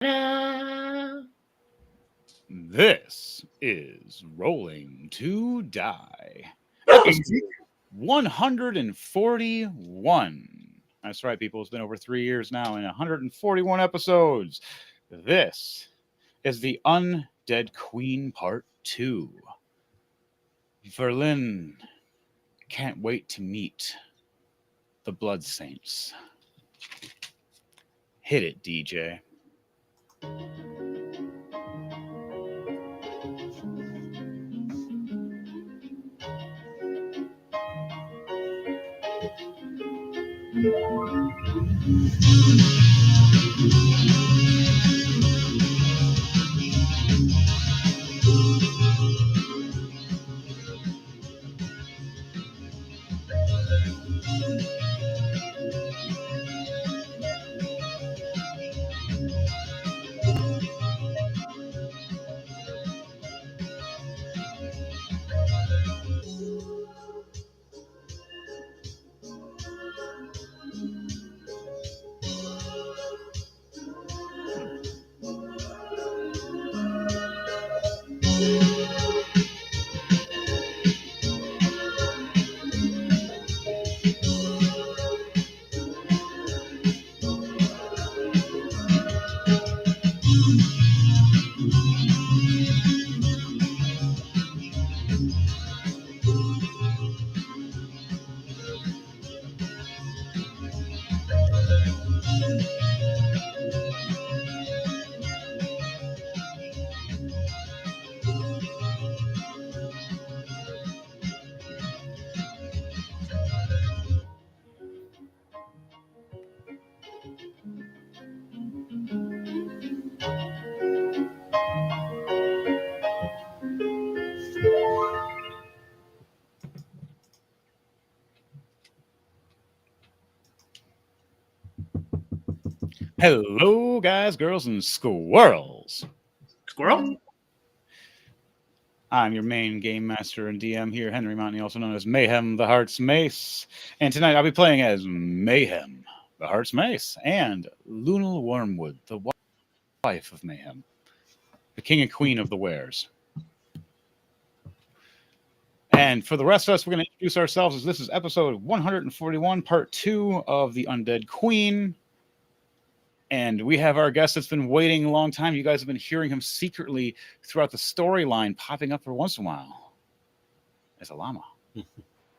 This is Rolling to Die, episode 141. That's right, people. It's been over 3 years now and 141 episodes. This is the Undead Queen Part 2. Verlin can't wait to meet the Blood Saints. Hit it, DJ. Hello, guys, girls, and squirrels. Squirrel? I'm your main game master and DM here, Henry Montney, also known as Mayhem the Heart's Mace. And tonight I'll be playing as Mayhem the Heart's Mace and Lunal Wormwood, the wife of Mayhem, the king and queen of the wares. And for the rest of us, we're going to introduce ourselves as this is episode 141, part 2 of the Undead Queen. And we have our guest that's been waiting a long time. You guys have been hearing him secretly throughout the storyline, popping up every once in a while as a llama.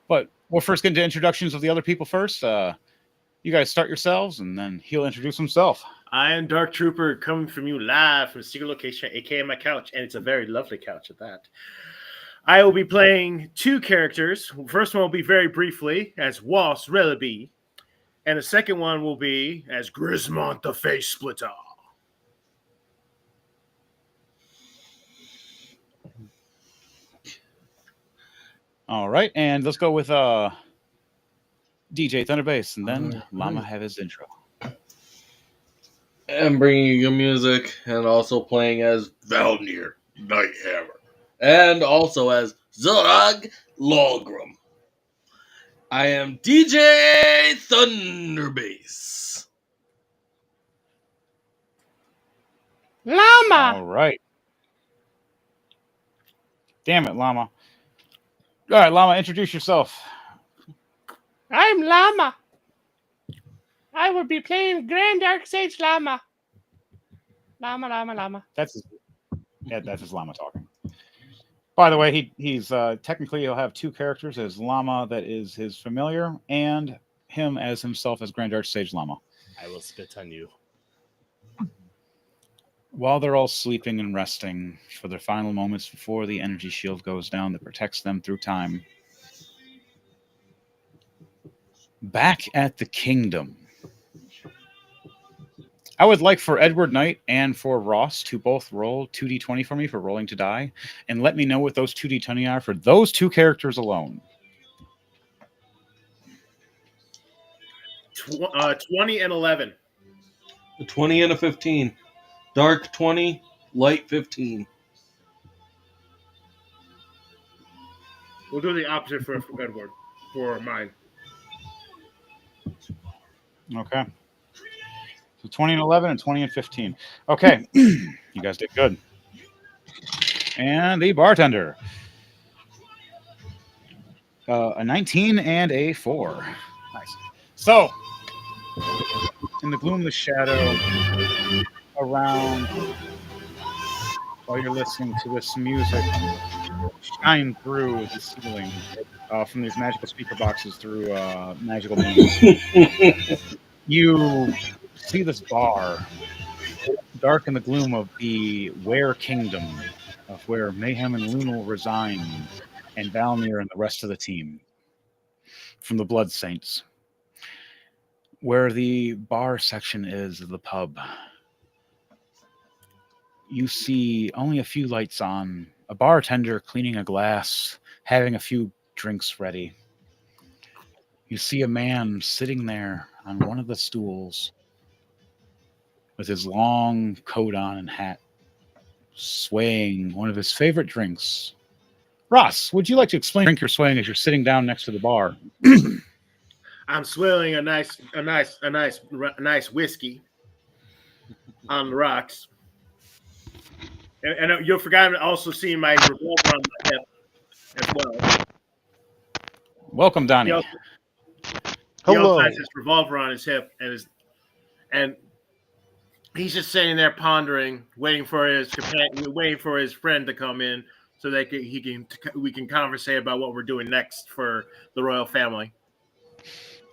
But we'll first get into introductions of the other people first. You guys start yourselves, and then he'll introduce himself. I am Dark Trooper, coming from you live from a secret location, aka my couch, and it's a very lovely couch at that. I will be playing two characters. First one will be very briefly as Was Rellaby, and the second one will be as Grismont the Face Splitter. All right, and let's go with DJ Thunderbass, and then Llama have his intro. I'm bringing you music, and also playing as Valnir Nighthammer, and also as Zorag Lolgrim. I am DJ Thunderbass. Llama! All right. Damn it, Llama. All right, Llama, introduce yourself. I'm Llama. I will be playing Grand Dark Sage Llama. Llama. That's his Llama talking. By the way, he's technically he'll have two characters as Llama that is his familiar, and him as himself as Grand Archsage Llama. I will spit on you. While they're all sleeping and resting for their final moments before the energy shield goes down that protects them through time. Back at the kingdom. I would like for Edward Knight and for Ross to both roll 2d20 for me for rolling to die, and let me know what those 2d20 are for those two characters alone. 20 and 11. A 20 and a 15. Dark 20, light 15. We'll do the opposite for Edward, for mine. Okay. So 20 and 11 and 20 and 15. Okay. You guys did good. And the bartender. A 19 and a 4. Nice. So, in the gloom of the shadow, around, while you're listening to this music shine through the ceiling from these magical speaker boxes through magical means, you see this bar, dark in the gloom of the Were Kingdom, of where Mayhem and Lunal reside, and Valmir and the rest of the team from the Blood Saints. Where the bar section is of the pub, you see only a few lights on, a bartender cleaning a glass, having a few drinks ready. You see a man sitting there on one of the stools with his long coat on and hat, swaying one of his favorite drinks. Ross, would you like to explain the drink you're swaying as you're sitting down next to the bar? I'm swilling a nice whiskey on the rocks. And you forgot to also see my revolver on my hip as well. Welcome, Donnie. He also Hello. has his revolver on his hip, and he's just sitting there pondering, waiting for his friend to come in so that we can conversate about what we're doing next for the royal family.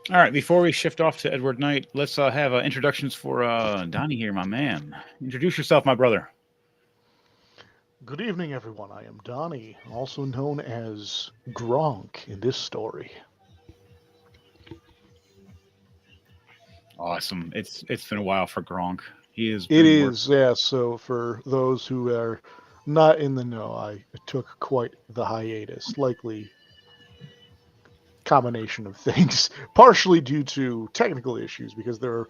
All right, before we shift off to Edward Knight, let's have introductions for Donnie here, my man. Introduce yourself, my brother. Good evening, everyone. I am Donnie, also known as Gronk in this story. Awesome. It's been a while for Gronk. He is. It is, yeah. So for those who are not in the know, I took quite the hiatus, likely combination of things, partially due to technical issues, because there are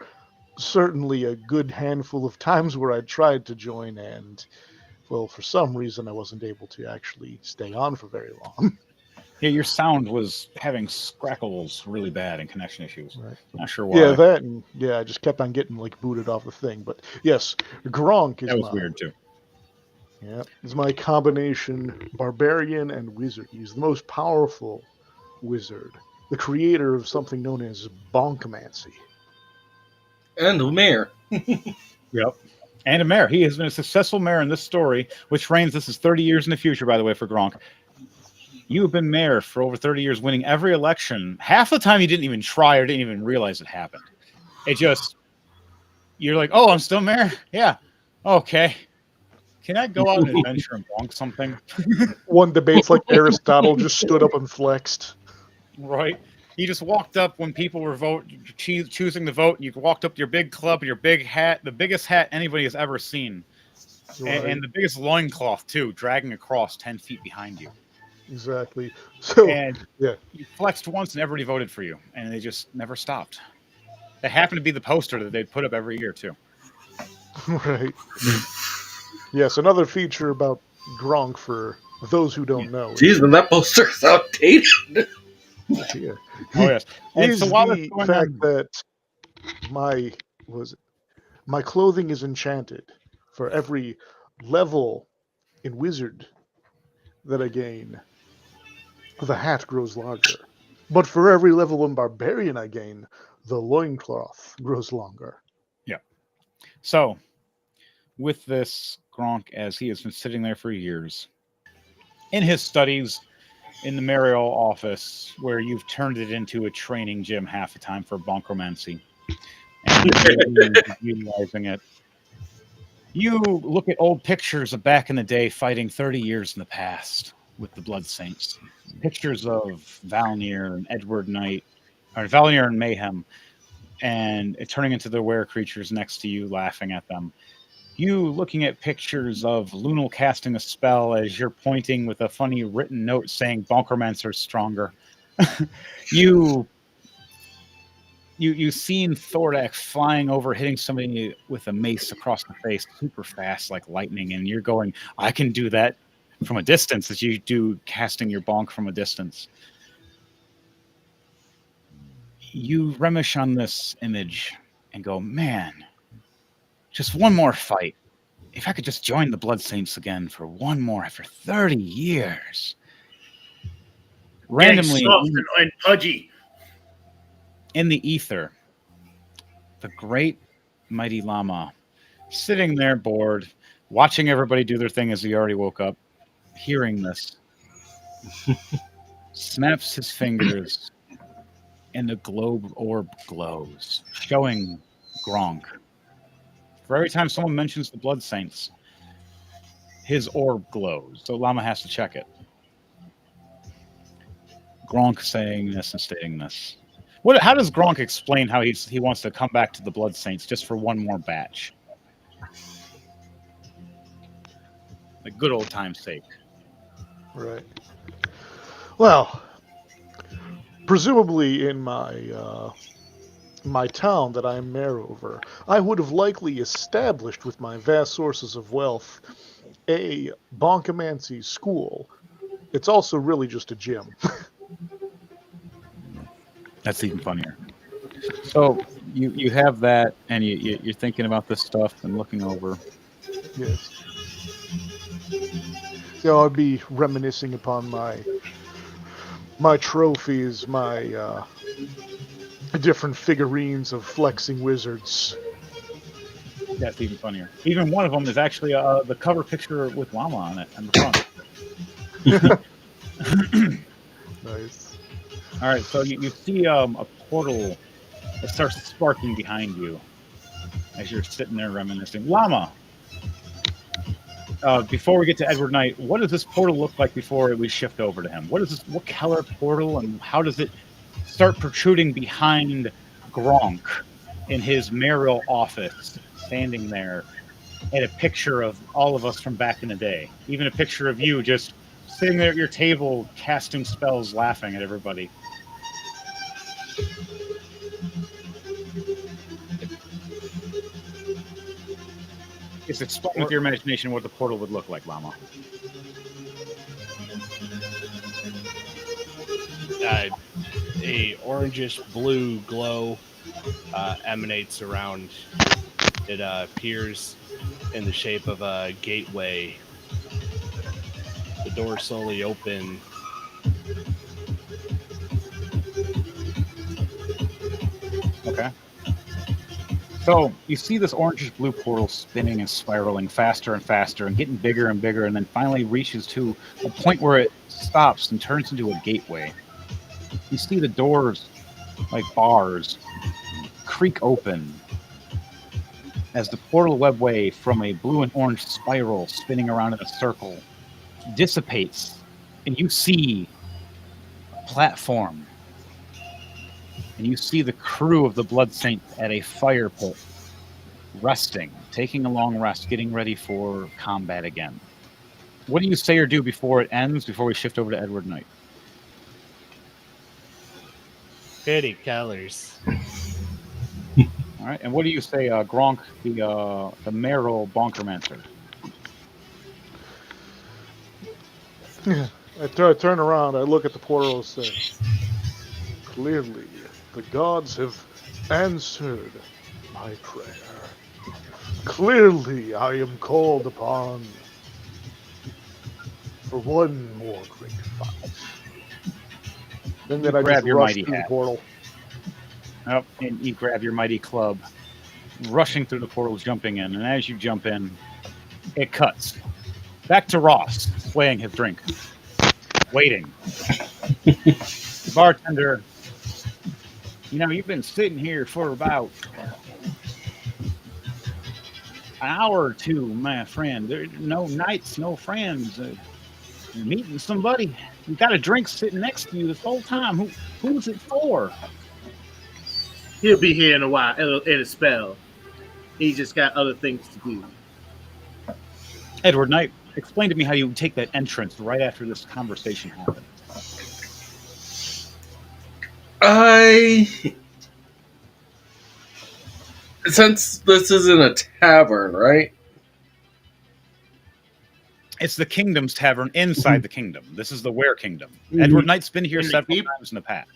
certainly a good handful of times where I tried to join and, well, for some reason I wasn't able to actually stay on for very long. Yeah, your sound was having scrackles really bad and connection issues. Right. Not sure why. Yeah, that and I just kept on getting like booted off the thing. But yes, Gronk is that was weird too. Yeah, is my combination barbarian and wizard. He's the most powerful wizard, the creator of something known as bonkomancy. And the mayor. Yep. And a mayor. He has been a successful mayor in this story, which reigns. This is 30 years in the future, by the way, for Gronk. You have been mayor for over 30 years, winning every election. Half the time you didn't even try or didn't even realize it happened. It just, you're like, oh, I'm still mayor? Yeah. Okay. Can I go out on an adventure and bonk something? One debate's like Aristotle just stood up and flexed. Right. You just walked up when people were choosing to vote. You walked up to your big club, your big hat, the biggest hat anybody has ever seen. Right. And the biggest loincloth, too, dragging across 10 feet behind you. Exactly. So, And yeah. you flexed once and everybody voted for you. And they just never stopped. That happened to be the poster that they'd put up every year, too. Right. Yes, another feature about Gronk for those who don't know. Jeez, and that poster's outdated. Yeah. Oh, yes. And Is so while the fact that my clothing is enchanted for every level in wizard that I gain, the hat grows larger. But for every level in barbarian I gain, the loincloth grows longer. Yeah. So, with this, Gronk, as he has been sitting there for years, in his studies, in the Mariel office, where you've turned it into a training gym half the time for bonkomancy, and you're utilizing it. You look at old pictures of back in the day fighting 30 years in the past with the Blood Saints. Pictures of Valnir and Edward Knight, or Valnir and Mayhem, and it turning into the were creatures next to you, laughing at them. You looking at pictures of Lunal casting a spell as you're pointing with a funny written note saying Bonkermancer's stronger. You seen Thordak flying over, hitting somebody with a mace across the face super fast like lightning, and you're going, I can do that from a distance as you do casting your bonk from a distance. You reminisce on this image and go, man, Just one more fight. If I could just join the Blood Saints again for one more after 30 years. Randomly, Getting soft and pudgy. in the ether, the great mighty llama, sitting there bored, watching everybody do their thing as he already woke up, hearing this, snaps his fingers, and the globe orb glows, showing Gronk. For every time someone mentions the Blood Saints, his orb glows, so Llama has to check it. Gronk saying this and stating this. How does Gronk explain how he wants to come back to the Blood Saints just for one more batch? The good old time's sake. Right. Well, presumably in my town that I am mayor over, I would have likely established with my vast sources of wealth a bonkomancy school. It's also really just a gym. That's even funnier. So you have that, and you're thinking about this stuff and looking over. Yes. So I'd be reminiscing upon my trophies, my different figurines of flexing wizards. That's even funnier. Even one of them is actually the cover picture with Llama on it on the front. Nice. All right, so you see a portal that starts sparking behind you as you're sitting there reminiscing. Llama, before we get to Edward Knight, what does this portal look like before we shift over to him? What color portal, and how does it start protruding behind Gronk in his mayoral office, standing there at a picture of all of us from back in the day? Even a picture of you just sitting there at your table, casting spells, laughing at everybody. Just explain with your imagination what the portal would look like, Llama. A orangish blue glow emanates around. It appears in the shape of a gateway. The doors slowly open. Okay. So you see this orangish blue portal spinning and spiraling faster and faster and getting bigger and bigger, and then finally reaches to a point where it stops and turns into a gateway. You see the doors, like bars, creak open as the portal webway from a blue and orange spiral spinning around in a circle dissipates, and you see a platform. And you see the crew of the Blood Saints at a fire pit, resting, taking a long rest, getting ready for combat again. What do you say or do before it ends, before we shift over to Edward Knight? Pretty colors. All right, and what do you say, Gronk, the mayoral bonkermancer? I turn around, I look at the portal and say, clearly, the gods have answered my prayer. Clearly, I am called upon for one more great fight. And then I grab just your rush mighty through the hat. portal. Yep, and you grab your mighty club, rushing through the portal, jumping in, and as you jump in, it cuts. Back to Ross, swaying his drink, waiting. The bartender, you've been sitting here for about an hour or two, my friend. There no nights, no friends. You're meeting somebody. You got a drink sitting next to you this whole time. Who's it for? He'll be here in a while, in a spell. He just got other things to do. Edward Knight, explain to me how you take that entrance right after this conversation happened. Since this isn't a tavern, right? It's the Kingdom's Tavern inside the Kingdom. This is the Were Kingdom. Edward Knight's been here several times in the past.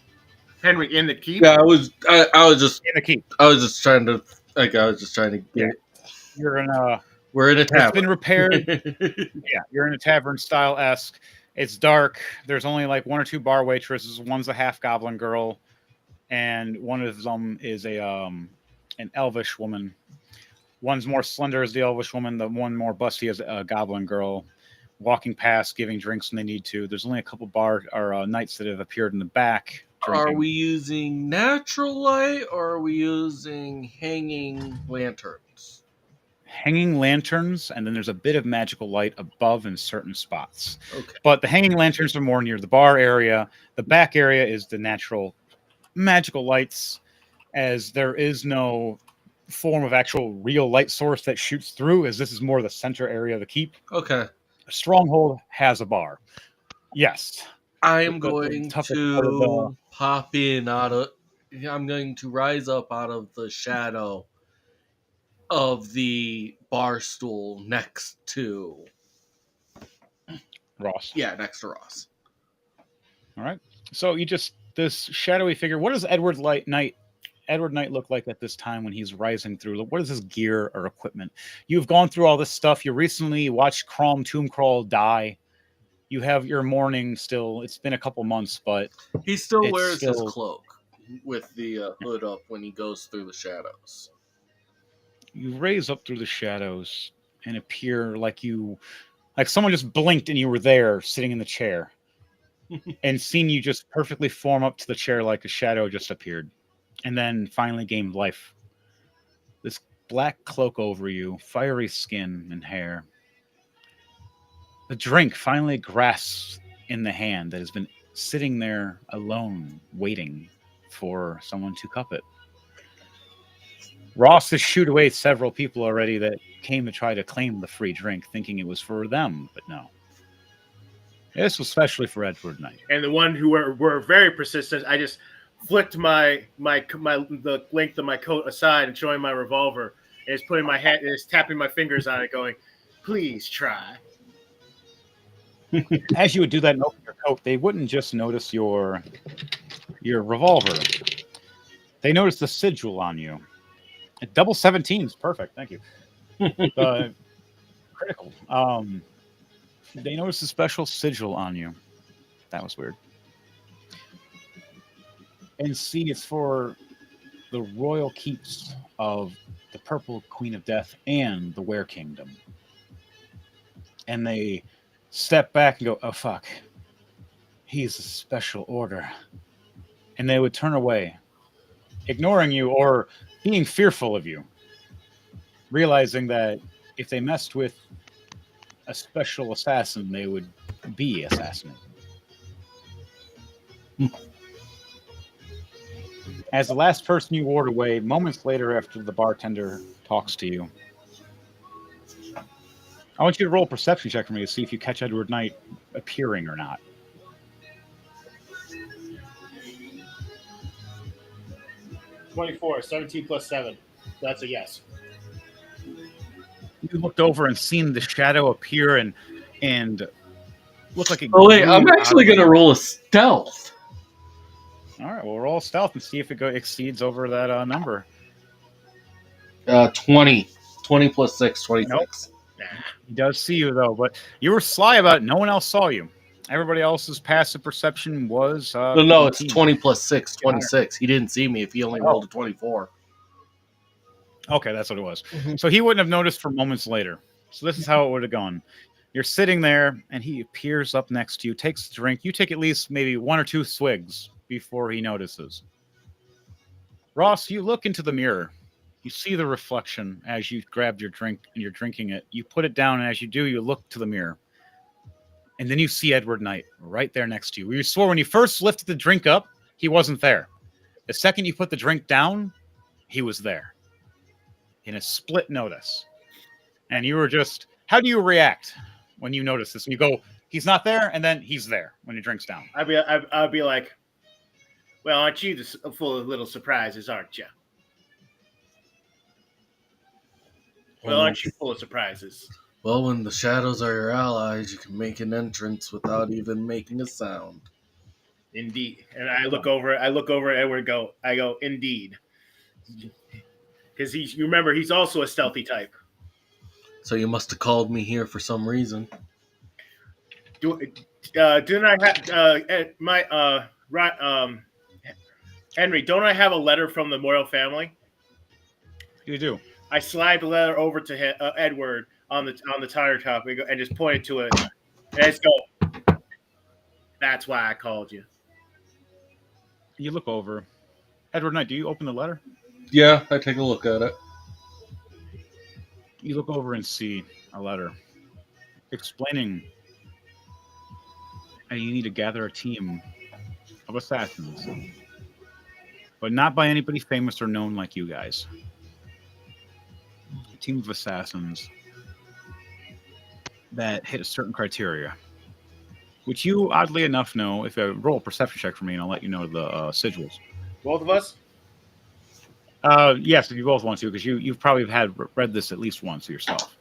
Henry, in the keep? Yeah, I was just In the keep. I was just trying to get it. You're in a. We're in a It's tavern. been repaired. Yeah, you're in a tavern style esque. It's dark. There's only like one or two bar waitresses. One's a half goblin girl, and one of them is an elvish woman. One's more slender as the elvish woman. The one more busty as a goblin girl, walking past, giving drinks when they need to. There's only a couple bar or knights that have appeared in the back. Are Drinking. we using natural light or are we using hanging lanterns? Hanging lanterns, and then there's a bit of magical light above in certain spots. Okay. But the hanging lanterns are more near the bar area. The back area is the natural magical lights, as there is no form of actual real light source that shoots through, as this is more the center area of the keep. Okay. Stronghold has a bar. Yes. I am The going toughest part of to pop in out of. I'm going to rise up out of the shadow of the bar stool next to. Ross. Yeah, next to Ross. All right. So you just this shadowy figure. What does Edward Knight look like at this time when he's rising through? What is his gear or equipment? You've gone through all this stuff. You recently watched Tomb Crawl die. You have your mourning still. It's been a couple months, but He still It's wears his still- cloak with the hood up when he goes through the shadows. you raise up through the shadows and appear like someone just blinked and you were there sitting in the chair and seen you just perfectly form up to the chair like a shadow just appeared and then finally gained life. This black cloak over you, fiery skin and hair. The drink finally grasps in the hand that has been sitting there alone, waiting for someone to cup it. Ross has shooed away several people already that came to try to claim the free drink, thinking it was for them, but no. This was especially for Edward Knight. And the one who were very persistent, I just flicked the length of my coat aside and showing my revolver, and is putting my hand, and is tapping my fingers on it, going, "Please try." As you would do that and open your coat, they wouldn't just notice your revolver. They notice the sigil on you. A double 17 is perfect. Thank you. Critical. They notice a special sigil on you. That was weird. And see, it's for the royal keeps of the Purple Queen of Death and the Were Kingdom. And they step back and go, "Oh, fuck. He's a special order." And they would turn away, ignoring you or being fearful of you, realizing that if they messed with a special assassin, they would be assassinated. As the last person you ward away, moments later after the bartender talks to you, I want you to roll a perception check for me to see if you catch Edward Knight appearing or not. 24, 17 plus 7. That's a yes. You looked over and seen the shadow appear and look like it. Oh wait, grew I'm out actually of going to you. roll a stealth. All right, well, roll stealth and see if it exceeds over that number. 20. 20 plus 6, 26. He does see you though, but you were sly about it. No one else saw you. Everybody else's passive perception was. No, it's 18. 20 plus 6, 26. He didn't see me if he only rolled a 24. Okay, that's what it was. Mhm. So he wouldn't have noticed for moments later. So this is how it would have gone. You're sitting there, and he appears up next to you, takes the drink. You take at least maybe one or two swigs before he notices. Ross, you look into the mirror. You see the reflection as you grabbed your drink and you're drinking it. You put it down, and as you do, you look to the mirror. And then you see Edward Knight right there next to you. You swore when you first lifted the drink up, he wasn't there. The second you put the drink down, he was there. In a split notice. And you were just, how do you react when you notice this? And you go, he's not there, and then he's there when your drink's down. I'd be like, "Well, aren't you full of little surprises, aren't you? Well, aren't you full of surprises?" Well, when the shadows are your allies, you can make an entrance without even making a sound. Indeed. And I look over at Edward. I go, "Indeed," because you remember he's also a stealthy type. So you must have called me here for some reason. Didn't I have Henry? Don't I have a letter from the royal family? You do. I slide the letter over to Edward on the tire top and just pointed to it. And let's go. That's why I called you. You look over. Edward Knight, do you open the letter? Yeah, I take a look at it. You look over and see a letter explaining that you need to gather a team of assassins, but not by anybody famous or known like you guys. A team of assassins that hit a certain criteria, which you, oddly enough, know. If you roll a perception check for me, and I'll let you know the sigils. Both of us? Yes, if you both want to, because you've probably read this at least once yourself.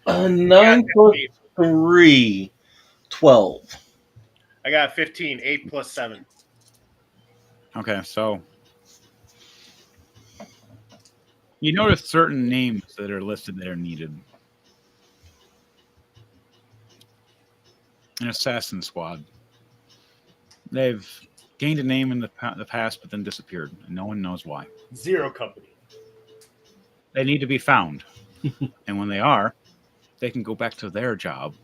9 plus 3, 12. I got 15. 8 plus 7. Okay, so you notice certain names that are listed that are needed. An assassin squad. They've gained a name in the past, but then disappeared, and no one knows why. Zero company. They need to be found, and when they are, they can go back to their job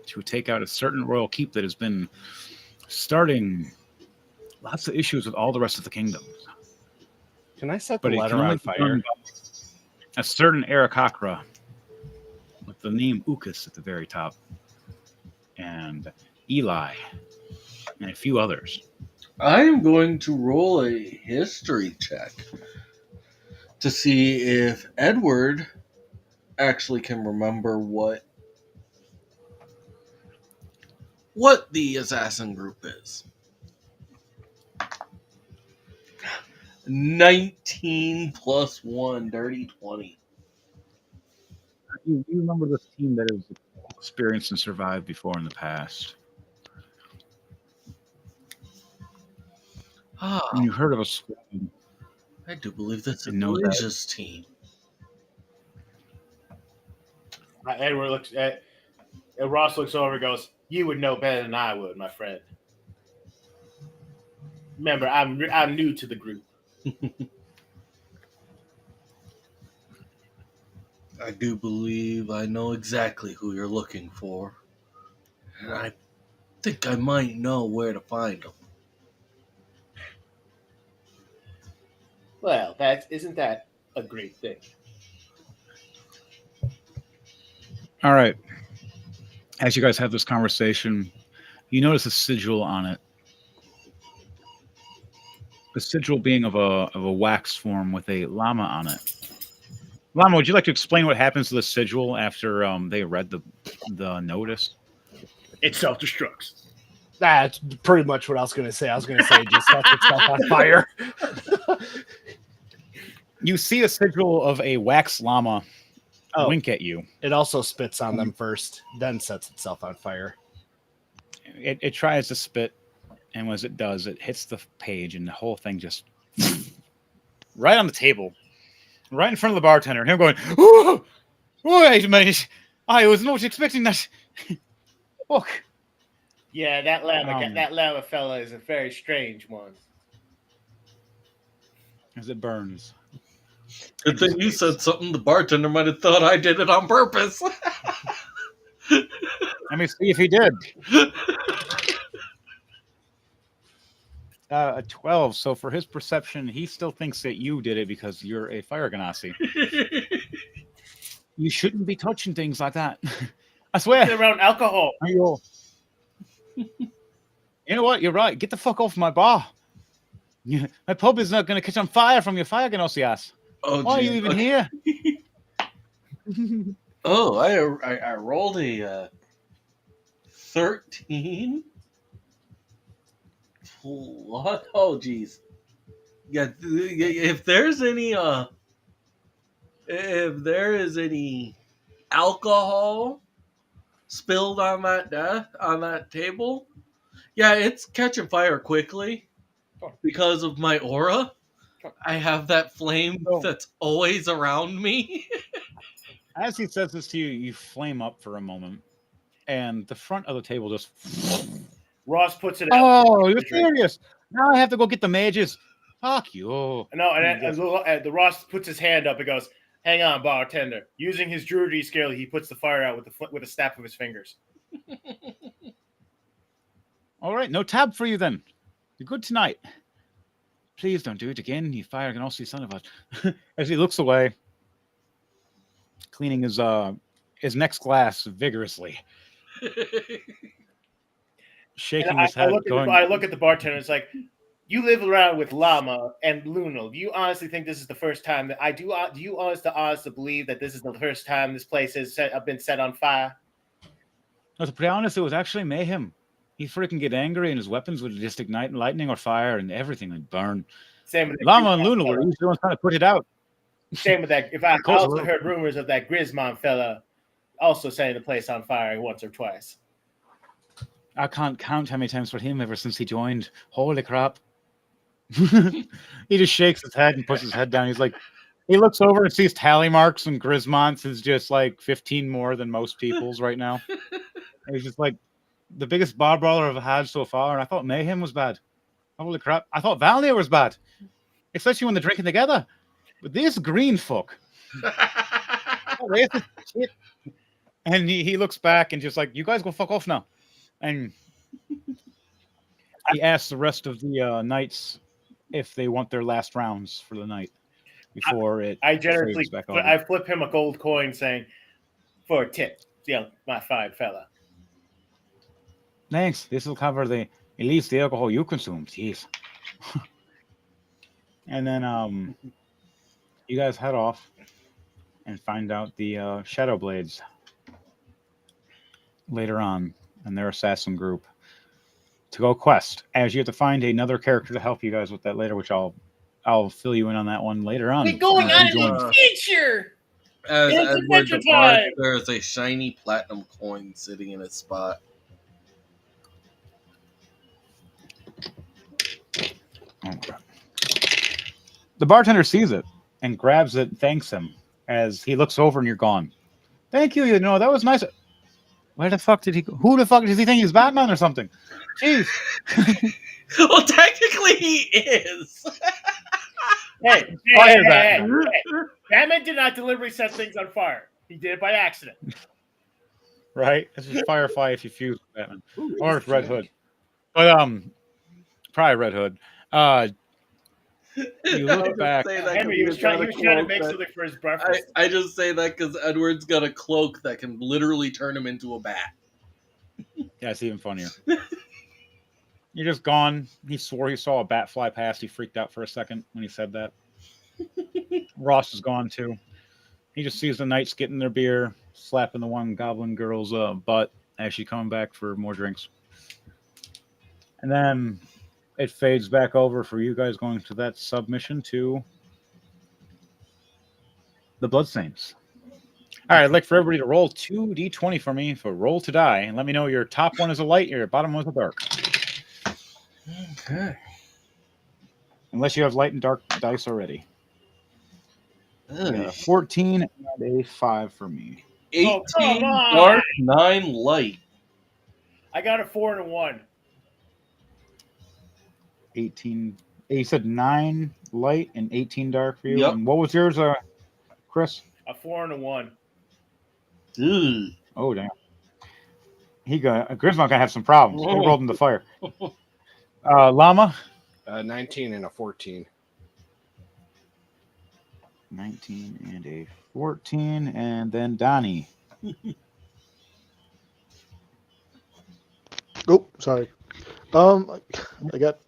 to take out a certain royal keep that has been starting lots of issues with all the rest of the kingdoms. Can I set the But it letter can only on be fire? done by a certain Arakakra with the name Ukas at the very top, and Eli, and a few others. I am going to roll a history check to see if Edward actually can remember what the assassin group is. 19 plus 1, dirty 20. You remember this team that has experienced and survived before in the past. Ah, And you heard of a squad. I do believe that's Didn't know that. Elijah's team. Edward looks at Ross looks over and goes, "You would know better than I would, my friend. Remember, I'm new to the group." I do believe I know exactly who you're looking for. And I think I might know where to find them. Well, isn't that a great thing? All right. As you guys have this conversation, you notice a sigil on it. The sigil being of a wax form with a llama on it. Llama, would you like to explain what happens to the sigil after they read the notice? It self-destructs. That's pretty much what I was going to say. I was going to say it just sets itself on fire. You see a sigil of a wax llama wink at you. It also spits on them first, then sets itself on fire. It tries to spit, and as it does, it hits the page, and the whole thing just right on the table, right in front of the bartender, and him going, "Oh, wait a minute! I was not expecting that." Look. Yeah, that llama fella is a very strange one. As it burns. Good thing you said something. The bartender might have thought I did it on purpose. Let me see if he did. A 12. So for his perception, he still thinks that you did it because you're a fire ganassi. You shouldn't be touching things like that. I swear. Get around alcohol. You know what? You're right. Get the fuck off my bar. My pub is not going to catch on fire from your fire ganassi ass. Oh, why are you even here? Oh, I rolled a 13. What? Oh, geez. Yeah, if there's any alcohol spilled on that table, yeah, it's catching fire quickly because of my aura. I have that flame Oh. that's always around me. As he says this to you, you flame up for a moment, and the front of the table just. Ross puts it out. Oh, you're serious? Now I have to go get the mages. Fuck you. No, And he and the Ross puts his hand up and goes, "Hang on, bartender." Using his druidry skill, he puts the fire out with a snap of his fingers. All right, no tab for you then. You're good tonight. Please don't do it again, you fire and also son of a. As he looks away, cleaning his next glass vigorously, shaking And his head, I look at the bartender. It's like, you live around with Llama and Lunal. Do you honestly think this is the first time that I do? Do you honestly believe that this is the first time this place has been set on fire? No, to be honest, it was actually mayhem. He'd freaking get angry, and his weapons would just ignite lightning or fire, and everything would burn. Same with Llama and Luna were usually the ones trying to put it out. Same with that. I also heard rumors of that Grismon fella also setting the place on fire once or twice. I can't count how many times for him ever since he joined. Holy crap. He just shakes his head and puts his head down. He's like, he looks over and sees tally marks, and Grismont's is just like 15 more than most people's right now. And he's just like, the biggest bar brawler I've had so far, and I thought Mayhem was bad. Holy crap. I thought Valnia was bad. Especially when they're drinking together. But this green fuck. Shit. And he looks back and just like, you guys go fuck off now. And he asks the rest of the knights if they want their last rounds for the night before I generously fades back on. I flip him a gold coin saying, for a tip, my fine fella. Thanks. This will cover at least the alcohol you consume. Jeez. And then you guys head off and find out the Shadow Blades later on in their assassin group to go quest. As you have to find another character to help you guys with that later, which I'll fill you in on that one later on. We're going on an adventure. As It's Edward adventure departs, time. there is a shiny platinum coin sitting in its spot. Oh, crap. The bartender sees it and grabs it and thanks him as he looks over and you're gone. Thank you, that was nice. Where the fuck did he go? Who the fuck does he think he's Batman or something? Jeez. Well, technically he is. Hey, Batman did not deliberately set things on fire. He did it by accident. Right? This is Firefly if you fuse with Batman. Or it's Red Hood. But probably Red Hood. You look back. Henry, he was trying to make something for his breakfast. I just say that because Edward's got a cloak that can literally turn him into a bat. Yeah, it's even funnier. You're just gone. He swore he saw a bat fly past. He freaked out for a second when he said that. Ross is gone too. He just sees the knights getting their beer, slapping the one goblin girl's butt as she's coming back for more drinks. And then it fades back over for you guys going to that submission to the Bloodstains. All right, I'd like for everybody to roll 2d20 for me for roll to die, and let me know your top one is a light, your bottom one is a dark. Okay. Unless you have light and dark dice already. 14 and a 5 for me. 18 come on. dark, 9 light. I got a 4 and a 1. 18. You said 9 light and 18 dark for you. Yep. And what was yours, Chris? A 4 and a 1. Ugh. Oh, damn. Grismont gonna have some problems. He rolled in the fire. Llama? 19 and a 14. 19 and a 14. And then Donnie. Oh, sorry. I got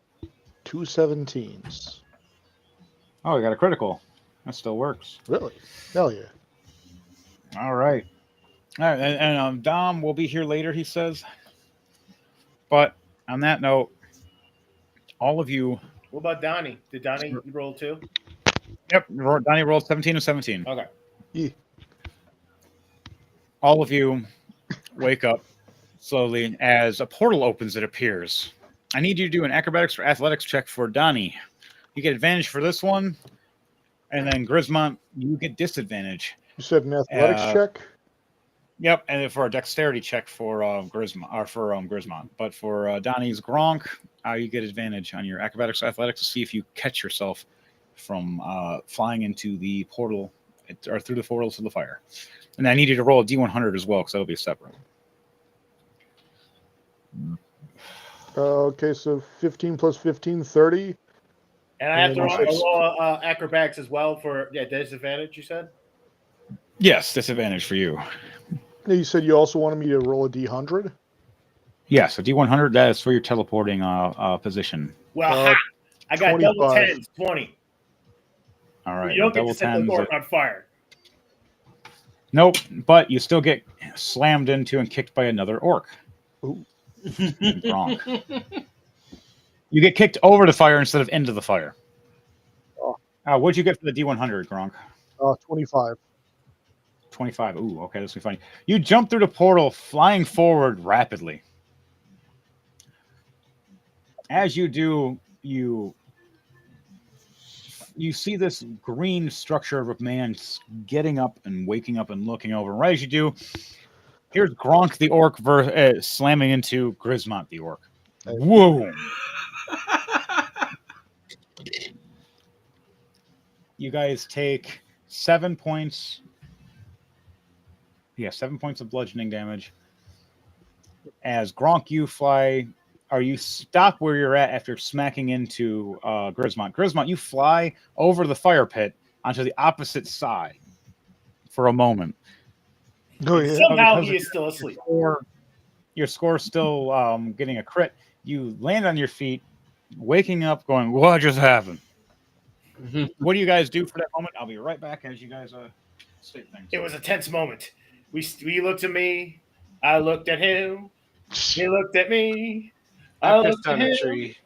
2 17s. Oh, I got a critical. That still works. Really? Hell yeah. All right. All right. And Dom will be here later, he says. But on that note, all of you. What about Donnie? Did Donnie roll 2? Yep. Donnie rolled 17 and 17. Okay. Yeah. All of you wake up slowly as a portal opens, it appears. I need you to do an acrobatics or athletics check for Donnie. You get advantage for this one, and then Grismont, you get disadvantage. You said an athletics check? Yep, and then for a dexterity check for Grismont. But for Donnie's Gronk, you get advantage on your acrobatics athletics to see if you catch yourself from flying into the portal or through the portal to the fire. And I need you to roll a D100 as well because that'll be separate. Okay, so 15 plus 15, 30. And I have to And then roll acrobatics as well for disadvantage, you said? Yes, disadvantage for you. You said you also wanted me to roll a D100? Yeah, so D100, that is for your teleporting position. Well, I got 25. double 10s, 20. All right, You don't get double to set the 10s. door on fire. Nope, but you still get slammed into and kicked by another orc. Ooh. Wrong. You get kicked over the fire instead of into the fire. Oh. What'd you get for the D100, Gronk? 25. 25. Ooh, okay, this will be funny. You jump through the portal, flying forward rapidly. As you do, you see this green structure of a man getting up and waking up and looking over. Right as you do, here's Gronk the orc slamming into Grismont the orc. Whoa! You guys take 7 points. Yeah, 7 points of bludgeoning damage. As Gronk, you fly, or you stop where you're at after smacking into Grismont. Grismont, you fly over the fire pit onto the opposite side for a moment. Oh, yeah. Somehow he is still asleep. Your score's still getting a crit. You land on your feet, waking up, going, "What just happened?" What do you guys do for that moment? I'll be right back as you guys state things. It was a tense moment. We looked at me. I looked at him. He looked at me. I I looked pissed at on him. a tree.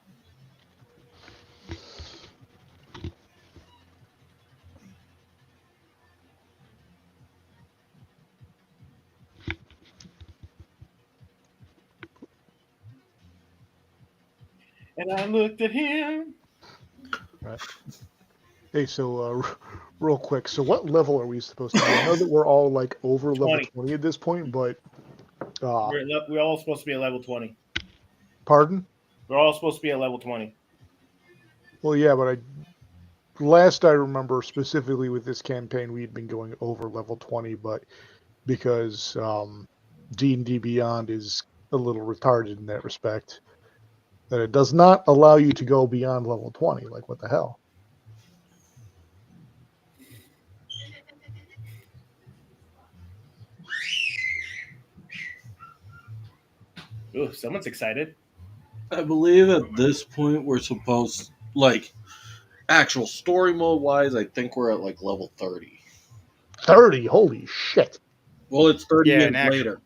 And I looked at him. Right. Hey, so real quick, so what level are we supposed to be? I know that we're all like over level 20. 20 at this point, but We're all supposed to be at level 20. pardon? We're all supposed to be at level 20. Well, yeah, but last I remember specifically with this campaign, we'd been going over level 20, but because D&D Beyond is a little retarded in that respect, that it does not allow you to go beyond level 20. Like, what the hell? Ooh, someone's excited. I believe at this point we're supposed, like, actual story mode wise, I think we're at like level 30. 30? Holy shit. Well, it's 30 Yeah, years an actual, later.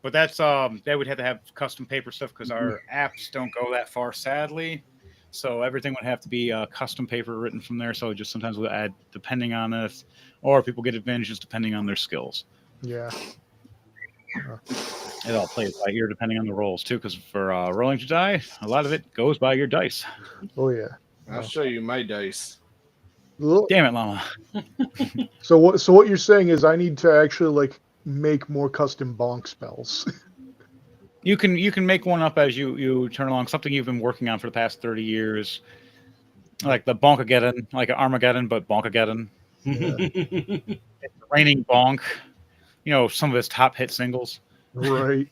but that's they would have to have custom paper stuff because our apps don't go that far, sadly. So everything would have to be custom paper written from there. So just sometimes we'll add depending on it, or people get advantages depending on their skills. Yeah. It all plays by ear depending on the rolls too. Because for rolling to die, a lot of it goes by your dice. Oh, yeah. I'll show you my dice. Look. Damn it, Llama! So what you're saying is I need to actually like make more custom bonk spells. You can make one up as you turn along. Something you've been working on for the past 30 years, like the Bonkageddon, like an Armageddon, but Bonkageddon. It's raining bonk. You know, some of his top hit singles. Right.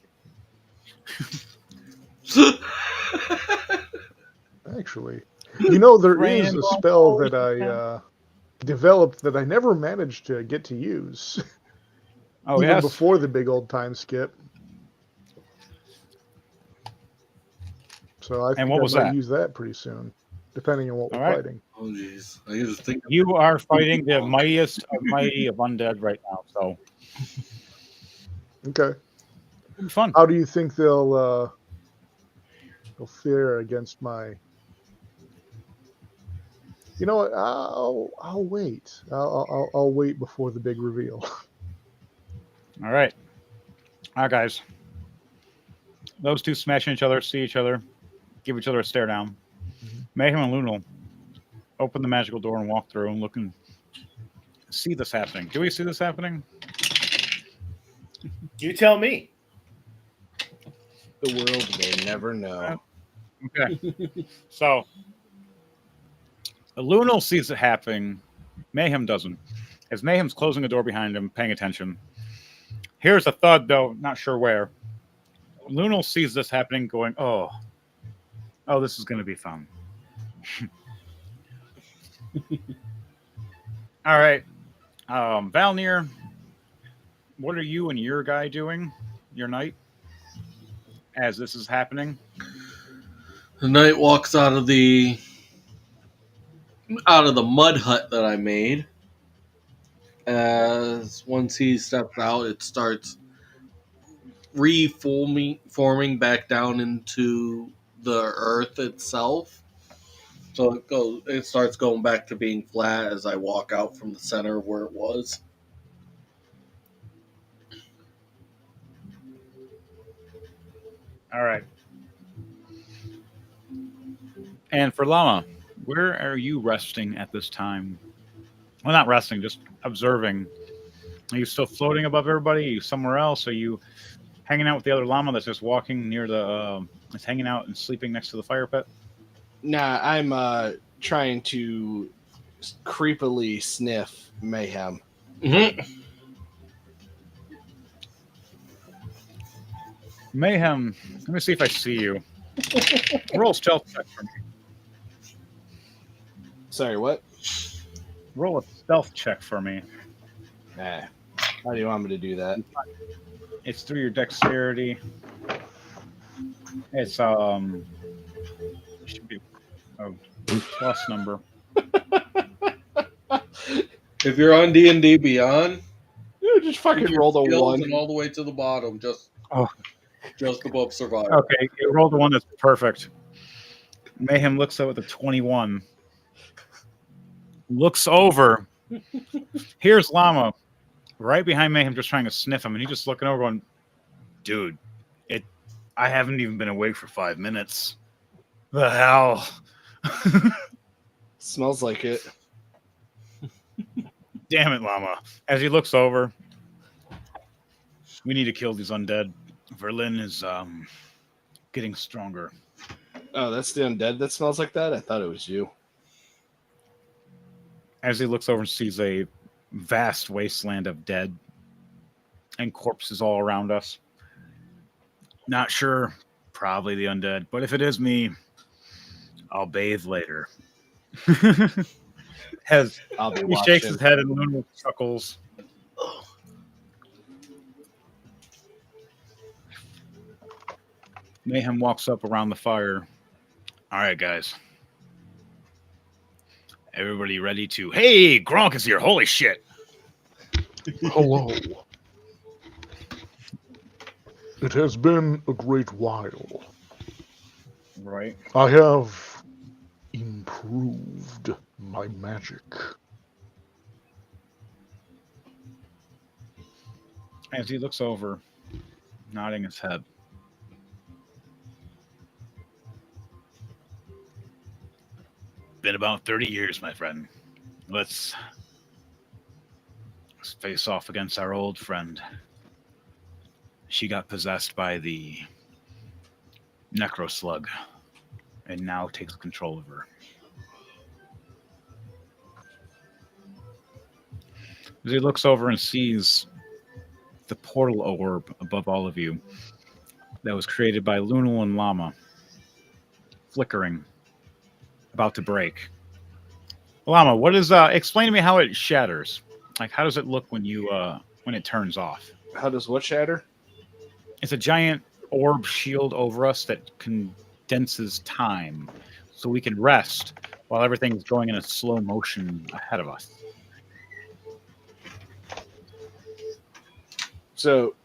Actually, you know, there is a spell that I developed that I never managed to get to use. Oh, even yes. before the big old time skip. So I think what was I might that? use that pretty soon, depending on what we're All right. fighting. Oh, jeez. I just think You are fighting the mightiest of mighty of undead right now, so Okay. it'll be fun. How do you think they'll fare against my? You know what? I'll wait. I'll wait before the big reveal. All right, guys. Those two smashing each other, see each other, give each other a stare down. Mayhem and Lunal open the magical door and walk through and look and see this happening. Do we see this happening? You tell me. The world may never know. Okay. So, Lunal sees it happening. Mayhem doesn't. As Mayhem's closing the door behind him, paying attention. Here's a thud, though, not sure where. Lunal sees this happening, going, oh, this is going to be fun. All right. Valnir, what are you and your guy doing, your knight, as this is happening? The knight walks out of the mud hut that I made. As once he steps out, it starts forming back down into the earth itself. So it starts going back to being flat as I walk out from the center where it was. All right. And for Llama, where are you resting at this time? Well, not resting, just observing. Are you still floating above everybody? Are you somewhere else? Are you hanging out with the other llama that's just walking near the, that's hanging out and sleeping next to the fire pit? Nah, I'm trying to creepily sniff Mayhem. Mm-hmm. Mayhem, let me see if I see you. Roll stealth check for me. Sorry, what? Roll a stealth check for me. Nah. How do you want me to do that? It's through your dexterity. It's should be a plus number. If you're on D&D Beyond, You just fucking roll the skills one. and all the way to the bottom, just above survival. Okay, you rolled the one that's perfect. Mayhem looks up with a 21. Looks over. Here's Llama right behind Mayhem, just trying to sniff him, and he's just looking over, going, "Dude, I haven't even been awake for 5 minutes. The hell." Smells like it. Damn it, Llama. As he looks over, we need to kill these undead. Verlin is getting stronger. Oh, that's the undead that smells like that? I thought it was you. As he looks over and sees a vast wasteland of dead and corpses all around us. Not sure, probably the undead, but if it is me, I'll bathe later. I'll be He watching. shakes his head and Luna chuckles. Mayhem walks up around the fire. All right, guys. Everybody ready to... Hey, Gronk is here. Holy shit. Hello. It has been a great while. Right. I have improved my magic. As he looks over, nodding his head. Been about 30 years, my friend. Let's face off against our old friend. She got possessed by the necro slug and now takes control of her. As he looks over and sees the portal orb above all of you that was created by Lunal and Llama, flickering, about to break. Llama, what is explain to me how it shatters? Like, how does it look when you when it turns off? How does what shatter? It's a giant orb shield over us that condenses time so we can rest while everything's going in a slow motion ahead of us. So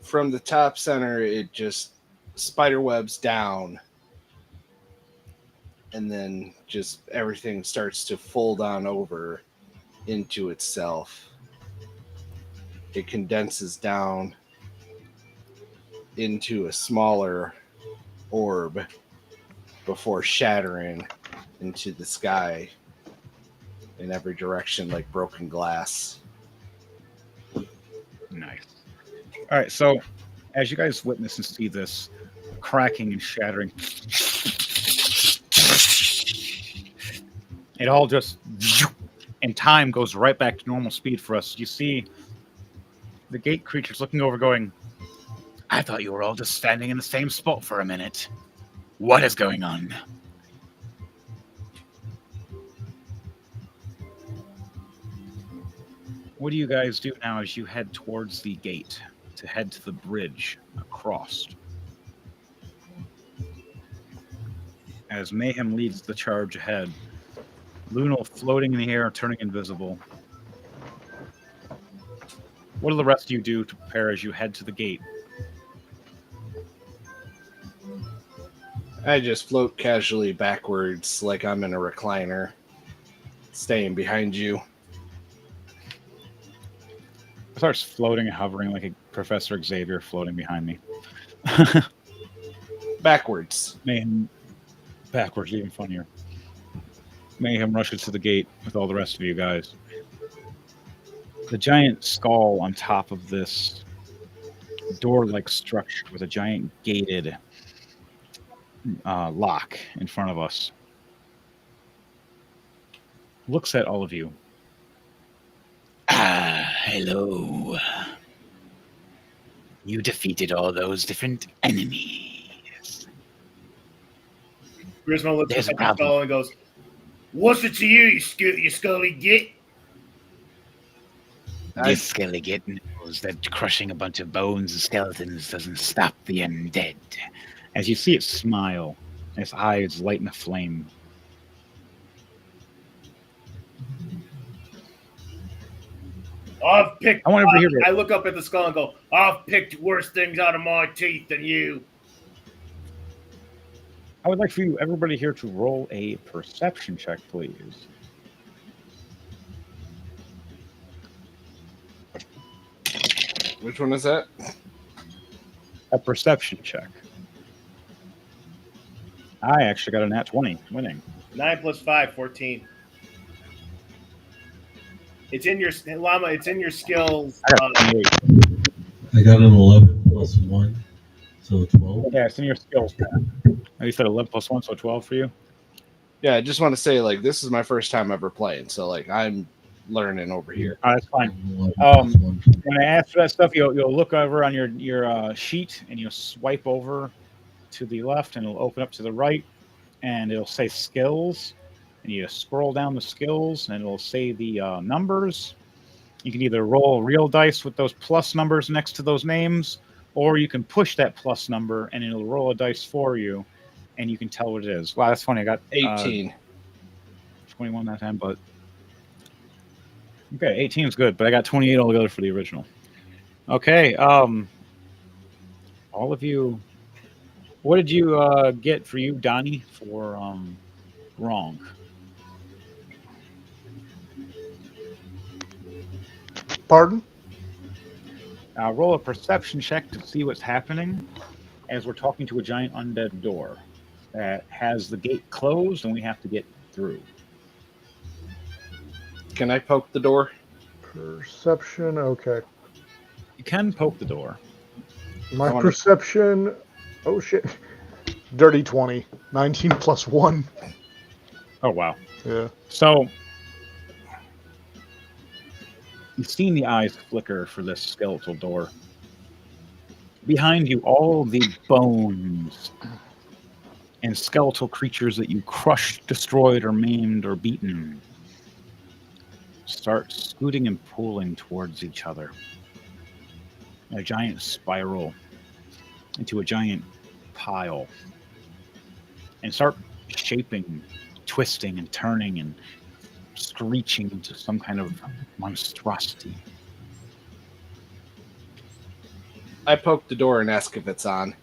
from the top center, it just spider webs down, and then just everything starts to fold on over into itself. It condenses down into a smaller orb before shattering into the sky in every direction like broken glass. Nice. All right, so as you guys witness and see this cracking and shattering, it all just, and time goes right back to normal speed for us. You see the gate creatures looking over, going, I thought you were all just standing in the same spot for a minute. What is going on? What do you guys do now as you head towards the gate to head to the bridge across? As Mayhem leads the charge ahead, Lunal floating in the air, turning invisible. What do the rest of you do to prepare as you head to the gate? I just float casually backwards like I'm in a recliner, staying behind you. It starts floating and hovering like a Professor Xavier floating behind me. Backwards. Mayhem backwards, even funnier. Mayhem rushes to the gate with all the rest of you guys. The giant skull on top of this door-like structure with a giant gated lock in front of us looks at all of you. Ah, hello. You defeated all those different enemies. Grismo looks There's at a the problem. skull and goes, "What's it to you, you scully git?" This skelly git knows that crushing a bunch of bones and skeletons doesn't stop the undead. As you see it smile, its eyes light in a flame. I've picked. I want everybody here to- I look up at the skull and go, "I've picked worse things out of my teeth than you." I would like for you, everybody here, to roll a perception check, please. Which one is that? A perception check. I actually got a nat 20, winning. 9 plus 5, 14. It's in your llama. It's in your skills. I got 28. I got an 11 plus 1, so 12. Yeah, it's in your skills. You said 11 plus 1, so 12 for you? Yeah, I just want to say, like, this is my first time ever playing, so, like, I'm learning over here. Oh, that's fine. 11 plus 1. When I ask for that stuff, you'll look over on your sheet, and you'll swipe over to the left, and it'll open up to the right, and it'll say skills. And you scroll down the skills, and it'll say the numbers. You can either roll real dice with those plus numbers next to those names, or you can push that plus number, and it'll roll a dice for you, and you can tell what it is. Wow, that's funny. I got 18. 21 that time, but okay, 18 is good, but I got 28 altogether for the original. Okay, all of you, what did you get for you, Donnie, for wrong? Pardon? Roll a perception check to see what's happening as we're talking to a giant undead door that has the gate closed and we have to get through. Can I poke the door? Perception, okay. You can poke the door. My I wanna- perception, oh shit. Dirty 20. 19 plus 1. Oh, wow. Yeah. So, you've seen the eyes flicker for this skeletal door. Behind you, all the bones and skeletal creatures that you crushed, destroyed, or maimed, or beaten start scooting and pulling towards each other. A giant spiral into a giant pile. And start shaping, twisting, and turning, and screeching into some kind of monstrosity. I poke the door and ask if it's on.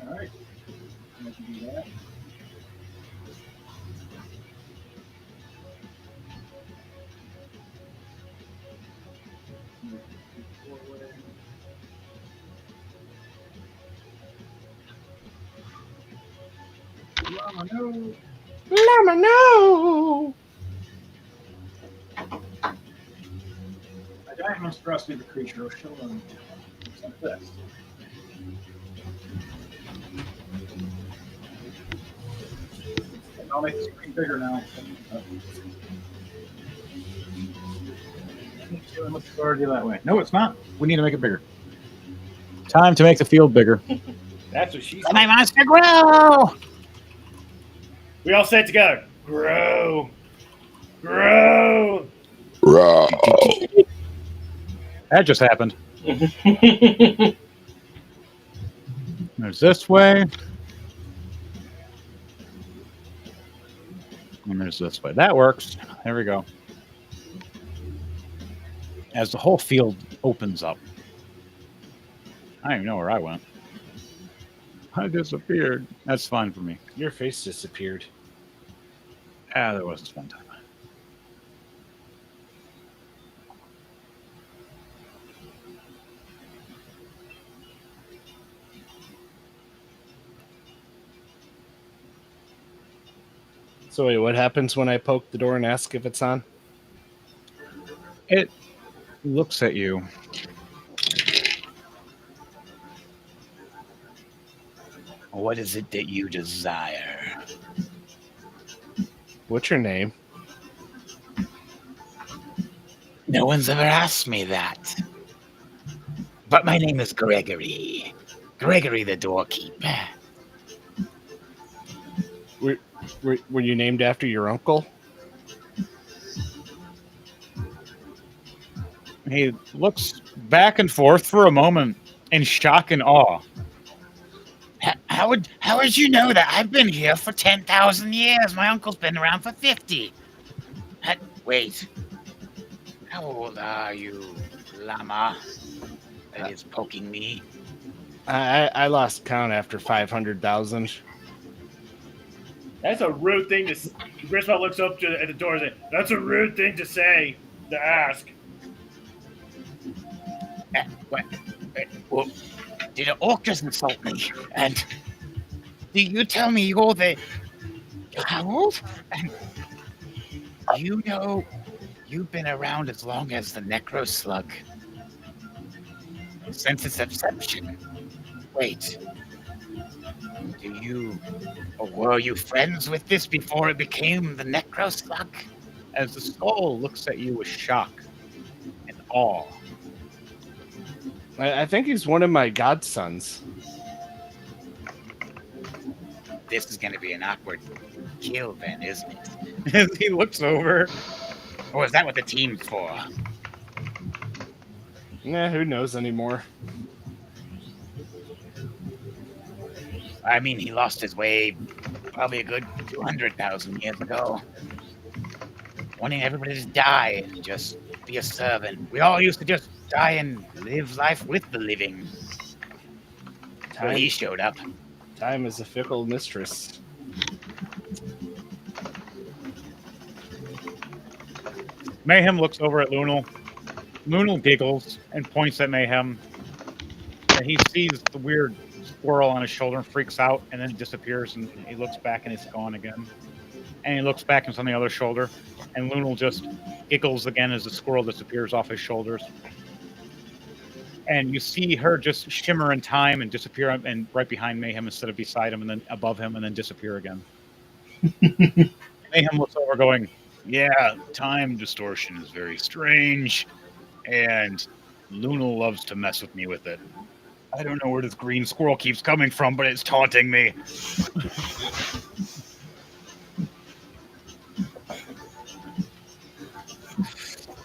All right. Do that. Llama, no! A giant monstrosity of a creature will show them like this. I'll make the screen bigger now. It's already that way. No, it's not. We need to make it bigger. Time to make the field bigger. That's what she Let said. my monster grow! We all say it together. Grow. Grow. That just happened. There's this way. And there's this way. That works. There we go. As the whole field opens up. I don't even know where I went. I disappeared. That's fine for me. Your face disappeared. Ah, there was this one time. So wait, what happens when I poke the door and ask if it's on? It looks at you. What is it that you desire? What's your name? No one's ever asked me that. But my name is Gregory. Gregory the doorkeeper. Were you named after your uncle? He looks back and forth for a moment in shock and awe. How would you know that? I've been here for 10,000 years. My uncle's been around for 50. Wait. How old are you, llama? That is poking me. I lost count after 500,000. That's a rude thing to say. Griswold looks up at the door and says, that's a rude thing to say, to ask. What? Well, did an orc just insult me? And do you tell me you're the old? And you know you've been around as long as the necro slug. Since its inception. Wait. Were you friends with this before it became the necro slug? As the skull looks at you with shock and awe. I think he's one of my godsons. This is going to be an awkward kill then, isn't it? As he looks over. Or is that what the team's for? Nah, who knows anymore? I mean, he lost his way probably a good 200,000 years ago. Wanting everybody to die and just be a servant. We all used to just die and live life with the living. Until he showed up. Time is a fickle mistress. Mayhem looks over at Lunal. Lunal giggles and points at Mayhem. And he sees the weird squirrel on his shoulder and freaks out, and then he disappears, and he looks back and it's gone again. And he looks back and it's on the other shoulder, and Lunal just giggles again as the squirrel disappears off his shoulders. And you see her just shimmer in time and disappear, and right behind Mayhem instead of beside him, and then above him, and then disappear again. Mayhem looks over going, yeah, time distortion is very strange, and Lunal loves to mess with me with it. I don't know where this green squirrel keeps coming from, but it's taunting me.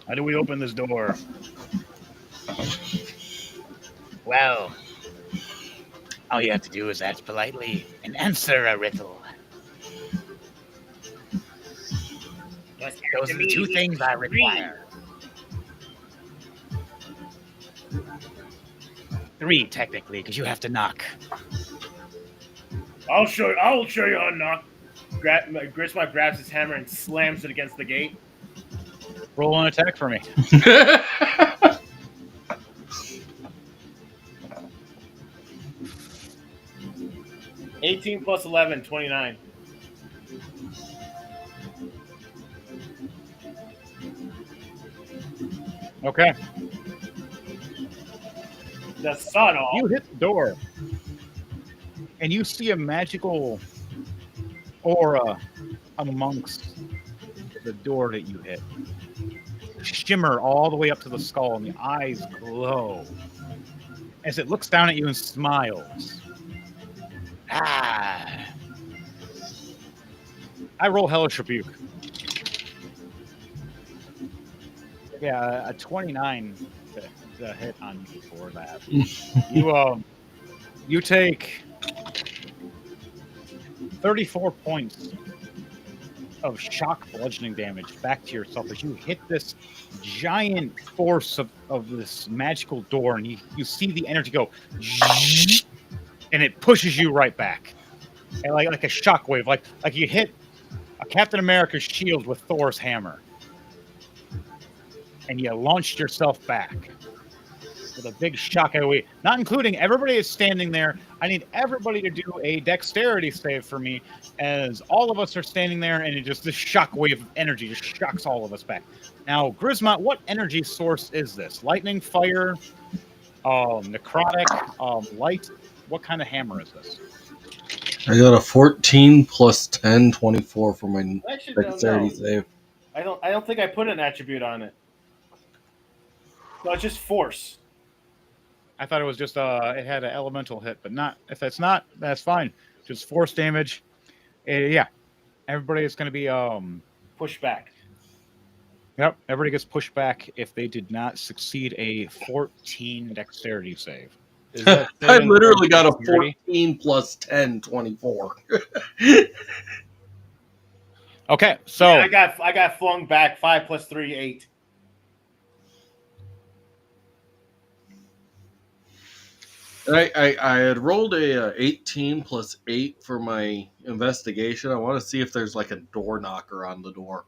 How do we open this door? Well, all you have to do is ask politely and answer a riddle. Those are the two things I require. 3, technically, because you have to knock. I'll show you how to knock. Griswold grabs his hammer and slams it against the gate. Roll an attack for me. 18 plus 11, 29. Okay. The sun off. You hit the door, and you see a magical aura amongst the door that you hit. Shimmer all the way up to the skull, and the eyes glow as it looks down at you and smiles. Ah, I roll Hellish Rebuke. Yeah, a 29 to hit on you for that. You take 34 points of shock bludgeoning damage back to yourself as you hit this giant force of this magical door, and you see the energy go, and it pushes you right back, and like a shockwave, like you hit a Captain America's shield with Thor's hammer, and you launched yourself back with a big shock away. Not including everybody is standing there. I need everybody to do a dexterity save for me, as all of us are standing there, and this shock wave of energy just shocks all of us back. Now, Grismont, what energy source is this? Lightning, fire, necrotic, light? What kind of hammer is this? I got a 14 plus 10, 24 for my I actually don't dexterity know. save. I don't think I put an attribute on it. No, it's just force. I thought it was just it had an elemental hit, but not. If that's not, that's fine. Just force damage. Yeah, everybody is going to be Push back. Yep, everybody gets pushed back if they did not succeed a 14 dexterity save. Is that I literally got a dexterity? 14 plus 10, 24. Okay, so Yeah, I got flung back. 5 plus 3, 8. I had rolled a 18 plus 8 for my investigation. I want to see if there's like a door knocker on the door.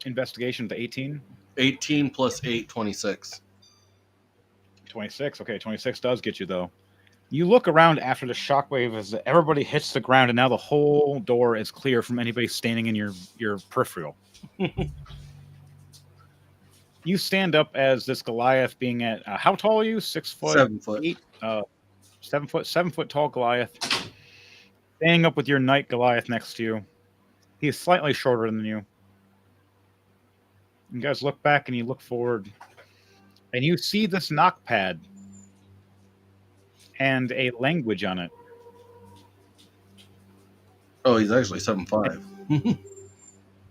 investigation to 18, 18 plus 8, 26. 26. Okay, 26 does get you though. You look around after the shockwave as everybody hits the ground, and now the whole door is clear from anybody standing in your peripheral. You stand up as this Goliath, being at how tall are you? 6 foot, 7 foot. 8, 7 foot tall Goliath, standing up with your knight Goliath next to you. He is slightly shorter than you. You guys look back and you look forward, and you see this knock pad and a language on it. Oh, he's actually 7'5".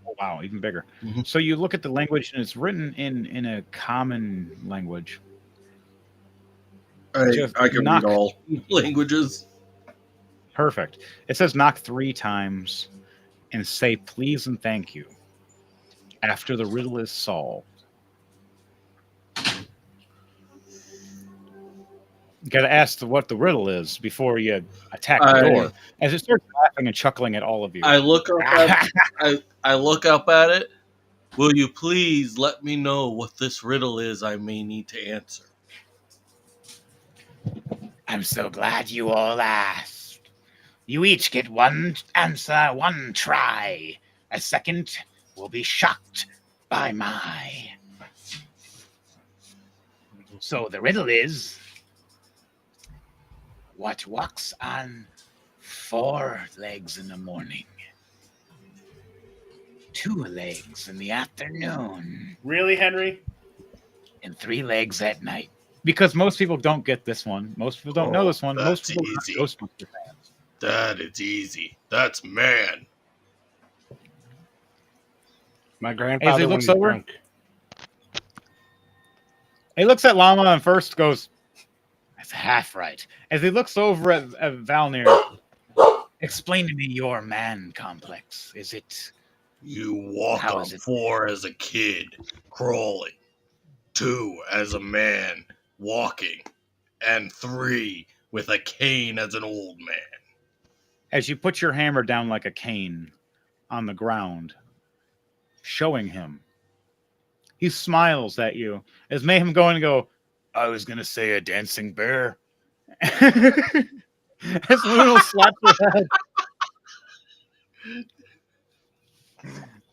Oh, wow, even bigger. Mhm. So you look at the language, and it's written in a common language. Just I can knock. read all languages. Perfect. It says knock 3 times and say please and thank you after the riddle is solved. You got to ask what the riddle is before you attack the door. As it starts laughing and chuckling at all of you. I look up at I look up at it. Will you please let me know what this riddle is I may need to answer? I'm so glad you all asked. You each get one answer, one try. A second will be shocked by my. So the riddle is, what walks on 4 legs in the morning, 2 legs in the afternoon, Really, Henry? and 3 legs at night? Because most people don't get this one. Most people don't know this one. Most that's people are easy. not Ghostbuster fans. That is easy. That's man. My grandfather As he when looks he's over, drunk. he looks at Llama and first goes, That's half right. as he looks over at Valnir, Explain to me your man complex. Is it You walk How on is it? 4 as a kid, crawling. 2 as a man, walking. And 3 with a cane as an old man. as you put your hammer down like a cane on the ground, showing him. He smiles at you as Mayhem going to go, I was going to say a dancing bear. As Luna slaps her head.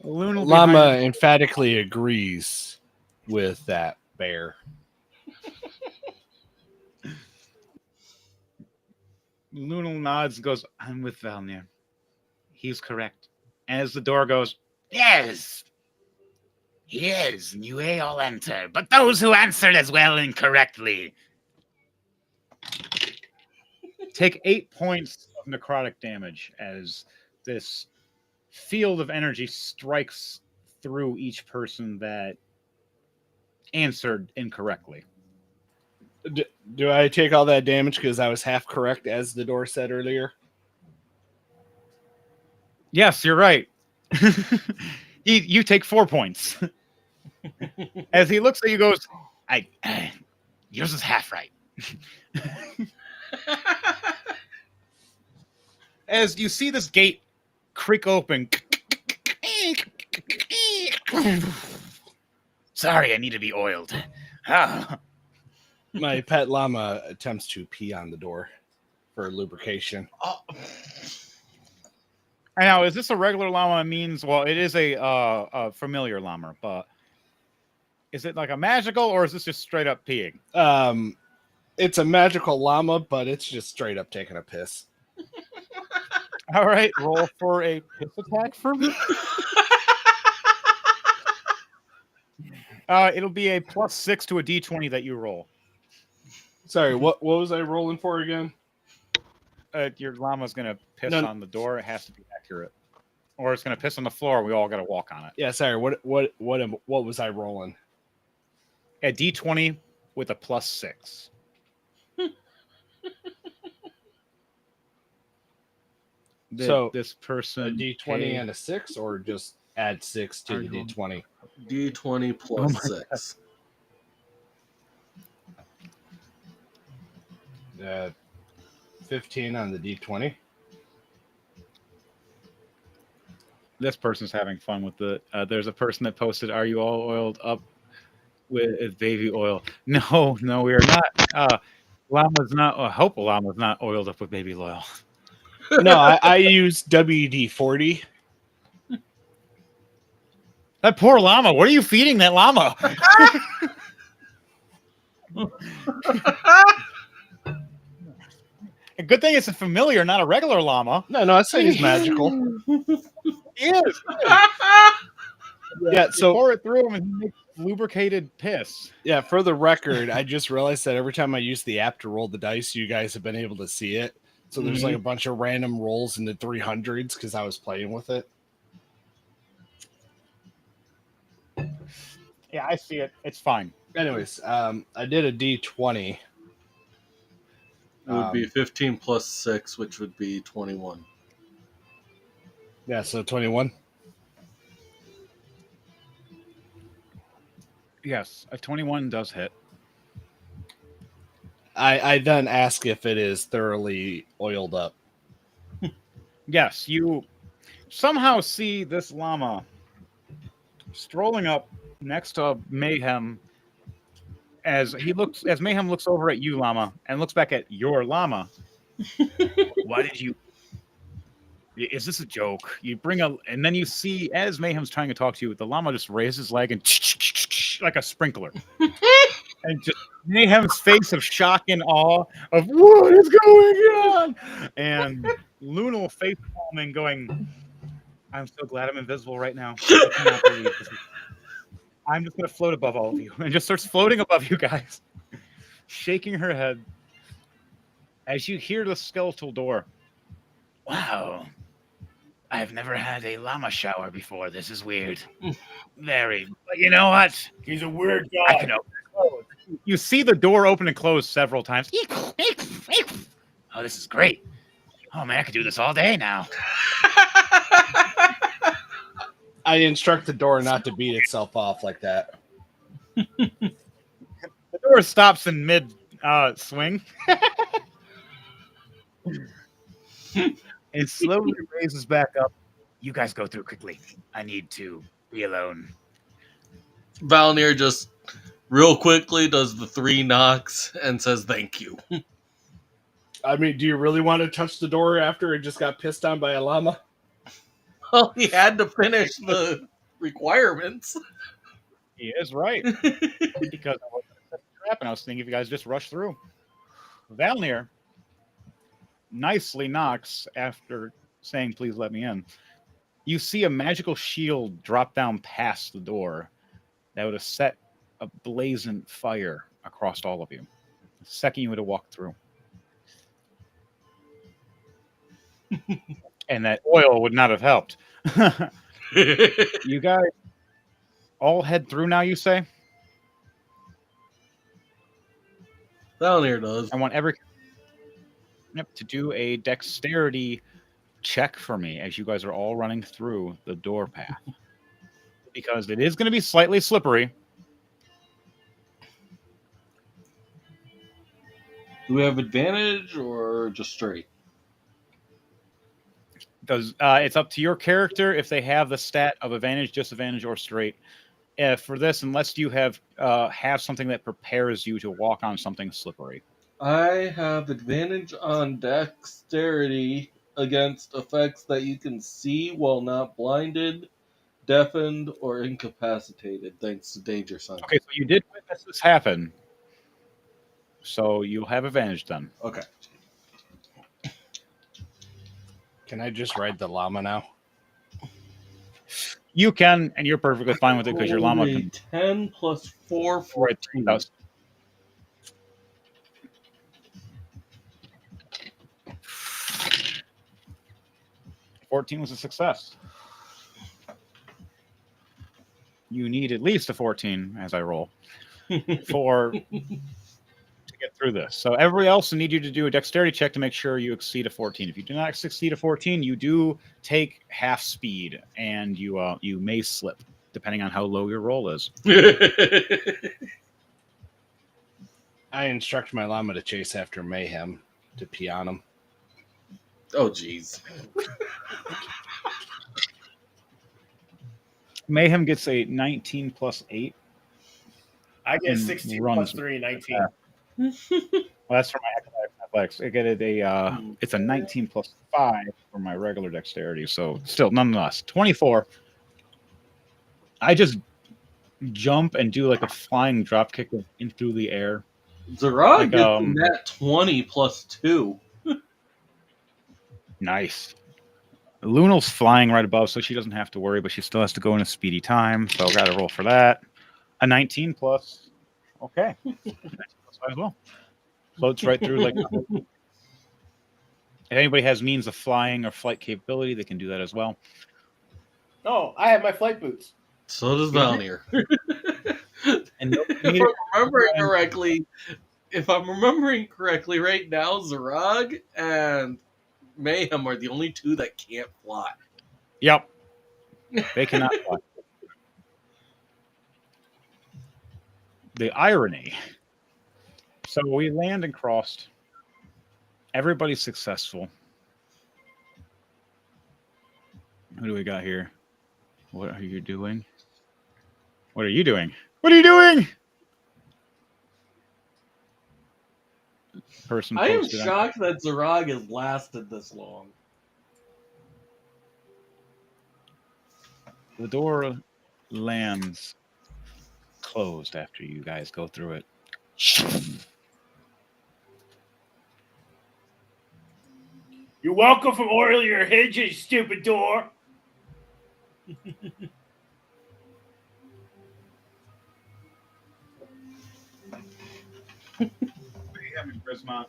Lunal Llama behind emphatically agrees with that bear. Lunal nods and goes, I'm with Valnir. He's correct. As the door goes, Yes. He is, and you may all enter, but those who answered as well incorrectly. take 8 points of necrotic damage as this field of energy strikes through each person that answered incorrectly. Do I take all that damage because I was half correct, as the door said earlier? Yes, you're right. You take 4 points. As he looks at you, goes, Yours is half right. as you see this gate creak open. Sorry, I need to be oiled. Ah, My pet llama attempts to pee on the door for lubrication. Now, is this a regular llama? Means, well, it is a familiar llama, but is it like a magical, or is this just straight up peeing? It's a magical llama, but it's just straight up taking a piss. All right, roll for a piss attack for me. It'll be a +6 to a d20 that you roll. Sorry, what was I rolling for again? Your llama's gonna piss No. on the door. It has to be accurate, or it's gonna piss on the floor. We all got to walk on it. Yeah, sorry. What was I rolling? A d20 with a +6. So, this person A d20 and a 6, or just add 6 to the d20? D20 Oh plus my 6. 15 on the d20. This person's having fun with it. There's a person that posted, "Are you all oiled up with baby oil?" No, we are not. Llama's not. I hope a llama's not oiled up with baby oil. No, I use WD-40. That poor llama. What are you feeding that llama? A good thing it's a familiar, not a regular llama. No, I say he's magical. He is. Yeah, You so pour it through him and he makes lubricated piss. yeah, for the record, I just realized that every time I use the app to roll the dice, you guys have been able to see it. So there's like a bunch of random rolls in the 300s because I was playing with it. Yeah, I see it. It's fine. Anyways, I did a d20. It would be 15 plus 6, which would be 21. Yeah, so 21. Yes, a 21 does hit. I then ask if it is thoroughly oiled up. Yes, you somehow see this llama strolling up next to Mayhem as Mayhem looks over at you, llama, and looks back at your llama. Why did you? Is this a joke? You bring and then you see as Mayhem's trying to talk to you, the llama just raises his leg and like a sprinkler, and just Mayhem's face of shock and awe of what is going on, and Lunal face palming, going, "I'm so glad I'm invisible right now. I cannot believe this. I'm just gonna float above all of you," and just starts floating above you guys, shaking her head as you hear the skeletal door. wow. I've never had a llama shower before. This is weird. Very. But you know what? He's a weird I guy. can open and close. You see the door open and close several times. Oh, this is great. Oh, man, I could do this all day now. I instruct the door not to beat itself off like that. The door stops in mid swing. It slowly raises back up. You guys go through quickly. I need to be alone. Valnir just real quickly does the 3 knocks and says thank you. I mean, do you really want to touch the door after it just got pissed on by a llama? Well, he had to finish the requirements. He is right. Because I wasn't set the trap, and I was thinking if you guys just rush through. Valnir nicely knocks after saying, "Please let me in." You see a magical shield drop down past the door that would have set a blazing fire across all of you. The second you would have walked through. And that oil would not have helped. You guys all head through now, you say? Down here does. I want every to do a dexterity check for me as you guys are all running through the door path. Because it is going to be slightly slippery. Do we have advantage or just straight? Does it's up to your character if they have the stat of advantage, disadvantage, or straight. For this, unless you have something that prepares you to walk on something slippery. I have advantage on dexterity against effects that you can see while not blinded, deafened, or incapacitated, thanks to danger sign. Okay, so you did witness this happen. So you'll have advantage then. Okay. Can I just ride the llama now? You can, and you're perfectly fine with it because your llama can 10 plus 4 for ride 2,000. $14 was a success. You need at least a 14 as I roll to get through this. So everybody else will need you to do a dexterity check to make sure you exceed a 14. If you do not exceed a 14, you do take half speed, and you may slip depending on how low your roll is. I instruct my llama to chase after Mayhem to pee on him. Oh, jeez. Mayhem gets a 19 plus 8. I get And 16 runs. plus 3, 19. Well, that's for my athletics. I get it it's a 19 plus 5 for my regular dexterity. So still, nonetheless, 24. I just jump and do like a flying drop kick in through the air. Zerag Like, gets a nat 20 plus 2. Nice. Lunal's flying right above, so she doesn't have to worry, but she still has to go in a speedy time. So I got to roll for that. A 19 plus. Okay. 19 plus 5 as well. Floats right through. Like, if anybody has means of flying or flight capability, they can do that as well. Oh, I have my flight boots. So does Valnir. And If I'm remembering correctly, right now, Zerag and Mayhem are the only two that can't fly. Yep. They cannot fly. The irony. So we land and crossed. Everybody's successful. What do we got here? What are you doing? What are you doing? What are you doing? Person I am posted on- shocked that Zerag has lasted this long. The door lands closed after you guys go through it. You're welcome from earlier hinges, stupid door. Having Grismont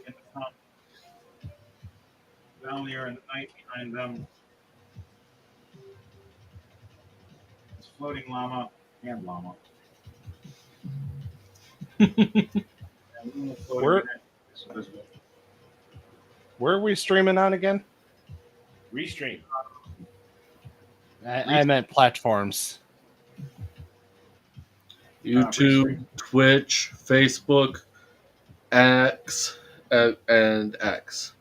in the front, down there in the night behind them. It's floating llama and llama. Where are we streaming on again? Restream. I meant platforms. YouTube, Twitch, Facebook, X, and X.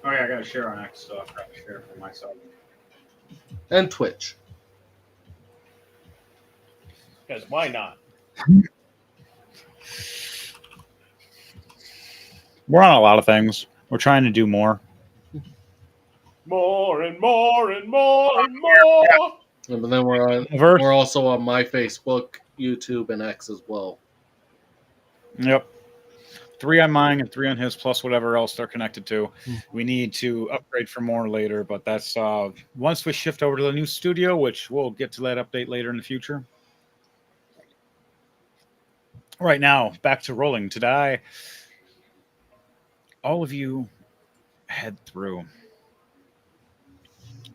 Oh yeah, I gotta share on X, so I've got to share for myself. And Twitch. Because why not? We're on a lot of things. We're trying to do more. More and more and more and more. And then Verse. we're also on my Facebook, YouTube, and X as well. Yep. 3 on mine and 3 on his, plus whatever else they're connected to. Hmm. We need to upgrade for more later, but that's once we shift over to the new studio, which we'll get to that update later in the future. Right now, back to rolling. Today, all of you head through,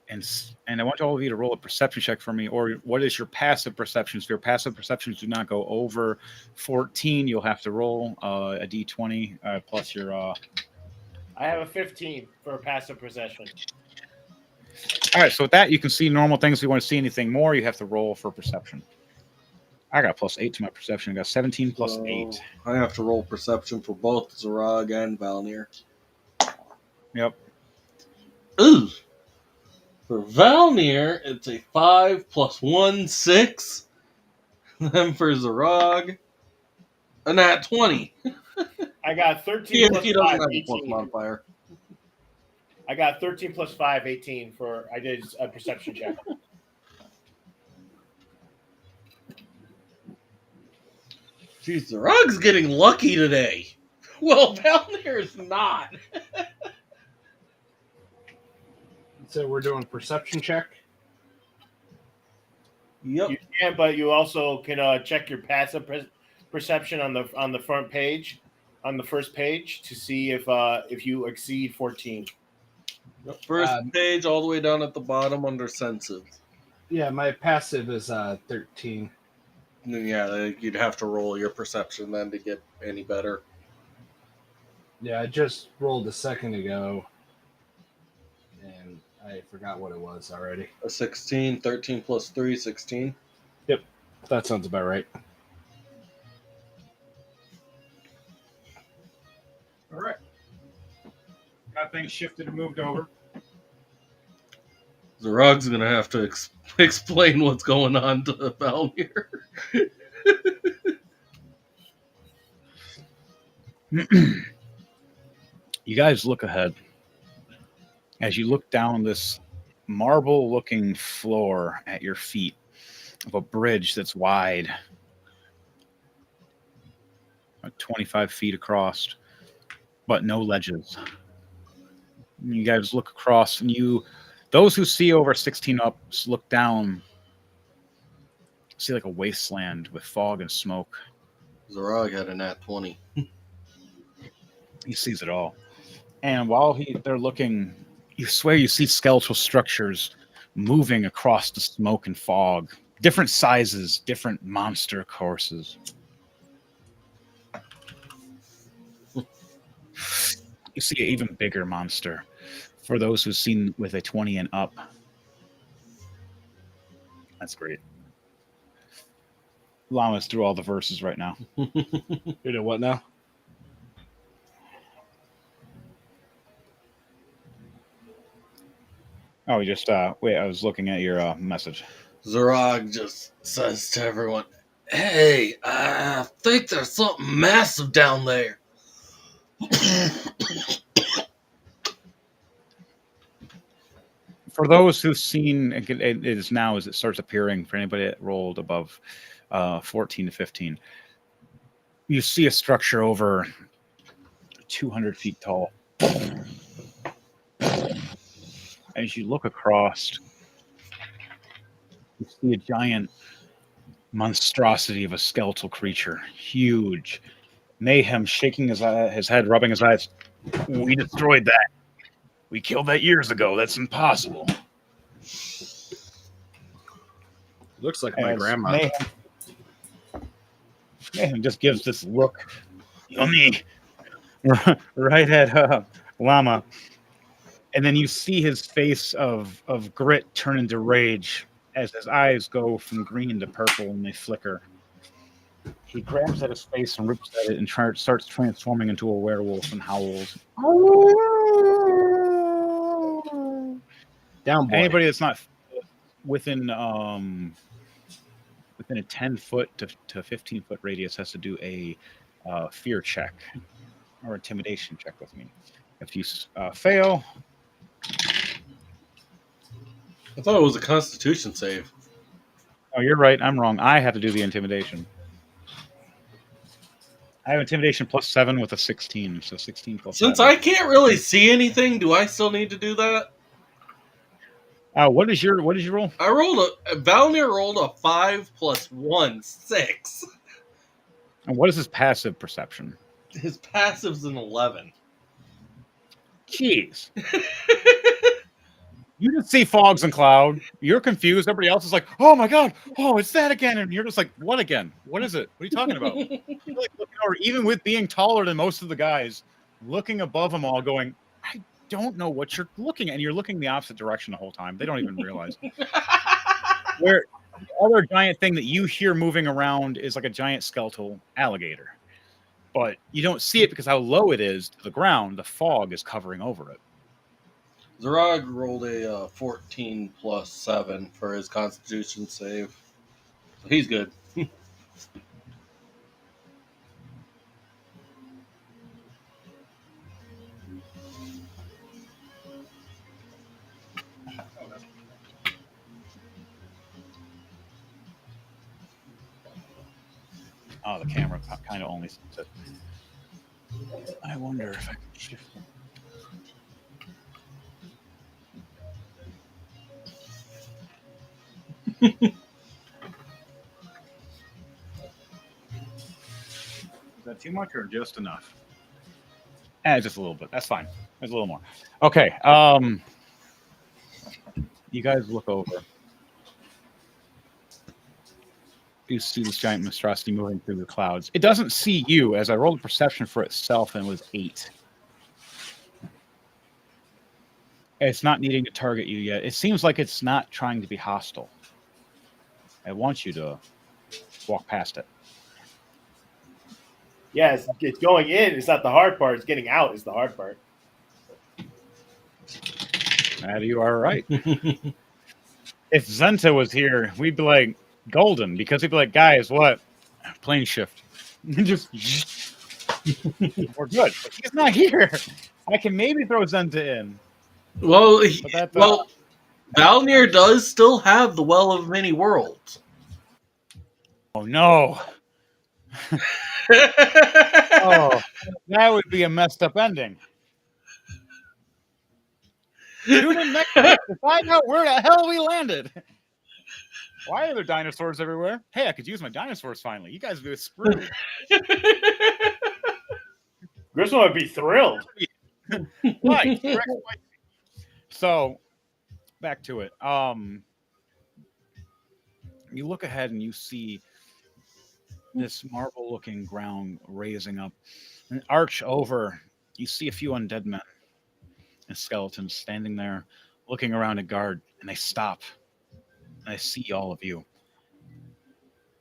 and I want all of you to roll a perception check for me, or what is your passive perceptions? If your passive perceptions do not go over 14, you'll have to roll a d20 plus your... I have a 15 for passive possession. All right, so with that, you can see normal things. If you want to see anything more, you have to roll for perception. I got +8 to my perception. I got 17 plus 8. I have to roll perception for both Zarog and Valnir. Yep. Ooh. For Valnir, it's a 5 plus 1, 6. Then for Zarog, a nat 20. I got 13 plus he doesn't 5, have a plus 18. modifier. I got 13 plus 5, 18 for I did a perception check. Jeez, Zarog's getting lucky today. Well, Valnir's not. So we're doing perception check. Yep. You can, but you also can check your passive perception on the front page, on the first page, to see if you exceed 14. First page, all the way down at the bottom under sensitive. Yeah, my passive is 13. Yeah, you'd have to roll your perception then to get any better. Yeah, I just rolled a second ago, and I forgot what it was already. A 16, 13 plus 3, 16. Yep, that sounds about right. All right. Got things shifted and moved over. Zarog's going to have to explain what's going on to Valnir. You guys look ahead. As you look down this marble-looking floor at your feet of a bridge that's wide, about 25 feet across, but no ledges. You guys look across, and those who see over 16 ups look down, see like a wasteland with fog and smoke. Zarog had a nat 20. He sees it all. And while they're looking, you swear you see skeletal structures moving across the smoke and fog. Different sizes, different monster courses. You see an even bigger monster for those who've seen with a 20 and up. That's great. Llama's through all the verses right now. You know what now? Oh, you just wait. I was looking at your message. Zarog just says to everyone, "Hey, I think there's something massive down there." For those who've seen, it is now as it starts appearing. For anybody that rolled above 14 to 15, you see a structure over 200 feet tall. As you look across, you see a giant monstrosity of a skeletal creature, huge. Mayhem shaking his head, rubbing his eyes. We destroyed that. We killed that years ago. That's impossible. Looks like my grandma. Mayhem just gives this look on me right at Llama. And then you see his face of grit turn into rage as his eyes go from green to purple and they flicker. He grabs at his face and rips at it and starts transforming into a werewolf and howls. Down boy. Anybody that's not within a 10-foot to 15-foot radius has to do a fear check or intimidation check with me. If you fail, I thought it was a Constitution save. Oh, you're right. I'm wrong. I have to do the intimidation. I have intimidation +7 with a 16, so 16 plus. Since 7. I can't really see anything, do I still need to do that? What is your roll? I rolled Valnir rolled a 5 + 1, 6. And what is his passive perception? His passive's an 11. Jeez. You just see fogs and cloud. You're confused. Everybody else is like, "Oh my god! Oh, it's that again!" And you're just like, "What again? What is it? What are you talking about?" You're like looking over, even with being taller than most of the guys, looking above them all, going, "I don't know what you're looking at." And you're looking the opposite direction the whole time. They don't even realize. Where the other giant thing that you hear moving around is like a giant skeletal alligator, but you don't see it because how low it is to the ground. The fog is covering over it. Zerog rolled a 14 + 7 for his Constitution save. So he's good. Oh, the camera kind of only sees it. I wonder if I can shift it. Is that too much or just enough? Just a little bit. That's fine. There's a little more. Okay. You guys look over. You see this giant monstrosity moving through the clouds. It doesn't see you, as I rolled a perception for itself and it was 8. It's not needing to target you yet. It seems like it's not trying to be hostile. I want you to walk past it. Yeah, it's going in. It's not the hard part. It's getting out is the hard part. That you are right. If Zenta was here, we'd be like golden because he'd be like, guys, what? Plane shift. Just we're good. But he's not here. I can maybe throw Zenta in. Well, But Valnir does still have the Well of Many Worlds. Oh no. Oh, that would be a messed up ending. Tune in next week to find out where the hell we landed. Why are there dinosaurs everywhere? Hey, I could use my dinosaurs finally. You guys are screwed. Grissom would be thrilled. Right. So, back to it. You look ahead and you see this marble-looking ground raising up. An arch over, you see a few undead men and skeletons standing there, looking around a guard, and they stop. And I see all of you.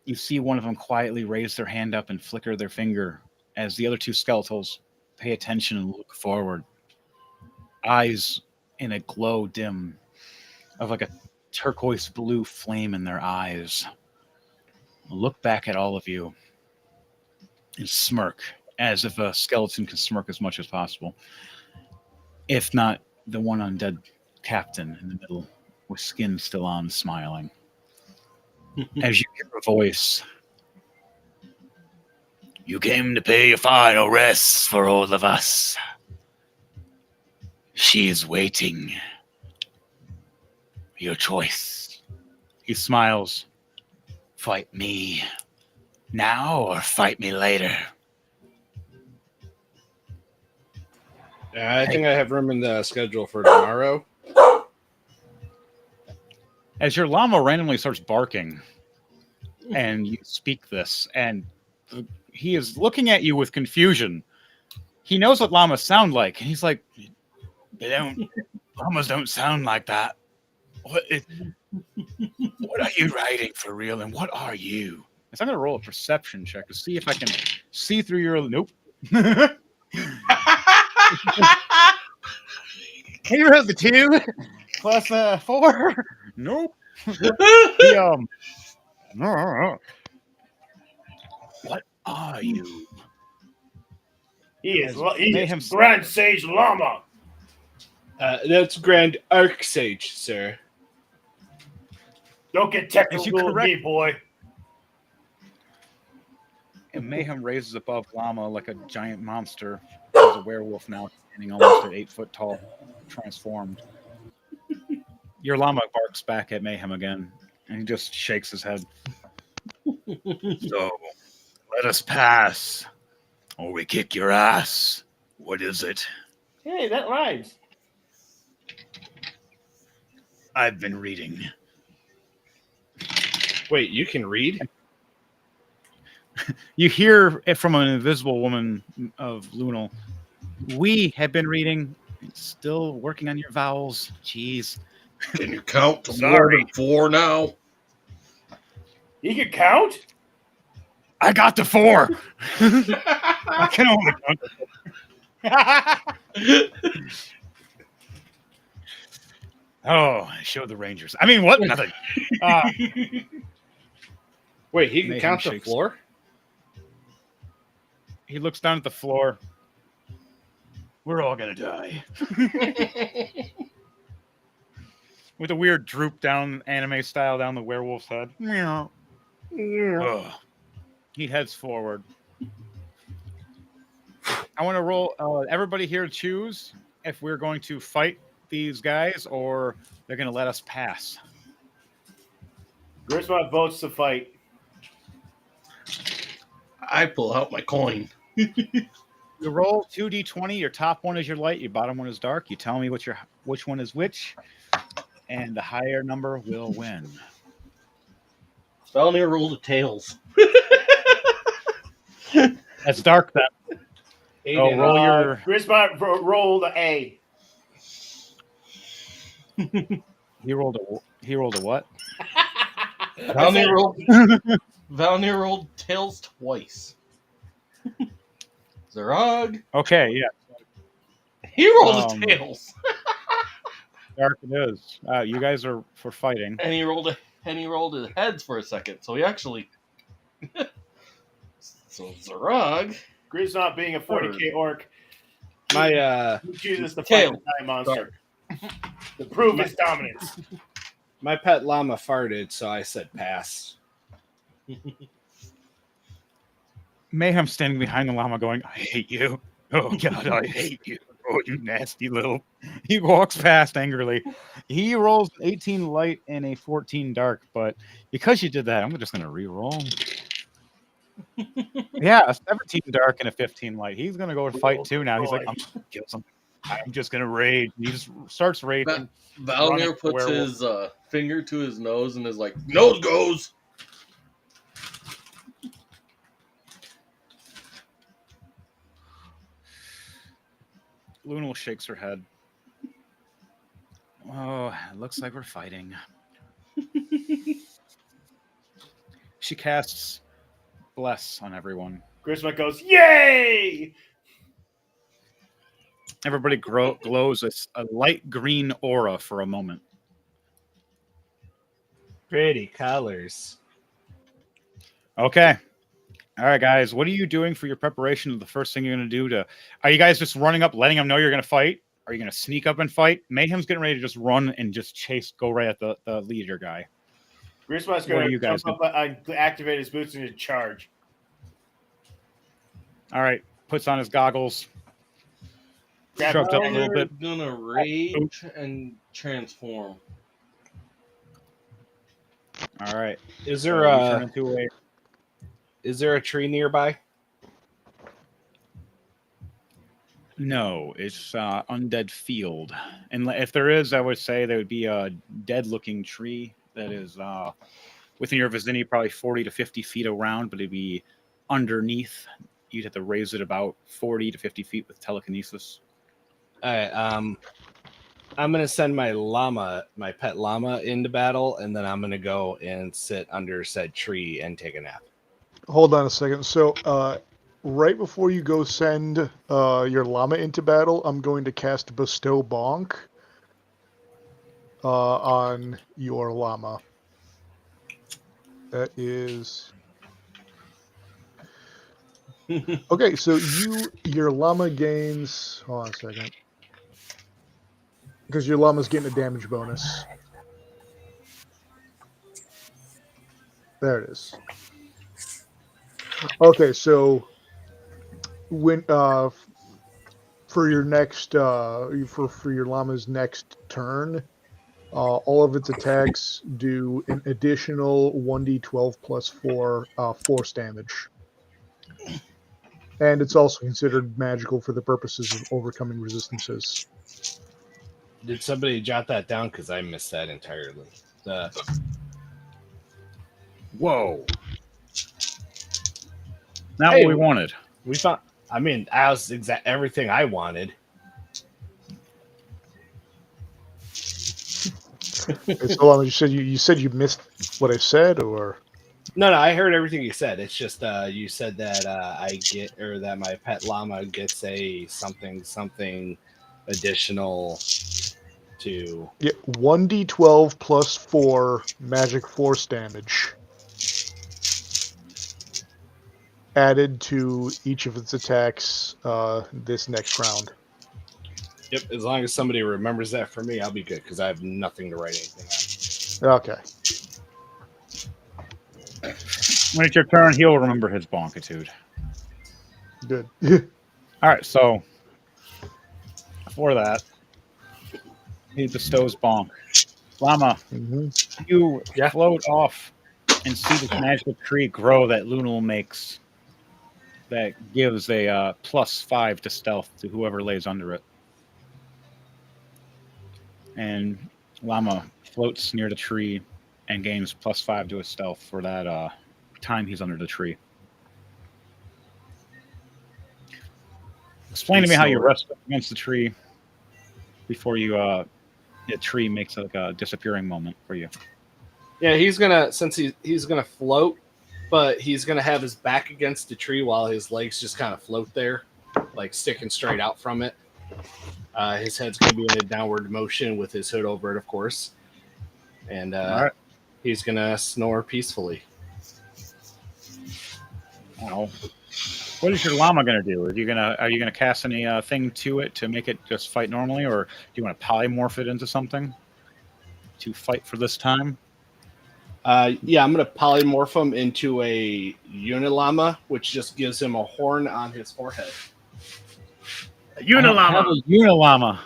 You see one of them quietly raise their hand up and flicker their finger as the other two skeletals pay attention and look forward. Eyes in a glow dim of like a turquoise blue flame in their eyes. Look back at all of you and smirk, as if a skeleton can smirk as much as possible. If not the one undead captain in the middle with skin still on, smiling. As you hear a voice. You came to pay your final rest for all of us. She is waiting. Your choice. He smiles. Fight me now or fight me later. I think I have room in the schedule for tomorrow. As your llama randomly starts barking and you speak this, and he is looking at you with confusion. He knows what llamas sound like, and he's like, llamas don't sound like that. What are you writing for real, and what are you? So I'm going to roll a perception check to see if I can see through your... Nope. Here has the 2 plus 4. Nope. What are you? He is Grand Sage Llama. That's Grand Archsage, sir. Don't get And technical you with correct- me, boy. And Mayhem raises above Llama like a giant monster. There's a werewolf now standing almost at 8 foot tall, transformed. Your llama barks back at Mayhem again, and he just shakes his head. So, let us pass, or we kick your ass. What is it? Hey, that rhymes. I've been reading. Wait, you can read? You hear it from an invisible woman of Lunal. We have been reading. Still working on your vowels. Jeez. Can you count to more Sorry. than 4 now? You can count? I got to 4. I can only count to 4. Oh, I showed the Rangers. I mean, what? Nothing. Wait, he can Mayhem count the shakes. floor? He looks down at the floor. We're all gonna die. With a weird droop down, anime style, down the werewolf's head. Meow. Ugh. He heads forward. I want to roll. Everybody here choose if we're going to fight these guys or they're going to let us pass. Griswold votes to fight. I pull out my coin. You roll 2d20. Your top one is your light. Your bottom one is dark. You tell me which one is which, and the higher number will win. Valnir rolled a tails. That's dark then. Oh, roll your. Griswold rolled an A. He rolled a what? Valnir rolled tails twice. Zarog, Okay, yeah. he rolled a tails. Dark it is. You guys are for fighting. And he rolled his heads for a second. So he actually So Zarog. Griswold being a 40k orc. My He chooses to fight Tail. the giant monster. To prove his dominance. my pet llama farted, so I said pass. Mayhem standing behind the llama going, I hate you. Oh, God, I hate you. Oh, you nasty little. He walks past angrily. He rolls 18 light and a 14 dark, but because you did that, I'm just going to re-roll. Yeah, a 17 dark and a 15 light. He's going to go and fight too now. He's like, I'm going to kill something. I'm just going to rage. He just starts raging. Running Valnir puts werewolf. his finger to his nose and is like, nose goes. Lunal shakes her head. Oh, it looks like we're fighting. She casts Bless on everyone. Griswold goes, yay! Everybody glows a light green aura for a moment. Pretty colors. Okay. All right, guys. What are you doing for your preparation of the first thing you're going to do? Are you guys just running up, letting them know you're going to fight? Are you going to sneak up and fight? Mayhem's getting ready to just run and just go right at the leader guy. Griswold's What are going you to guys jump up and activate his boots and charge. All right. Puts on his goggles. Grab Shoved up a little Valnir bit. gonna rage and transform. All right. Is So there you a turn into a is there a tree nearby? No, it's undead field, and if there is, I would say there would be a dead-looking tree that is within your vicinity, probably 40 to 50 feet around, but it'd be underneath. You'd have to raise it about 40 to 50 feet with telekinesis. All right, I'm gonna send my pet llama into battle, and then I'm gonna go and sit under said tree and take a nap. Hold on a second. So, right before you go send your llama into battle, I'm going to cast Bestow Bonk on your llama. That is okay. So your llama gains. Hold on a second, because your llama's getting a damage bonus. There it is. Okay, so when for your next for your llama's next turn, all of its attacks do an additional 1d12 plus 4 force damage. And it's also considered magical for the purposes of overcoming resistances. Did somebody jot that down? Because I missed that entirely. Whoa. Not Hey, what we wanted. We found. I mean, that was everything I wanted. So hold on, you said you missed what I said, or No, I heard everything you said. It's just you said that I get, or that my pet llama gets a something additional to. yeah, 1d12 plus 4 magic force damage added to each of its attacks this next round. Yep, as long as somebody remembers that for me, I'll be good because I have nothing to write anything Okay. When it's your turn, he'll remember his bonkitude. Good. All right, so for that, he bestows bonk. Llama, you Yeah. float off and see this magical tree grow that Lunal makes that gives a +5 to stealth to whoever lays under it. And Llama floats near the tree and gains +5 to his stealth for that time he's under the tree. Explain to me how you rest up against the tree before you the tree makes like a disappearing moment for you. Yeah, he's gonna he's gonna float, but he's gonna have his back against the tree while his legs just kind of float there, like sticking straight out from it. His head's gonna be in a downward motion with his hood over it, of course, and All right. he's gonna snore peacefully. Oh. What is your llama gonna do? Are you gonna cast any thing to it to make it just fight normally, or do you want to polymorph it into something to fight for this time? Yeah, I'm gonna polymorph him into a unilama, which just gives him a horn on his forehead. Unilama. A unilama.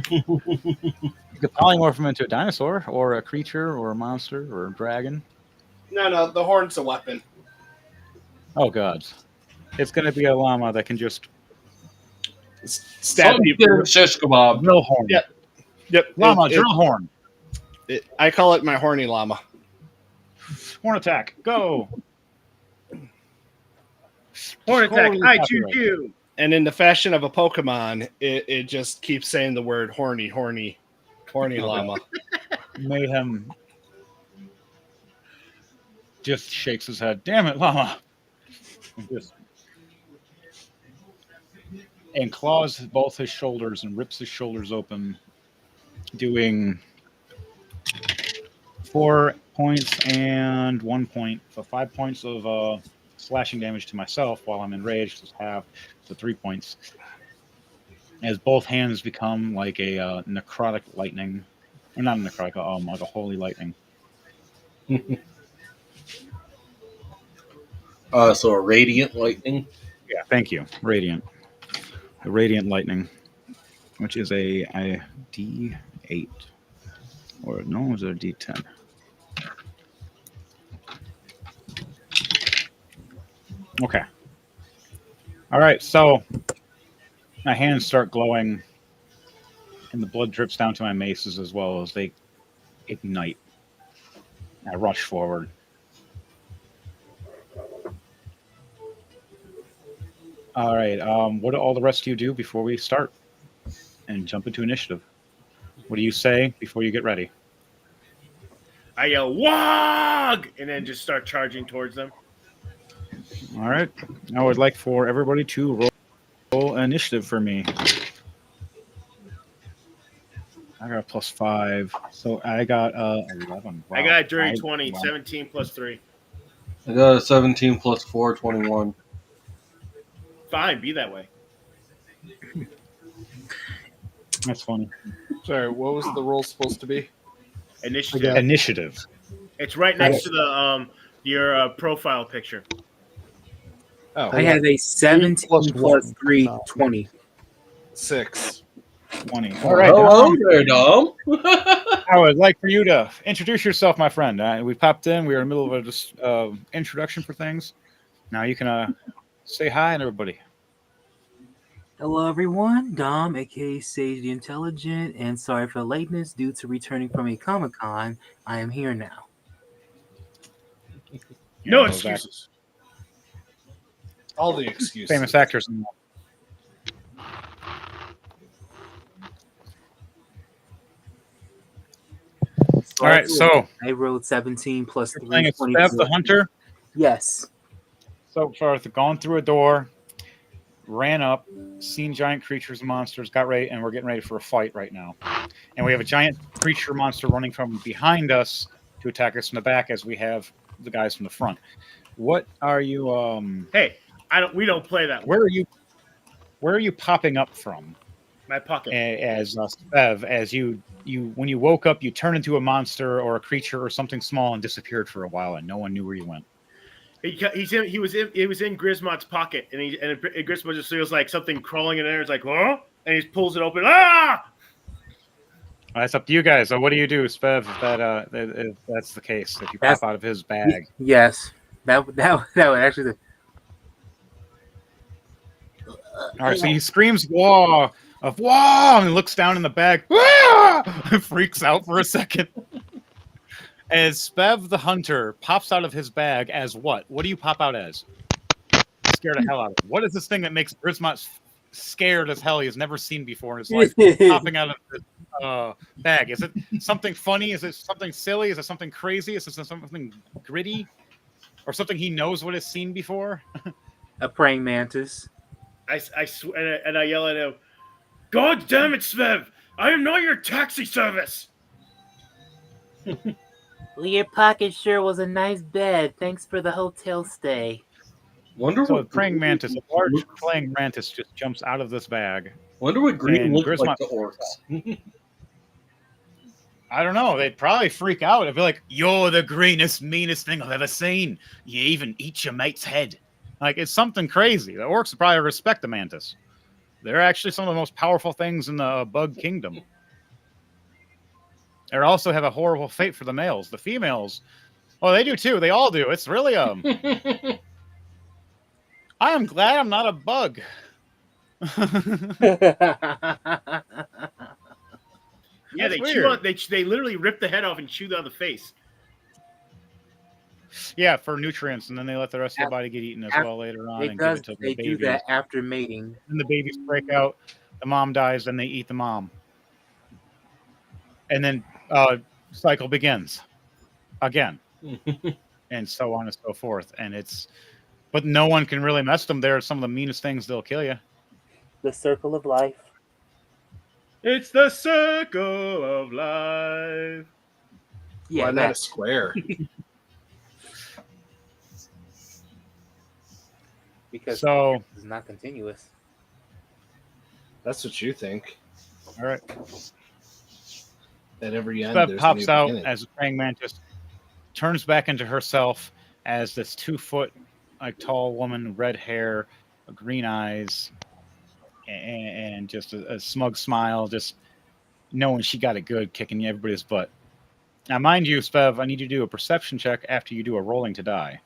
You could polymorph him into a dinosaur, or a creature, or a monster, or a dragon. No, the horn's a weapon. Oh god. It's going to be a llama that can just Stab people. Shish kebab. drill horn. Yep. Llama, drill horn. I call it my horny llama. Horn attack. Go. Horn attack. Totally I copyright. choose you. And in the fashion of a Pokemon, it just keeps saying the word horny llama. Mayhem just shakes his head. Damn it, llama. And claws both his shoulders and rips his shoulders open, doing 4 points and 1 point. So 5 points of slashing damage to myself while I'm enraged. Is half, so 3 points. As both hands become like a necrotic lightning. Or not a necrotic, like a holy lightning. So a radiant lightning. Yeah, thank you. Radiant. The radiant lightning, which is a D8. Or no, is it a D10? Okay. All right, so my hands start glowing, and the blood drips down to my maces as well as they ignite. I rush forward. All right. What do all the rest of you do before we start and jump into initiative? What do you say before you get ready? I yell, "Wog!" and then just start charging towards them. All right. I would like for everybody to roll initiative for me. I got a +5, so I got 11. Wow. I got a dirty 20, 17 plus 3. I got a 17 plus 4, 21. Fine, be that way. That's funny. Sorry, what was the roll supposed to be? Initiative. Initiative. It's right next to the your profile picture. Oh, I have a 17 plus plus one. 3, No. 20. 6. 20. All right, Hello Dom. there, Dom. I would like for you to introduce yourself, my friend. We popped in. We were in the middle of a just introduction for things. Now you can say hi and everybody. Hello, everyone. Dom, aka Sage the Intelligent, and sorry for the lateness due to returning from a Comic Con. I am here now. No those excuses. All the excuses. Famous actors. All right, so I rolled 17 plus you're 3, playing as 24. Bev the Hunter. Yes. So far, gone through a door, ran up, seen giant creatures and monsters, got ready, and we're getting ready for a fight right now. And we have a giant creature monster running from behind us to attack us from the back, as we have the guys from the front. What are you? Hey, we don't play that way. Where are you popping up from? My pocket. As Bev, as you when you woke up, you turned into a monster or a creature or something small and disappeared for a while, and no one knew where you went. He was in Grismont's pocket, and Grismont just feels like something crawling in there. It's like, huh? And he pulls it open. Ah! That's up to you guys. So what do you do, Spev, if that's the case? If you pop out of his bag, Yes. That would actually. all right. So he screams, "Whoa!" of "Whoa!" and looks down in the bag, freaks out for a second. As Spev the Hunter pops out of his bag as what? What do you pop out as? Scared the hell out of it. What is this thing that makes Grismont scared as hell he has never seen before in his life? Popping out of the bag. Is it something funny? Is it something silly? Is it something crazy? Is it something gritty? Or something he knows what has seen before? A praying mantis. I swear, and I yell at him, "God damn it, Svev! I am not your taxi service!" Well, your pocket sure was a nice bed. Thanks for the hotel stay. Wonder So a what praying mantis, a large looks- praying mantis, just jumps out of this bag. Wonder what green And looks like Grismont- to orcs. I don't know. They'd probably freak out. It'd be like, "You're the greenest, meanest thing I've ever seen. You even eat your mate's head." Like, it's something crazy. The orcs would probably respect the mantis. They're actually some of the most powerful things in the bug kingdom. They also have a horrible fate for the males. The females, well, they do too. They all do. It's really I am glad I'm not a bug. Yeah, That's they weird. they literally rip the head off and chew down the face. Yeah, for nutrients, and then they let the rest of the body get eaten as well later on and give it to the They babies. do that after mating. Then the babies break out, the mom dies, then they eat the mom. And then cycle begins again. And so on and so forth. But no one can really mess them. They're some of the meanest things. They'll kill you. The circle of life. It's the circle of life. Yeah, Why not a square? because So, it's not continuous. That's what you think. all right. At every end, Steph there's a pops new out beginning. as a praying mantis, turns back into herself as this 2-foot, like tall woman, red hair, green eyes, and just a smug smile, just knowing she got it good, kicking everybody's butt. Now, mind you, Spev, I need you to do a perception check after you do a rolling to die,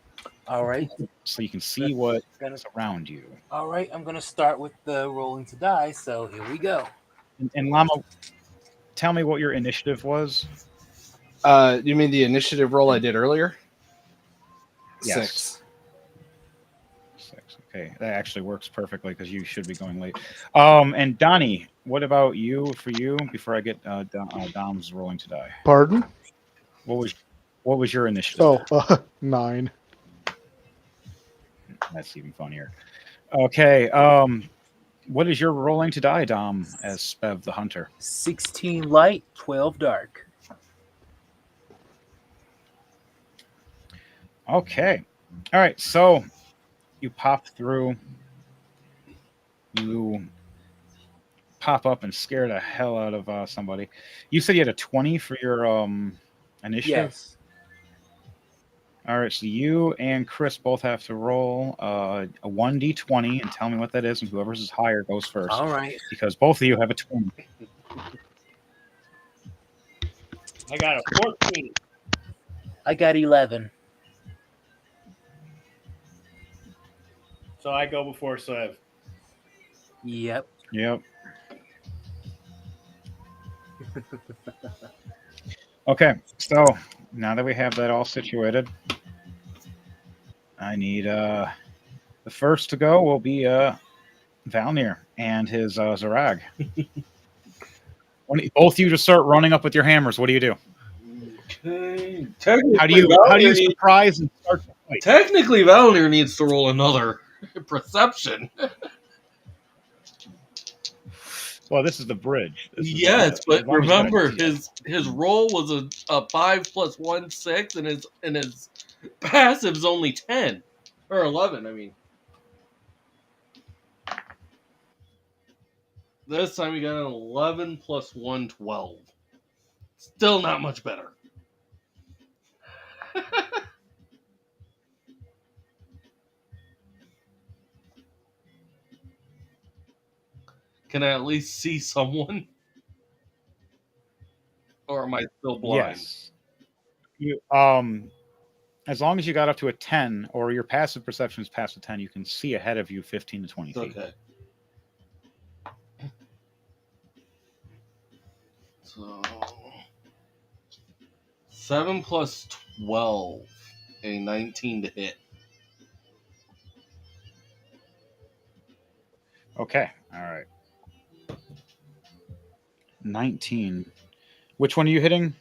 All right. so you can see what's around you. All right. I'm going to start with the rolling to die. So here we go. And Llama, tell me what your initiative was. You mean the initiative roll I did earlier? Yes. 6. Okay, that actually works perfectly because you should be going late. And Donnie, what about you? For you, before I get Dom's rolling to die, Pardon? what was your initiative? Oh, 9. That's even funnier. Okay, what is your rolling to die, Dom, as Spev the Hunter? 16 light, 12 dark. Okay, all right. So you pop through. You pop up and scare the hell out of somebody. You said you had a 20 for your initiative. Yes. All right, so you and Chris both have to roll a 1d20 and tell me what that is, and whoever's is higher goes first. All right. Because both of you have a 20. I got a 14. I got 11. So I go before Sev. Yep. Yep. Okay, so now that we have that all situated, I need the first to go will be Valnir and his Zarag. Both of you just start running up with your hammers. What do you do? Okay. How do you Valnir surprise and start the fight? Technically, Valnir needs to roll another perception. Well, this is the bridge. Yes, but as long as you got a remember D. his roll was a 5 + 1 6, and his passive's only 10 or 11. I mean, this time we got an 11 + 1 12. Still not much better. Can I at least see someone? Or am I still blind? Yes. You as long as you got up to a 10 or your passive perception is past a 10, you can see ahead of you 15 to 20 feet. Okay. So 7 + 12, a 19 to hit. Okay. All right. 19. Which one are you hitting?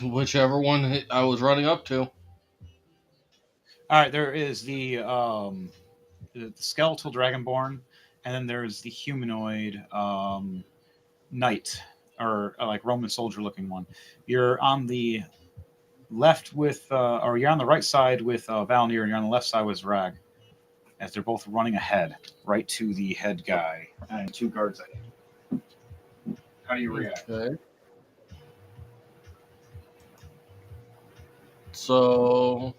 Whichever one I was running up to. All right, there is the skeletal dragonborn, and then there's the humanoid knight, or like Roman soldier looking one. You're on the left with, or you're on the right side with Valnir, and you're on the left side with Zrag, as they're both running ahead, right to the head guy, and two guards ahead. How do you react? Okay. So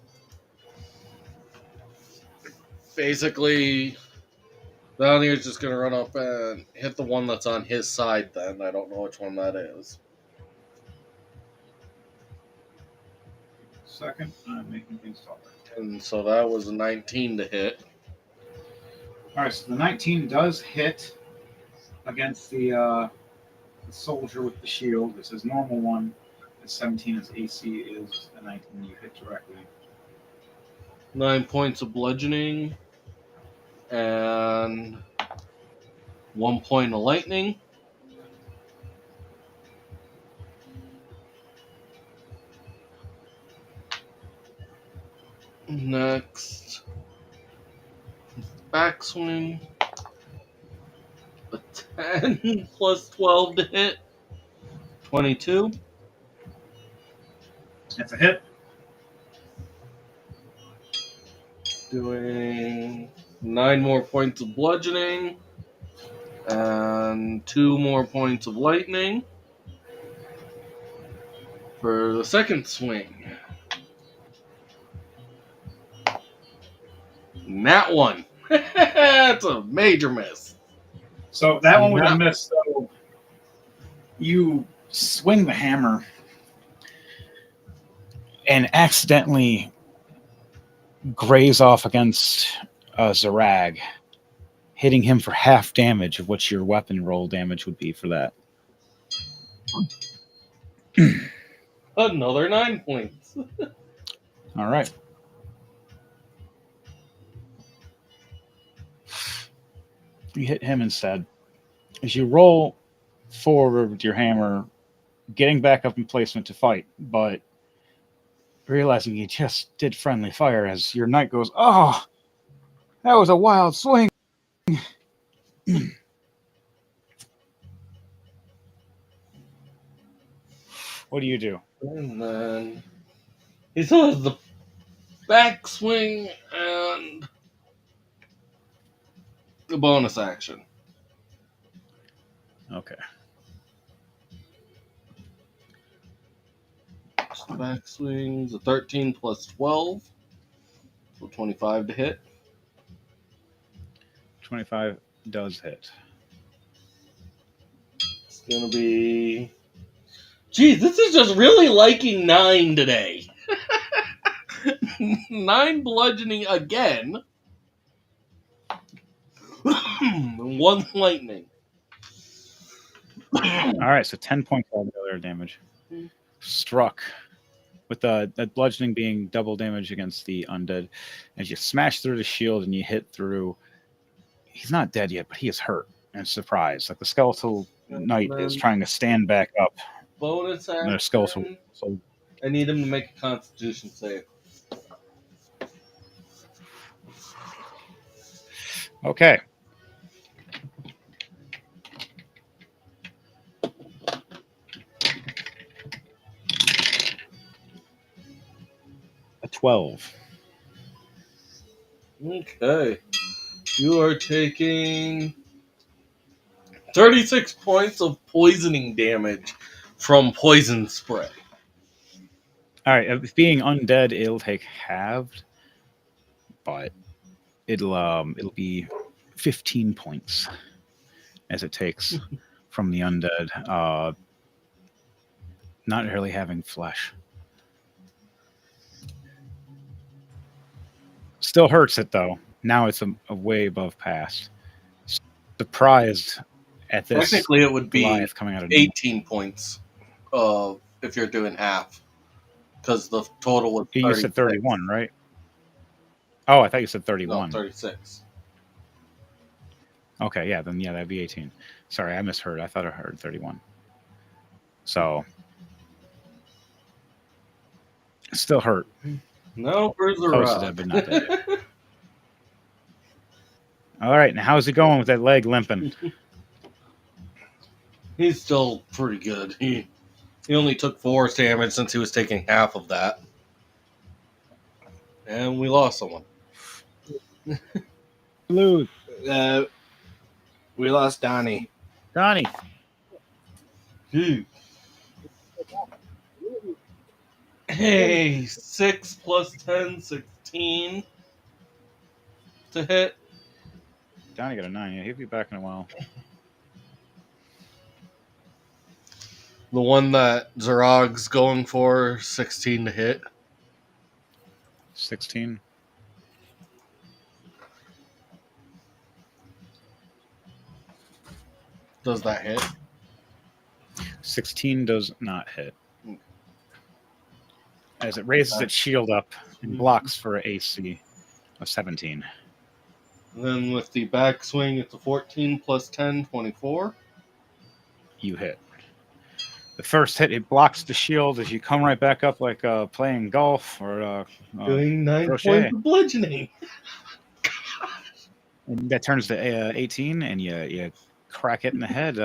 basically, Valnir's just gonna run up and hit the one that's on his side. Then I don't know which one that is. Second, I'm making things taller. And so that was a 19 to hit. All right, so the 19 does hit against the soldier with the shield. It's his normal one. The 17 is AC is a 19 you hit directly. 9 points of bludgeoning and 1 point of lightning. Next, backswing. A 10 + 12 to hit. 22. That's a hit. Doing 9 more points of bludgeoning and 2 more points of lightning for the second swing. Nat 1. That's a major miss. So that one was a miss. So you swing the hammer and accidentally graze off against Zarag, hitting him for half damage of what your weapon roll damage would be for that. Another 9 points. All right. You hit him instead. As you roll forward with your hammer, getting back up in placement to fight, but realizing you just did friendly fire as your knight goes, "Oh, that was a wild swing." What do you do? And then he still has the backswing and the bonus action. Okay. Backswing's a 13 + 12. So 25 to hit. 25 does hit. It's going to be... Geez, this is just really liking 9 today. 9 bludgeoning again. 1 lightning. All right, so 10 points altogether damage. Struck with the bludgeoning being double damage against the undead. As you smash through the shield and you hit through, he's not dead yet, but he is hurt and surprised. Like the skeletal knight is trying to stand back up. Bonus action. The skeletal. So I need him to make a Constitution save. okay. A 12. Okay. You are taking 36 points of poisoning damage from poison spray. All right, being undead, it'll take halved, but it'll be 15 points as it takes from the undead. Not really having flesh. Still hurts it though. Now it's a way above past. Surprised at this. Technically, it would be Goliath coming out of 18 points if you're doing half. Because the total was 36. You said 31, right? Oh, I thought you said 31. No, 36. Okay, yeah, then that'd be 18. Sorry, I misheard. I thought I heard 31. So still hurt. No, where's the Close to rock? dead, but not dead. All right, now how's it going with that leg limping? He's still pretty good. He only took 4 damage since he was taking half of that. And we lost someone. Lose. We lost Donnie. Donnie. Hey, 6 plus 10, 16 to hit. Donnie got a 9. Yeah, he'll be back in a while. The one that Zarog's going for, 16 to hit. 16. Does that hit? 16 does not hit. As it raises its shield up and blocks for an AC of 17. And then with the backswing, it's a 14 plus 10, 24. You hit. The first hit, it blocks the shield as you come right back up like playing golf or Doing 9 crochet. points of bludgeoning. And that turns to 18, and you crack it in the head.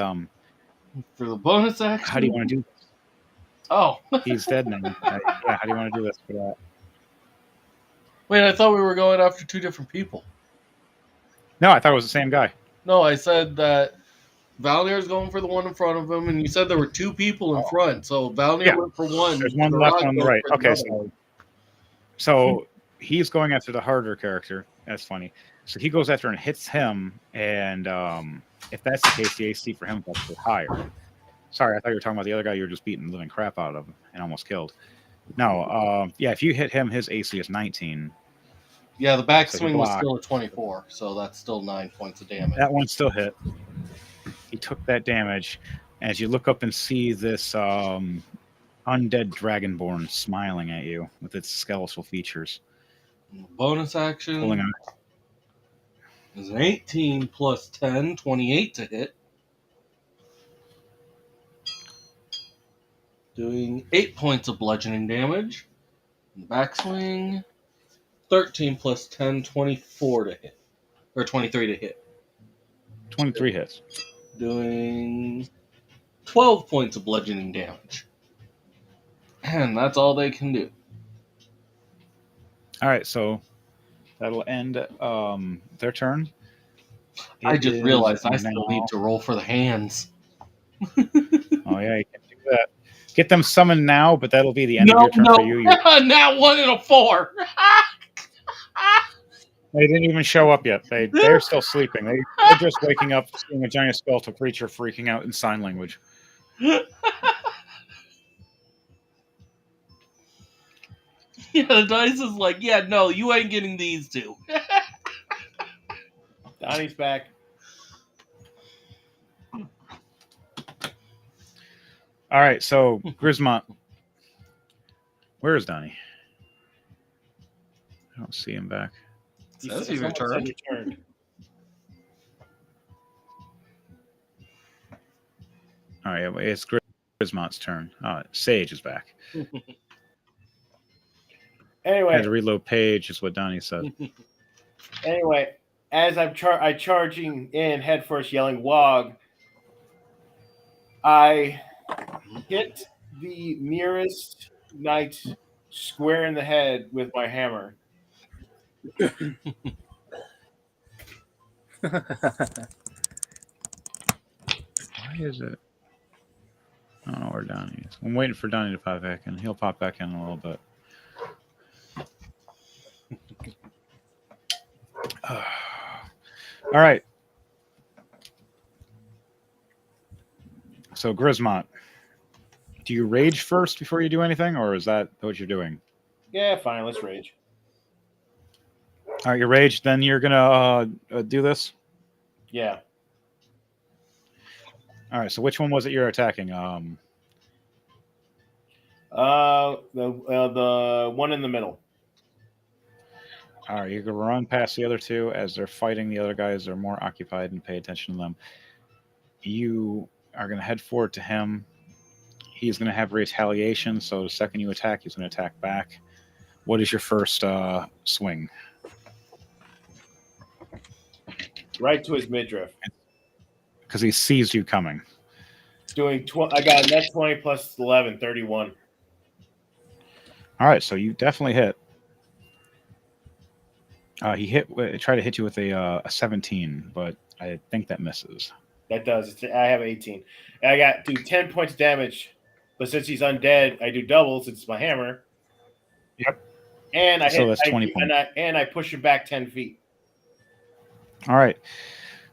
For the bonus action. How do you want to do this? Oh. He's dead now. Yeah, how do you want to do this for that? Wait, I thought we were going after 2 different people. No, I thought it was the same guy. No, I said that Valnir's going for the one in front of him, and you said there were 2 people in front. So Valnir went for one. There's one left, one on the right. Okay, so he's going after the harder character. That's funny. So he goes after and hits him, and if that's the case, the AC for him is actually higher. Sorry, I thought you were talking about the other guy you were just beating the living crap out of and almost killed. No, if you hit him, his AC is 19. Yeah, the backswing was still a 24, so that's still 9 points of damage. That one still hit. He took that damage. As you look up and see this undead dragonborn smiling at you with its skeletal features. Bonus action Pulling on. is an 18 plus 10, 28 to hit. Doing 8 points of bludgeoning damage. Backswing, 13 plus 10, 24 to hit. Or 23 to hit. 23 hits. Doing 12 points of bludgeoning damage. And that's all they can do. All right, so that'll end their turn. I just realized I still need to roll for the hands. Oh, yeah, you can do that. Get them summoned now, but that'll be the end of your turn for you. Not 1 and a 4. They didn't even show up yet. They're still sleeping. They're just waking up, seeing a giant skeletal creature freaking out in sign language. Yeah, the dice is like, yeah, no, you ain't getting these two. Donnie's back. All right, so Grismont. Where is Donnie? I don't see him back. Says he Someone returned. said returned. All right, it's Grismont's turn. Sage is back. I Anyway, had to reload page, is what Donnie said. Anyway, as I'm charging in headfirst, yelling "Wog," I hit the nearest knight square in the head with my hammer. Why is it? I don't know where Donnie is. I'm waiting for Donnie to pop back in. He'll pop back in a little bit. All right. So Grismont, do you rage first before you do anything, or is that what you're doing? Yeah, fine. Let's rage. All right, you rage. Then you're gonna do this. Yeah. All right. So which one was it you're attacking? The one in the middle. All right, you're gonna run past the other two as they're fighting. The other guys are more occupied and pay attention to them. You are gonna head forward to him. He's gonna have retaliation. So the second you attack, he's gonna attack back. What is your first swing? Right to his midriff. Because he sees you coming. I got a net 20 plus 11, 31. All right, so you definitely hit. He tried to hit you with a 17, but I think that misses. That does. I have 18. And I do 10 points of damage, but since he's undead, I do double since it's my hammer. Yep. And I So hit, that's 20 points. And I push him back 10 feet. All right.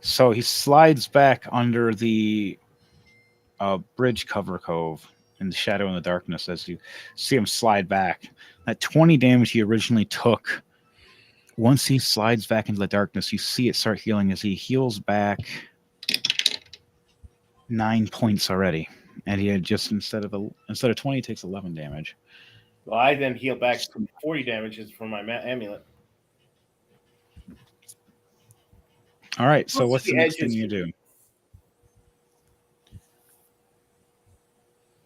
So he slides back under the bridge cover cove in the shadow and the darkness as you see him slide back. That 20 damage he originally took, once he slides back into the darkness, you see it start healing as he heals back 9 points already. And he had just instead of 20, he takes 11 damage. Well, I then heal back 40 damages from my amulet. All right, so what's the next thing you do?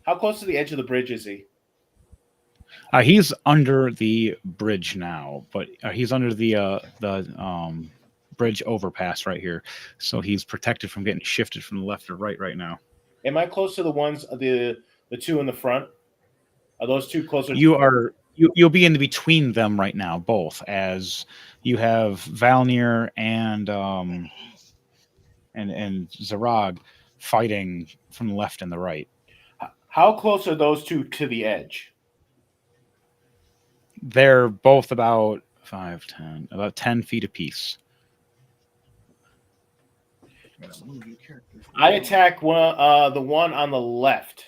How close to the edge of the bridge is he? He's under the bridge now, but he's under the bridge overpass right here. So he's protected from getting shifted from the left or right now. Am I close to the ones the two in the front? Are those two closer? You'll be in between them right now, both, as you have Valnir and Zarag fighting from the left and the right. How close are those two to the edge? They're both about 10 feet apiece. I attack the one on the left.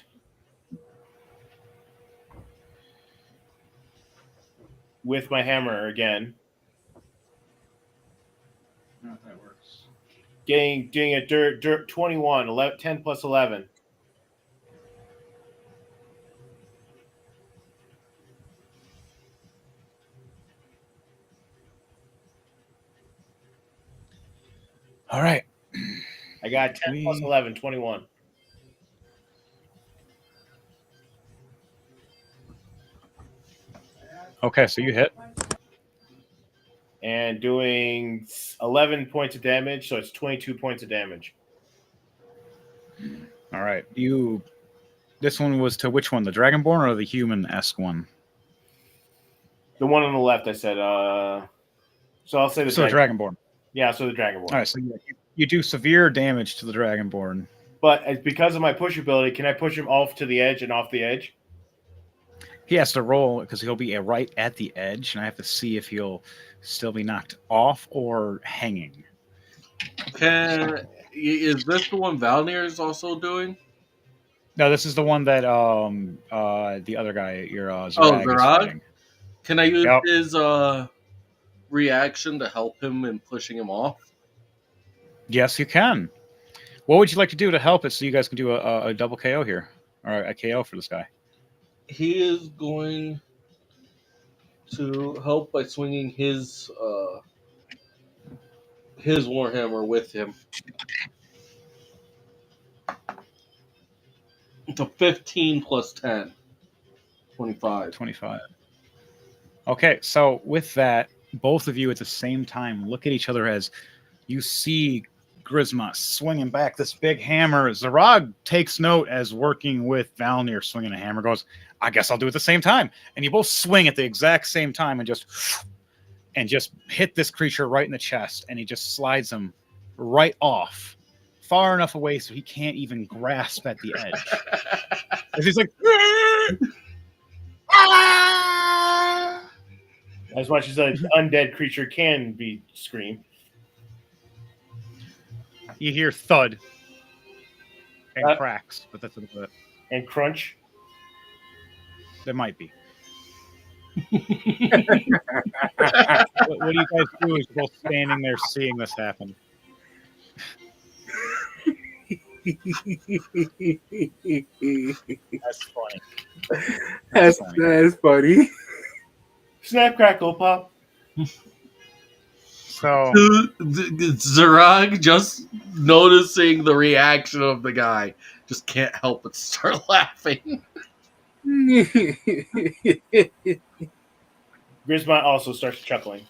With my hammer again. I don't know if that works. Doing a dirt 21, 10 plus 11. All right. I got 10 plus 11, 21. Okay, so you hit. And doing 11 points of damage, so it's 22 points of damage. All right. This one was to which one? The Dragonborn or the human-esque one? The one on the left, I said. So I'll say the Dragonborn. Yeah, so the Dragonborn. All right, so you do severe damage to the Dragonborn. But because of my push ability, can I push him off to the edge and off the edge? He has to roll because he'll be right at the edge, and I have to see if he'll still be knocked off or hanging. Is this the one Valnir is also doing? No, this is the one that the other guy, your Zarag, is Zarag? fighting. Can I use Yep. his reaction to help him in pushing him off? Yes, you can. What would you like to do to help it so you guys can do a double KO here, or a KO for this guy? He is going to help by swinging his warhammer with him. It's a 15 plus 10. 25. 25. Okay, so with that, both of you at the same time look at each other as you see Grisma swinging back this big hammer. Zarag takes note as working with Valnir swinging a hammer, goes, I guess I'll do it at the same time. And you both swing at the exact same time and just hit this creature right in the chest, and he just slides him right off, far enough away so he can't even grasp at the edge. As he's like, As much as an undead creature can be scream. you hear thud and cracks, but that's about it. And crunch. There might be. What do you guys do as you're both standing there seeing this happen? That's funny. That's funny. Snap, crackle, pop. So Zarag, just noticing the reaction of the guy, just can't help but start laughing. Grisma also starts chuckling.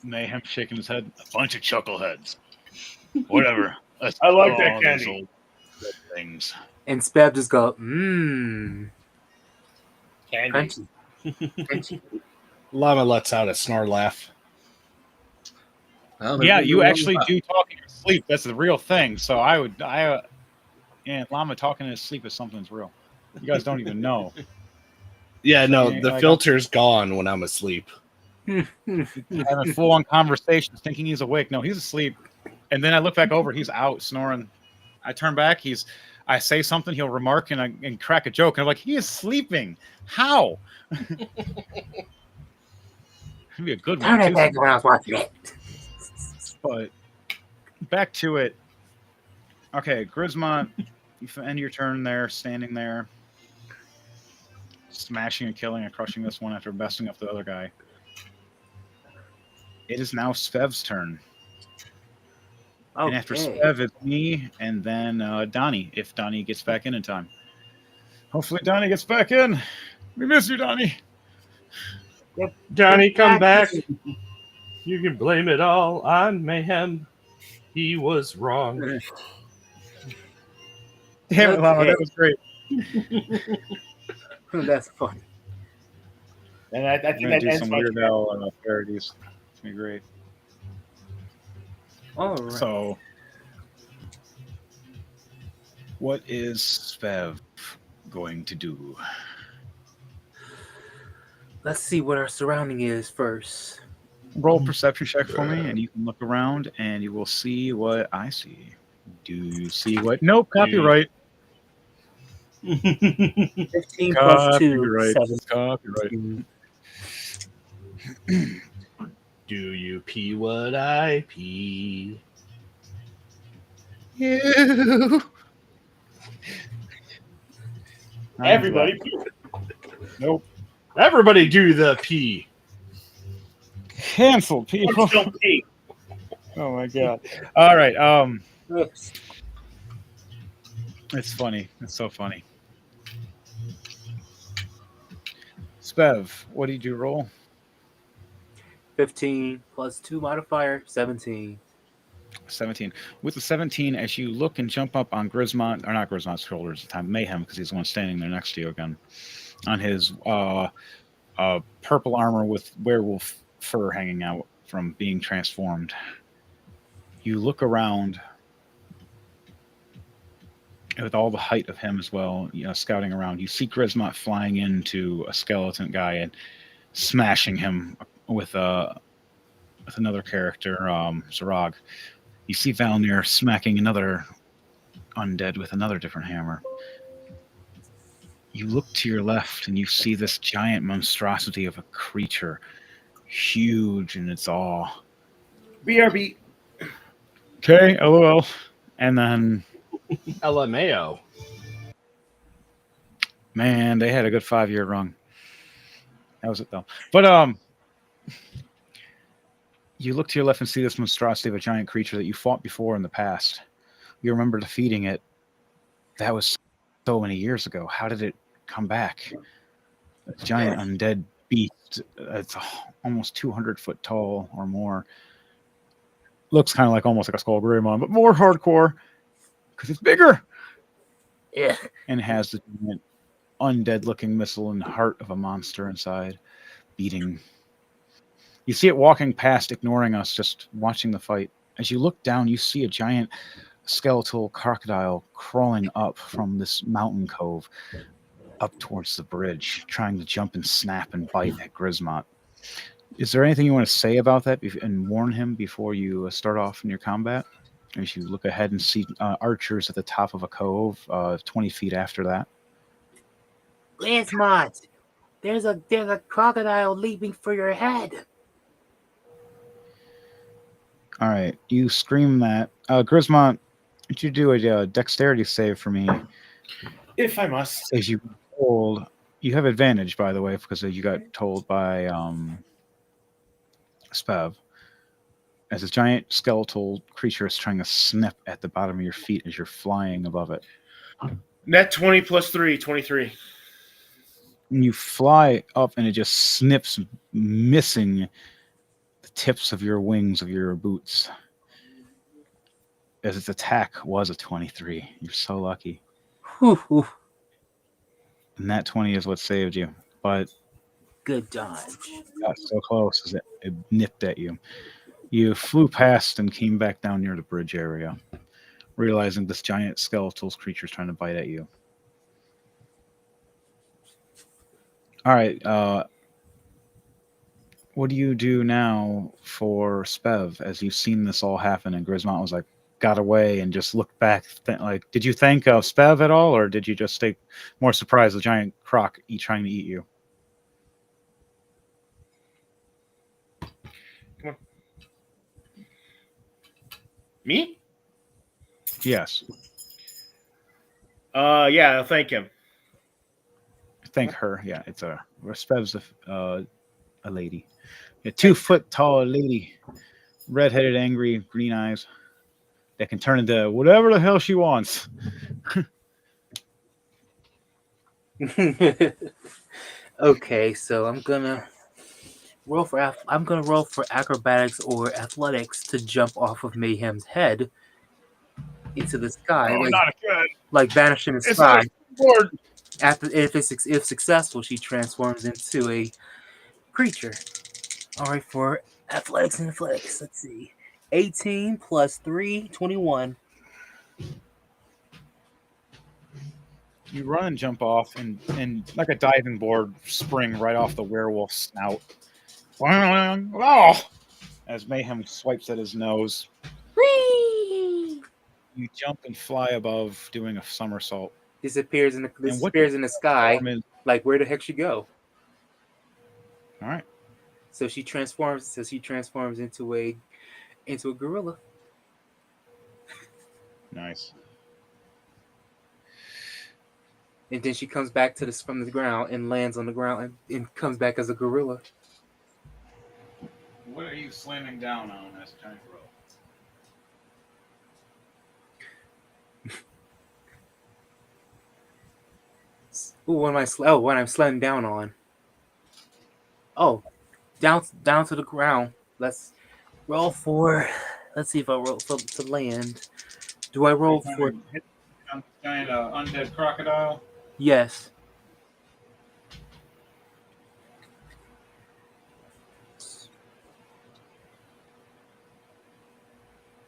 Mayhem shaking his head. A bunch of chuckleheads. Whatever. I like that candy. Things. And Spab just go, mmm. Candy. Crunchy. Llama lets out a snore laugh. Well, Yeah, you actually do talk in your sleep. That's the real thing. So Llama talking in his sleep is something that's real. You guys don't even know. Yeah, no, Yeah, the filter's gone when I'm asleep. Having full-on conversations, thinking he's awake. No, he's asleep. And then I look back over, he's out snoring. I turn back, I say something, he'll remark and crack a joke, and I'm like, he is sleeping. How? It'd be a good one. Turn it too. back when I was watching it. But back to it. Okay, Grisma, you end your turn there, standing there, smashing and killing and crushing this one after besting up the other guy. It is now Spev's turn. Okay. And after Spev, it's me, and then Donnie, if Donnie gets back in time. Hopefully Donnie gets back in. We miss you, Donnie. Johnny, come back. You can blame it all on Mayhem. He was wrong. Damn it, Llama, that was great. That's funny. And I I'm think going that to do ends some my Weird Al parodies. It's going to be great. All right. So, what is Spev going to do? Let's see what our surrounding is first. Roll a perception check for me, and you can look around, and you will see what I see. Do you see what? Nope, copyright. 15 plus 2, Copyright. 7. Copyright. Do you pee what I pee? You. Everybody. Nope. Everybody do the pee. Cancel, people. Don't pee. Oh my god. All right. It's funny. It's so funny. Spev, what did you roll? 15 plus 2 modifier, 17. 17. With the 17, as you look and jump up on Grismont, or not Grismont's shoulders at the time, Mayhem, because he's the one standing there next to you again, on his purple armor with werewolf fur hanging out from being transformed. You look around, with all the height of him as well, scouting around. You see Grismont flying into a skeleton guy and smashing him with another character, Zarog. You see Valnir smacking another undead with another different hammer. You look to your left and you see this giant monstrosity of a creature, huge in its awe. BRB. Okay, LOL. And then, LMAO. man, they had a good 5-year run. That was it though. But you look to your left and see this monstrosity of a giant creature that you fought before in the past. You remember defeating it. That was so many years ago. How did it come back? A giant undead beast. It's almost 200 foot tall or more. Looks kind of like almost like a Skull Greymon, but more hardcore because it's bigger. Yeah. And has the giant undead-looking missile and heart of a monster inside, beating. You see it walking past, ignoring us, just watching the fight. As you look down, you see a giant skeletal crocodile crawling up from this mountain cove up towards the bridge, trying to jump and snap and bite at Grismont. Is there anything you want to say about that and warn him before you start off in your combat? As you look ahead and see archers at the top of a cove, 20 feet after that. Grismont, there's a crocodile leaping for your head. All right, you scream that. Grismont, would you do a dexterity save for me? If I must. As you told, you have advantage, by the way, because you got told by Spev. As this giant skeletal creature is trying to snip at the bottom of your feet as you're flying above it. Net 20 plus 3, 23. And you fly up and it just snips, missing the tips of your wings of your boots. As its attack was a 23. You're so lucky. Whew. And that 20 is what saved you. But good dodge. Got so close as it nipped at you. You flew past and came back down near the bridge area, realizing this giant skeletal creature is trying to bite at you. All right. What do you do now for Spev as you've seen this all happen? And Grismont was like, got away and just looked back. Like, did you thank Spev at all, or did you just stay more surprised the giant croc trying to eat you? Come on. Me? Yes. Yeah, I'll thank him. Thank her. Yeah, it's Spev's a lady. A 2 foot tall lady, redheaded, angry, green eyes that can turn into whatever the hell she wants. Okay, so I'm gonna roll for acrobatics or athletics to jump off of Mayhem's head into the sky, like vanish in the sky. If successful, she transforms into a creature. All right, for athletics and athletics, let's see. 18 plus 3, 21. You run and jump off, and like a diving board, spring right off the werewolf's snout. Oh! As Mayhem swipes at his nose. Whee! You jump and fly above, doing a somersault. Disappears in the sky. Like, where the heck she go? All right. So she transforms into a gorilla. Nice. And then she comes back from the ground and lands on the ground and comes back as a gorilla. What are you slamming down on as a giant gorilla? What I'm slamming down on. Oh, down to the ground. Let's roll for. Let's see if I roll to land. Do I roll for Giant undead crocodile? Yes.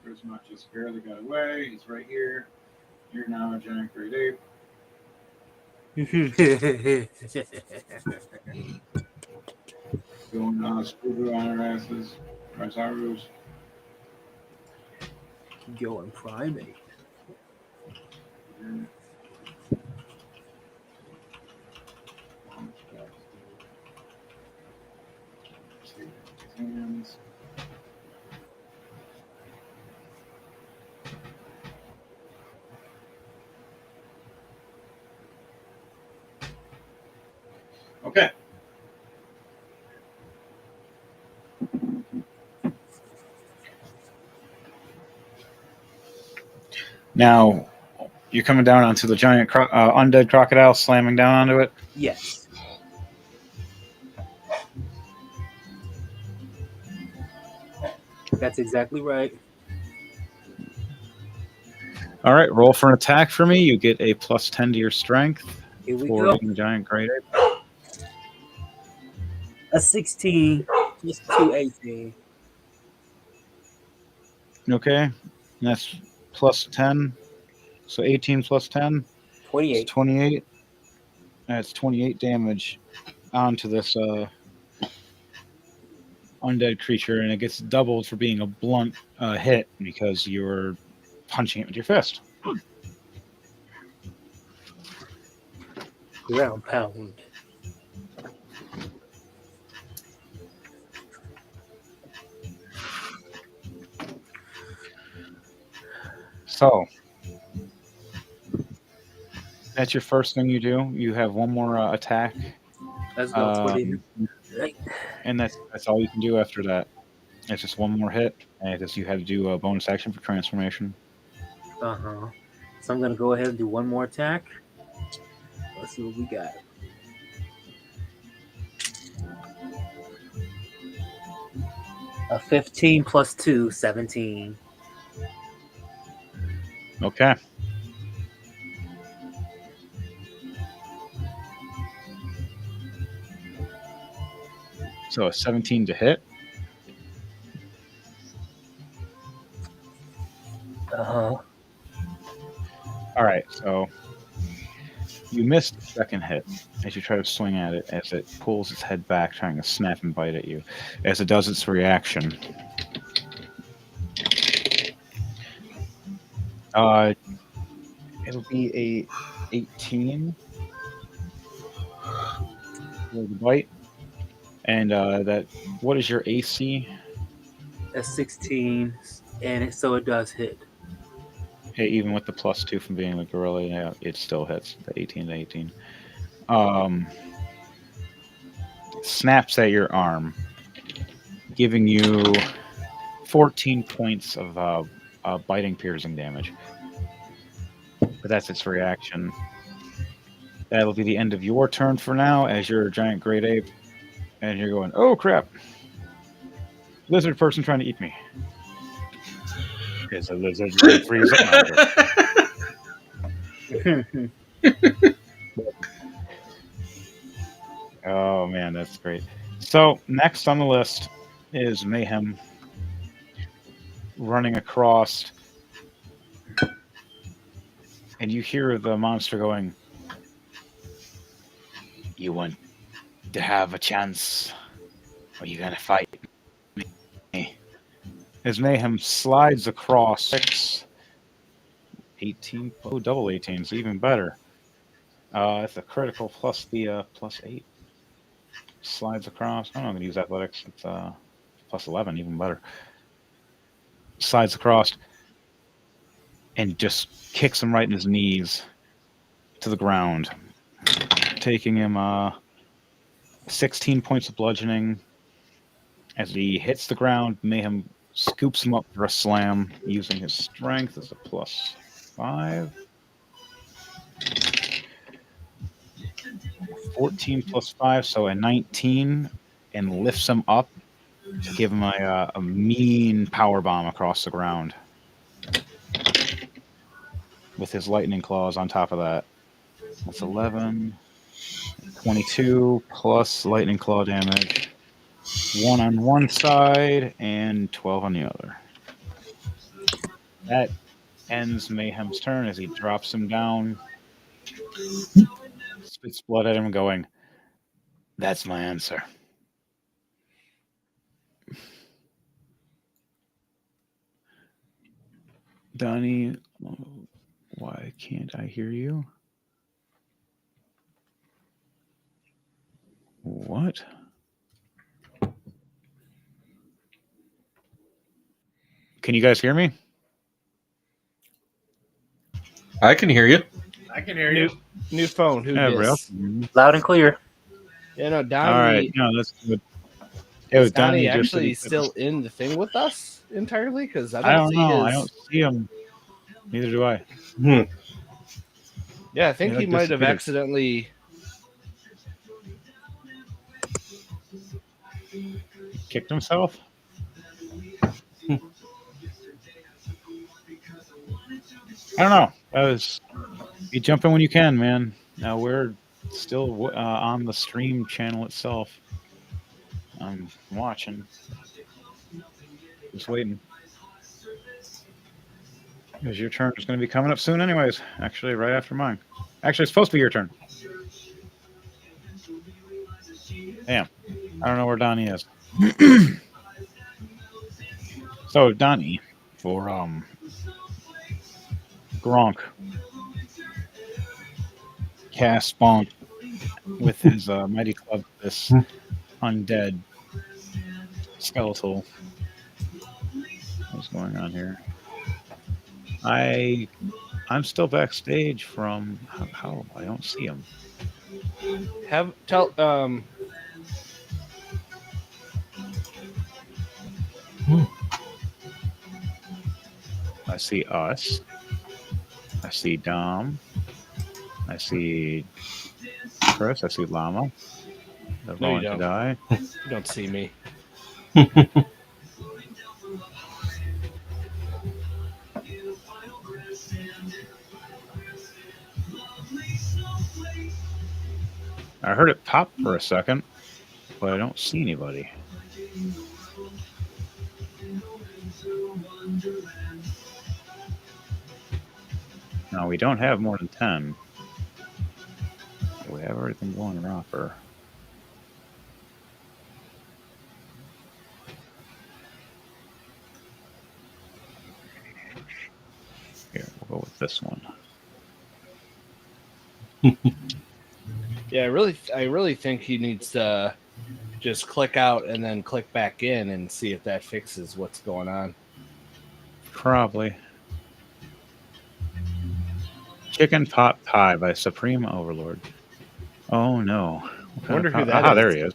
Grismont just barely got away. He's right here. You're now a giant great ape. Going scooter on our asses. Razaru's. Going primate. Hands. Okay. Now, you're coming down onto the giant undead crocodile, slamming down onto it. Yes. That's exactly right. All right, roll for an attack for me. You get a +10 to your strength Here we for go. being a giant great ape. A 16 plus 2, 18. Okay, and that's +10. So 18 plus 10 is 28. 28. That's 28 damage onto this undead creature, and it gets doubled for being a blunt hit because you're punching it with your fist. Ground pound. So that's your first thing you do. You have one more attack, Let's go. 20. and that's all you can do after that. It's just one more hit, and you have to do a bonus action for transformation. Uh-huh. So I'm going to go ahead and do one more attack. Let's see what we got. A 15 plus 2, 17. Okay. So a 17 to hit. Uh-huh. All right, so you missed the second hit as you try to swing at it, as it pulls its head back, trying to snap and bite at you. As it does its reaction, it'll be a 18 for the bite. And that, what is your AC? A 16, and so it does hit. Hey, even with the +2 from being the gorilla, yeah, it still hits the 18 to 18. Snaps at your arm, giving you 14 points of biting, piercing damage. But that's its reaction. That'll be the end of your turn for now, as you're a giant great ape, and you're going, oh crap! Lizard person trying to eat me. It's a lizard freeze up. Oh man, that's great. So next on the list is Mayhem running across, and you hear the monster going, "You want to have a chance? Or are you gonna fight me?" As Mayhem slides across 18, oh, double 18s, even better. It's a critical plus the +8. Slides across. I'm not going to use athletics. It's +11, even better. Slides across and just kicks him right in his knees to the ground, taking him 16 points of bludgeoning. As he hits the ground, Mayhem scoops him up for a slam using his strength as a +5. 14 plus 5, so a 19, and lifts him up to give him a mean power bomb across the ground with his lightning claws on top of that. That's 11, 22 plus lightning claw damage. 1 on one side and 12 on the other. That ends Mayhem's turn as he drops him down, spits blood at him, going, "That's my answer." Donnie, why can't I hear you? What? Can you guys hear me? I can hear you. I can hear you. New phone. Who Everybody else? dis? Loud and clear. Yeah, no, All Donnie. right. No, that's good. It was Is Donnie Donnie just actually still in the thing with us entirely? Because I I don't don't see know. I his. don't see him. Neither do I. Yeah, I think He, he like, might have disappeared. accidentally. Kicked himself? I don't know. You jump in when you can, man. Now we're still on the stream channel itself. I'm watching. Just waiting. Because your turn is going to be coming up soon anyways. Actually, right after mine. Actually, it's supposed to be your turn. Damn. I don't know where Donnie is. So, Donnie, for Gronk, cast Bonk with his mighty club, this undead skeletal. What's going on here? I'm still backstage from how I don't see him. Tell I see us. I see Dom. I see Chris. I see Llama. They're No, you rolling to don't. die. You don't see me. I heard it pop for a second, but I don't see anybody. No, we don't have more than 10. We have everything going proper. Here, we'll go with this one. Yeah, I really think he needs to just click out and then click back in and see if that fixes what's going on. Probably. Chicken Pot Pie by Supreme Overlord. Oh no. I wonder who that Aha, is. there he is.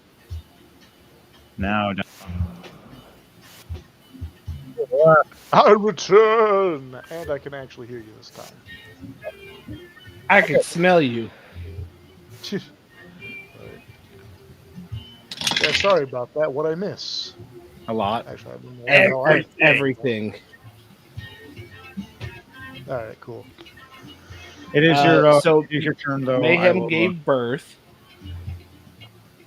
Now, I return, and I can actually hear you this time. I can smell you. Yeah, sorry about that. What I miss? A lot. Actually, I don't know. Everything. All right, cool. it is so it is your turn though. I Mayhem will, gave birth.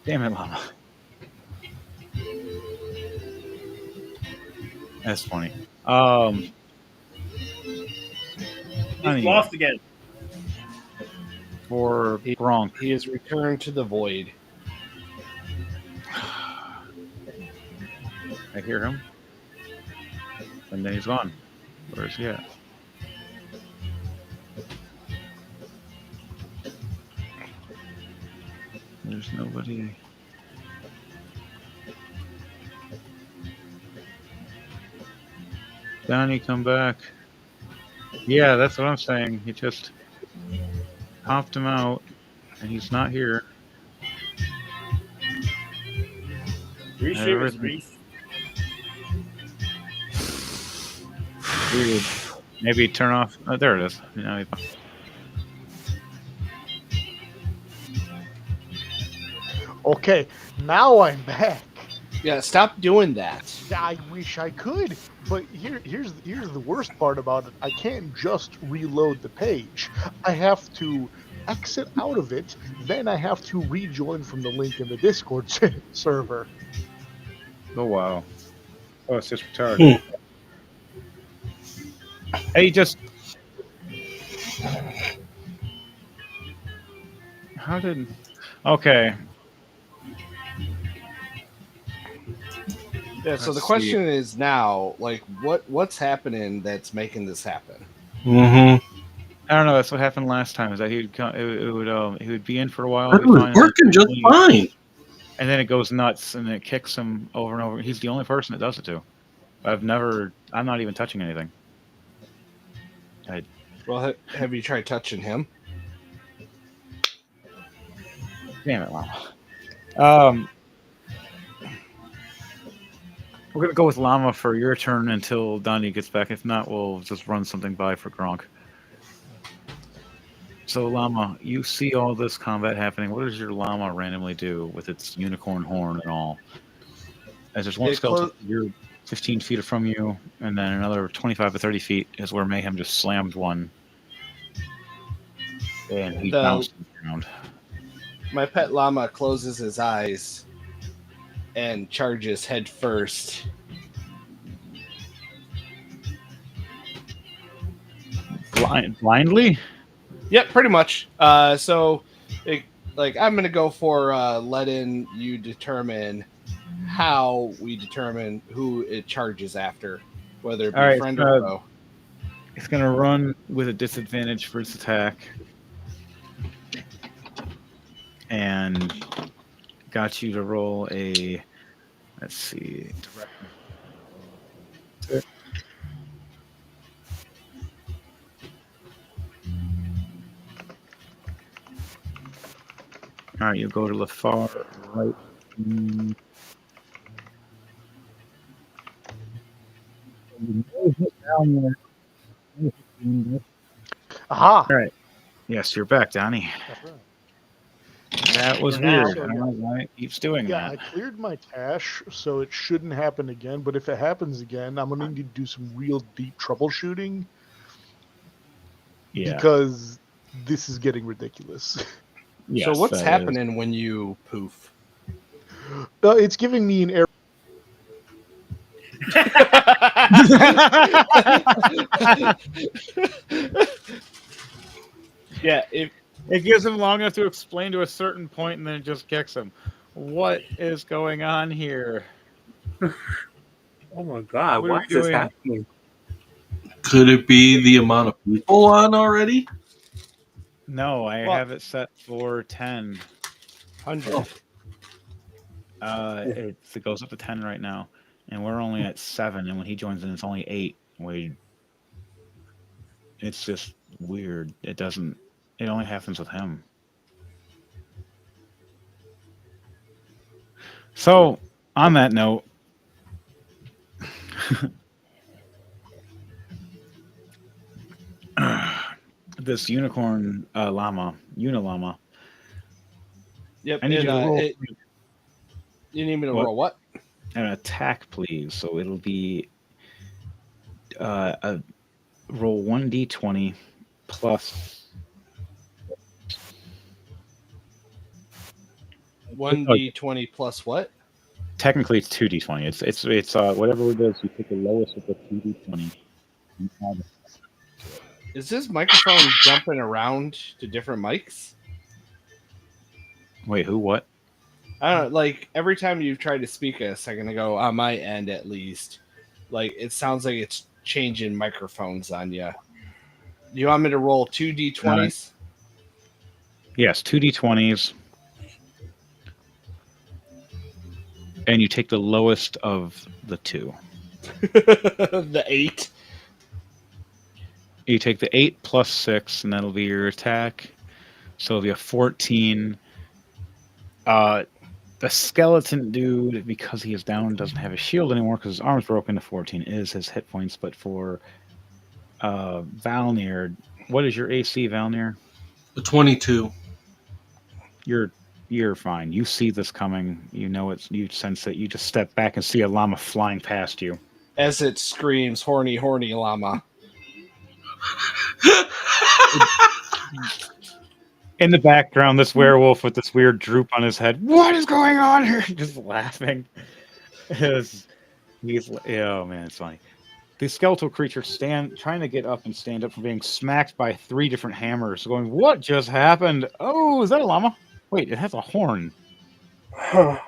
damn it, Llama. That's funny. He's lost again. For Gronk. He has returned to the void. I hear him. And then he's gone. Where is he at? There's nobody. Donnie, come back. Yeah, that's what I'm saying. He just popped him out, and he's not here. Restream is Weird. Maybe turn off. Oh, there it is. Now he... Okay, now I'm back. Yeah, stop doing that. I wish I could, but here's the worst part about it. I can't just reload the page. I have to exit out of it, then I have to rejoin from the link in the Discord server. Oh wow. Oh, it's just retarded. Hey, just How did? Okay. Yeah. So the Let's question is now, like, what's happening that's making this happen? Mm-hmm. I don't know. That's what happened last time. Is that he would be in for a while, It be was fine, working just fine. and then it goes nuts and it kicks him over and over. He's the only person that does it to. I'm not even touching anything. Well, have you tried touching him? Damn it, Llama. We're gonna go with Llama for your turn until Donnie gets back. If not, we'll just run something by for Gronk. So Llama, you see all this combat happening. What does your Llama randomly do with its unicorn horn and all? As there's one It skeleton, you're 15 feet from you, and then another 25 to 30 feet is where Mayhem just slammed one, and he bounced around. My pet llama closes his eyes and charges head first. Blindly? Yep, pretty much. I'm gonna go for letting you determine how we determine who it charges after, whether it be friend or foe. It's gonna run with a disadvantage for its attack, and got you to roll a. Let's see. All right, you go to the far right. Aha! All right. Yes, you're back, Donnie. That's right. That was Now- weird. I don't know why it keeps doing Yeah, that. I cleared my cache, so it shouldn't happen again. But if it happens again, I'm gonna need to do some real deep troubleshooting Yeah. because this is getting ridiculous. Yes, So what's that happening when you poof? It's giving me an error. Yeah, if It gives him long enough to explain to a certain point, and then it just kicks him. What is going on here? Oh my god, What are why we is this doing? happening? Could it be the amount of people on already? No, I Well- have it set for 10. 100. It goes up to 10 right now, and we're only at 7. And when he joins in, it's only 8. It's just weird. It doesn't. It only happens with him. So, on that note, this unicorn llama, Unilama. Yep. I need you to roll you need me to What? roll what? an attack, please. So it'll be a roll 1d20 plus 1d20 plus what? technically it's 2d20. It's whatever it is. You pick the lowest of the 2d20. and add it. Is this microphone jumping around to different mics? Wait, who? What? I don't know, like every time you've tried to speak a second ago, on my end at least, like it sounds like it's changing microphones on you. Do you want me to roll 2d20s? Yes, 2d20s. And you take the lowest of the two. The 8. You take the 8 plus 6, and that'll be your attack. So it'll be a 14. The skeleton dude, because he is down, doesn't have a shield anymore because his arm's broken. To 14 is his hit points. But for Valnir, what is your AC, Valnir? A 22. You're fine. You see this coming. You know it's. You sense it. You just step back and see a llama flying past you. As it screams, horny, horny llama. In the background, this werewolf with this weird droop on his head. What is going on here? Just laughing. Oh man, it's funny. The skeletal creature trying to get up and stand up from being smacked by 3 different hammers, going, "What just happened? Oh, is that a llama? Wait, it has a horn." It's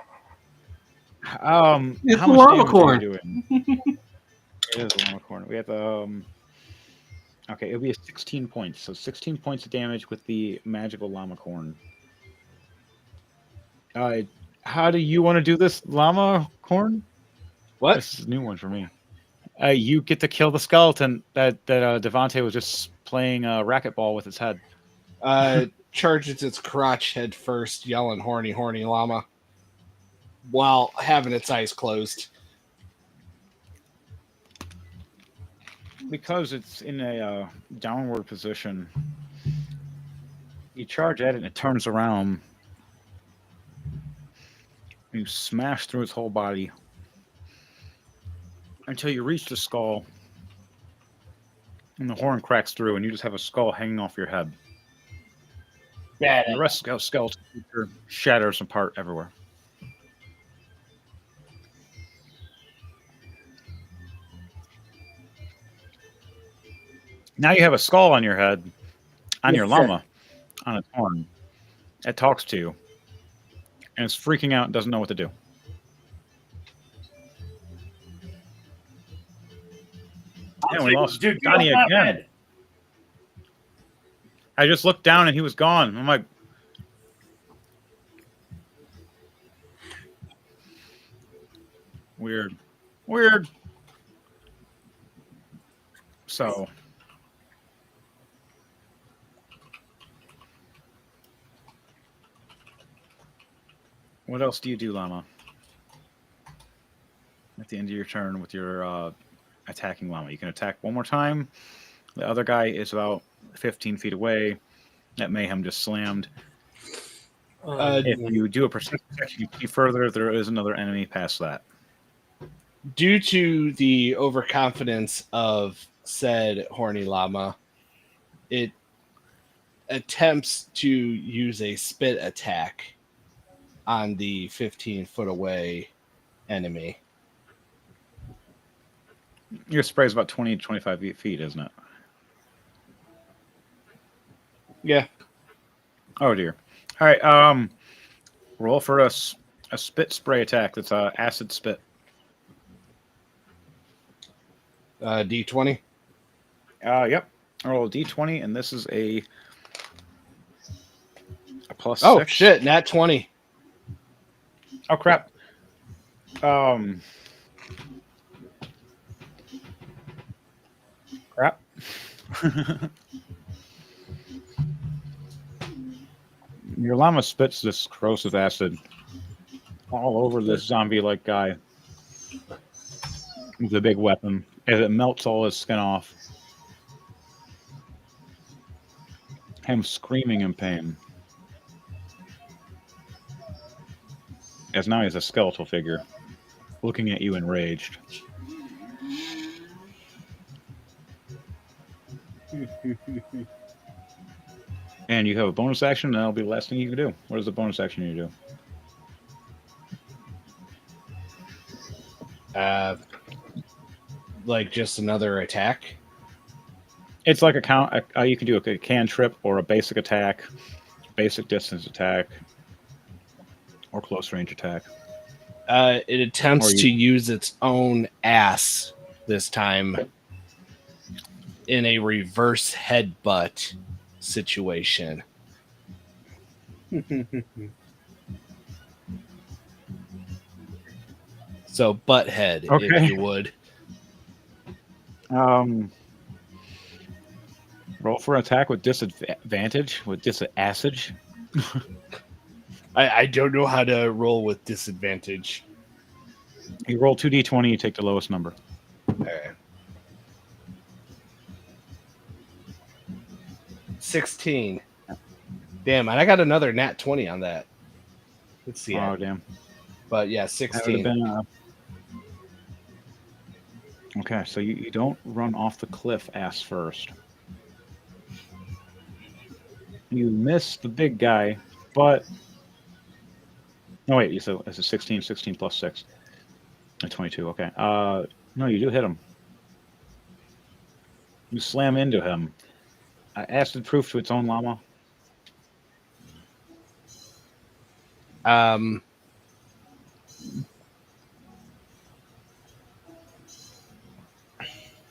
How a much llama damage are corn. you doing? It is a llama corn. We have okay, it'll be a 16 points. So 16 points of damage with the magical llama corn. How do you want to do this, llama corn? What? This is a new one for me. You get to kill the skeleton that Devante was just playing racquetball with its head. Charges its crotch head first, yelling "horny, horny llama," while having its eyes closed. Because it's in a downward position, you charge at it and it turns around. You smash through its whole body until you reach the skull, and the horn cracks through, and you just have a skull hanging off your head. Yeah. And the rest of the skeleton shatters apart everywhere. Now you have a skull on your head, on your llama, on its horn. It talks to you, and it's freaking out and doesn't know what to do. Yeah, we lost Dude, get Donnie off my again. bed. I just looked down and he was gone. I'm like, weird. So, what else do you do, llama? At the end of your turn with your attacking llama, you can attack one more time. The other guy is about 15 feet away. That mayhem just slammed. If you do a perception check, you see further, there is another enemy past that. Due to the overconfidence of said horny llama, it attempts to use a spit attack on the 15-foot away enemy. Your spray is about 20 to 25 feet, isn't it? Yeah. Oh dear. All right. Roll for a spit spray attack. That's acid spit. D20. Yep. Roll a d20, and this is a plus. Oh 6. shit! Nat 20. Oh crap. Crap. Your llama spits this corrosive acid all over this zombie-like guy with a big weapon as it melts all his skin off. Him screaming in pain. As now he's a skeletal figure looking at you enraged. And you have a bonus action, and that'll be the last thing you can do. What is the bonus action you do? Like just another attack. It's like you can do a cantrip or a basic attack, basic distance attack, or close range attack. It attempts to use its own ass this time in a reverse headbutt situation. So butthead, Okay. if you would. Roll for an attack with disadvantage, with disadvantage. I don't know how to roll with disadvantage. You roll 2d20, you take the lowest number. Okay. 16. Damn, and I got another nat 20 on that. Let's see. Oh, damn. But yeah, That would 16. have been, okay, so you don't run off the cliff ass first. You miss the big guy, but... No, wait, so it's a 16 plus 6. A 22, okay. No, you do hit him. You slam into him. Acid proof to its own llama.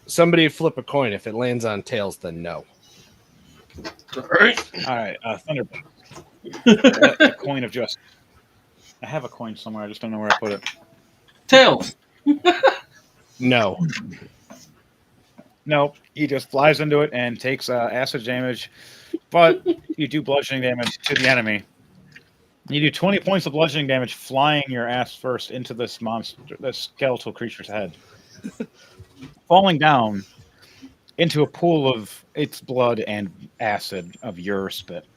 Somebody flip a coin. If it lands on tails, then no. All right. All right, Thunderbolt. The coin of justice. I have a coin somewhere. I just don't know where I put it. Tails. No. No, he just flies into it and takes acid damage, but you do bludgeoning damage to the enemy. You do 20 points of bludgeoning damage flying your ass first into this monster, this skeletal creature's head. Falling down into a pool of its blood and acid of your spit.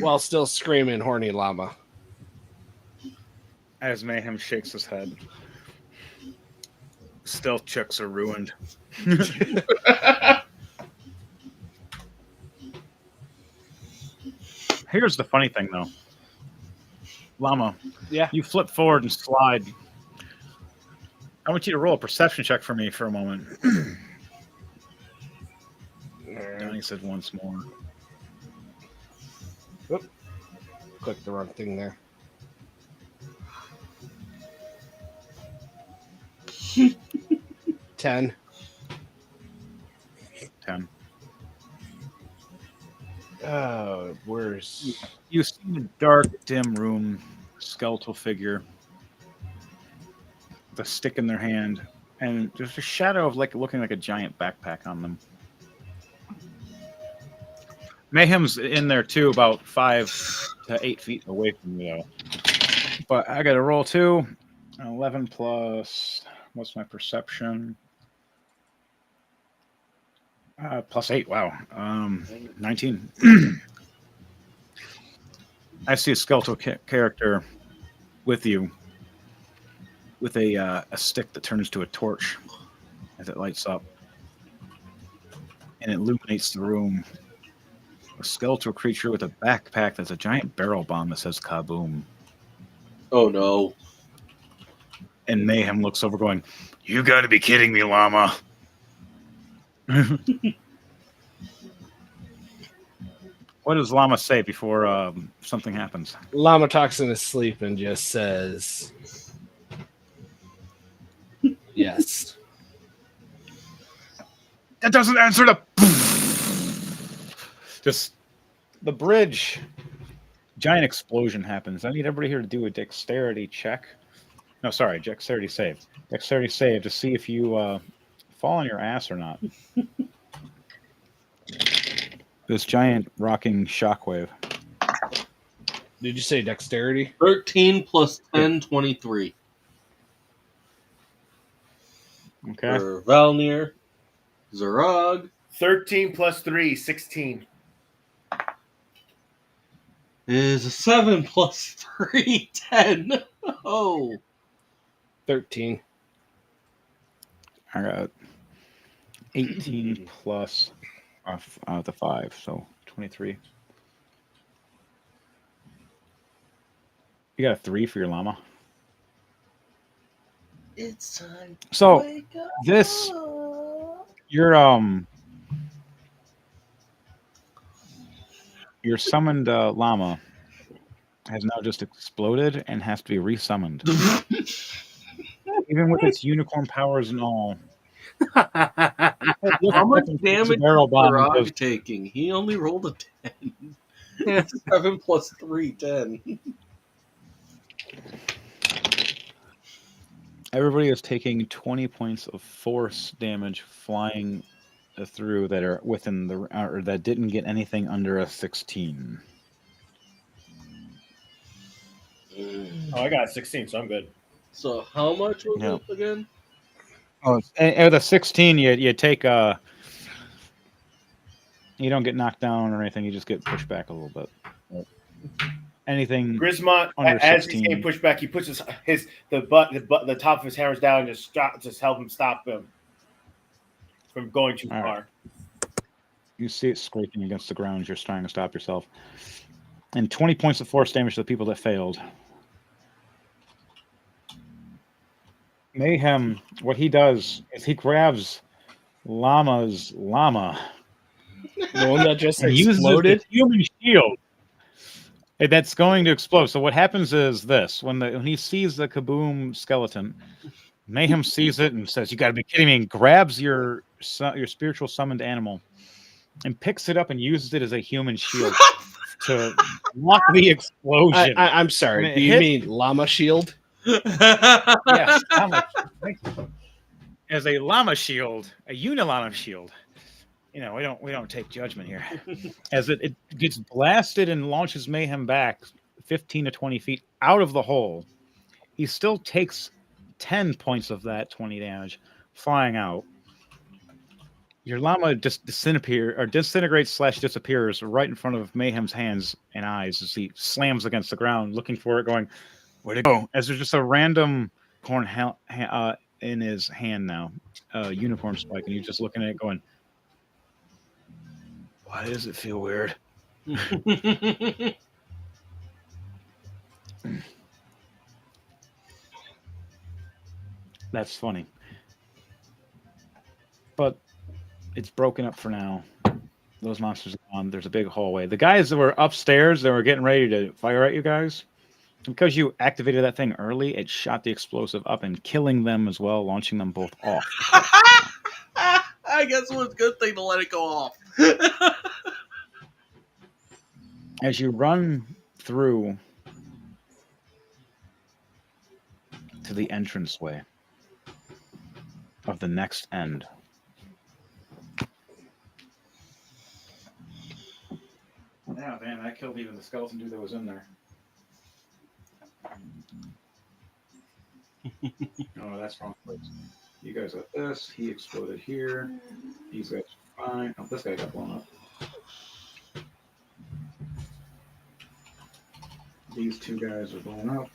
While still screaming, horny llama. As Mayhem shakes his head. Stealth checks are ruined. Here's the funny thing, though. Llama, Yeah. you flip forward and slide. I want you to roll a perception check for me for a moment. Donnie said once more. Oop. Clicked the wrong thing there. Ten. 10. Oh, where's... You see a dark, dim room, skeletal figure, with a stick in their hand, and there's a shadow of looking like a giant backpack on them. Mayhem's in there too, about 5 to 8 feet away from you, though. But I got to roll 2. 11 plus. What's my perception? Plus 8. Wow. 19. I see a skeletal character with you, with a stick that turns to a torch as it lights up, and it illuminates the room. A skeletal creature with a backpack that's a giant barrel bomb that says "Kaboom." Oh no! And Mayhem looks over, going, "You got to be kidding me, llama!" What does llama say before something happens? Llama talks in his sleep and just says, yes. That doesn't answer the... Just the bridge. Giant explosion happens. I need everybody here to do a dexterity check. No, sorry, dexterity save. Dexterity save to see if you fall on your ass or not. This giant rocking shockwave. Did you say dexterity? 13 plus 10, 23. Okay. For Valnir, Zarog 13 plus 3, 16. is a 7 plus 3, 10. Oh. 13. I got 18 plus the 5, so 23. You got a 3 for your llama. It's time to So wake up. this your summoned llama has now just exploded and has to be resummoned. Even with its unicorn powers and all. How much damage is barrel bomb Zarog taking? He only rolled a 10. 7 plus 3, 10. Everybody is taking 20 points of force damage flying through that are within the or that didn't get anything under a 16. Oh, I got a 16, so I'm good. So how much was Yeah. it again? Oh, and with a 16, you take you don't get knocked down or anything. You just get pushed back a little bit. Anything Grismont, under as 16. he's getting pushed back, he puts the top of his hammers down and just help him stop him from going too All far. right. You see it scraping against the ground as you're trying to stop yourself. And 20 points of force damage to the people that failed. Mayhem, what he does is he grabs Llama's llama. The one that just And uses the exploded. human shield. That's going to explode. So what happens is this: when he sees the kaboom skeleton, Mayhem sees it and says, "You got to be kidding me!" and grabs your spiritual summoned animal and picks it up and uses it as a human shield to block the explosion. I'm sorry. When it Do you hit- mean llama shield? Yes, as a llama shield, a unilama shield. You know, we don't take judgment here. As it gets blasted and launches Mayhem back 15 to 20 feet out of the hole, he still takes 10 points of that 20 damage, flying out. Your llama just disintegrates / disappears right in front of Mayhem's hands and eyes as he slams against the ground, looking for it, going, "Where'd it go?" As there's just a random corn in his hand now, unicorn spike, and he's just looking at it, going, "Why does it feel weird?" That's funny. But it's broken up for now. Those monsters are gone. There's a big hallway. The guys that were upstairs that were getting ready to fire at you guys, because you activated that thing early, it shot the explosive up and killing them as well, launching them both off. I guess it was a good thing to let it go off. As you run through to the entranceway of the next end, yeah, man, that killed even the skeleton dude that was in there. Oh, that's wrong place. You guys got this. He exploded here. These guys are fine. Oh, this guy got blown up. These two guys are blown up.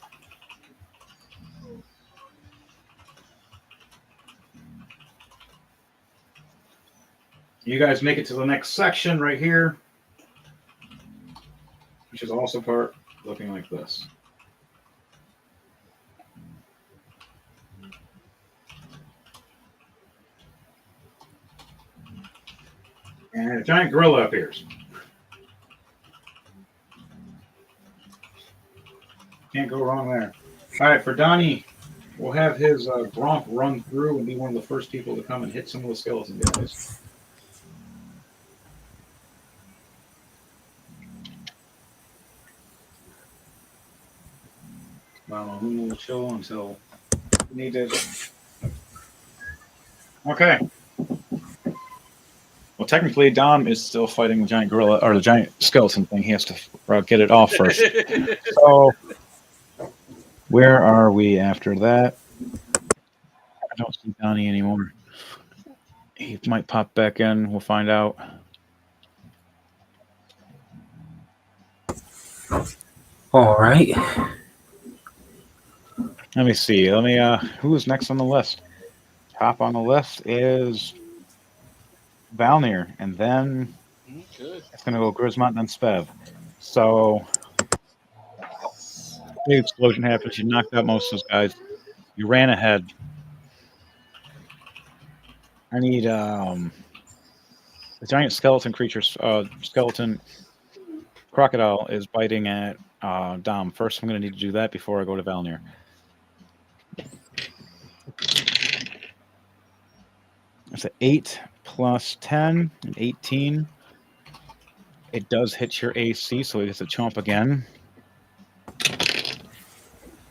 You guys make it to the next section right here, which is also part looking like this. And a giant gorilla appears. Can't go wrong there. All right, for Donnie, we'll have his Gronk run through and be one of the first people to come and hit some of the skeleton guys. We'll chill until needed. Okay. Well, technically, Dom is still fighting the giant gorilla or the giant skeleton thing. He has to get it off first. So, where are we after that? I don't see Donnie anymore. He might pop back in. We'll find out. All right. Let me see. Who is next on the list? Top on the list is Valnir, and then it's going to go Grismont, then Spev. So, big explosion happens. You knocked out most of those guys. You ran ahead. I need the giant skeleton skeleton crocodile is biting at Dom. First, I'm going to need to do that before I go to Valnir. It's an 8 plus 10, an 18. It does hit your AC, so it gets a chomp again.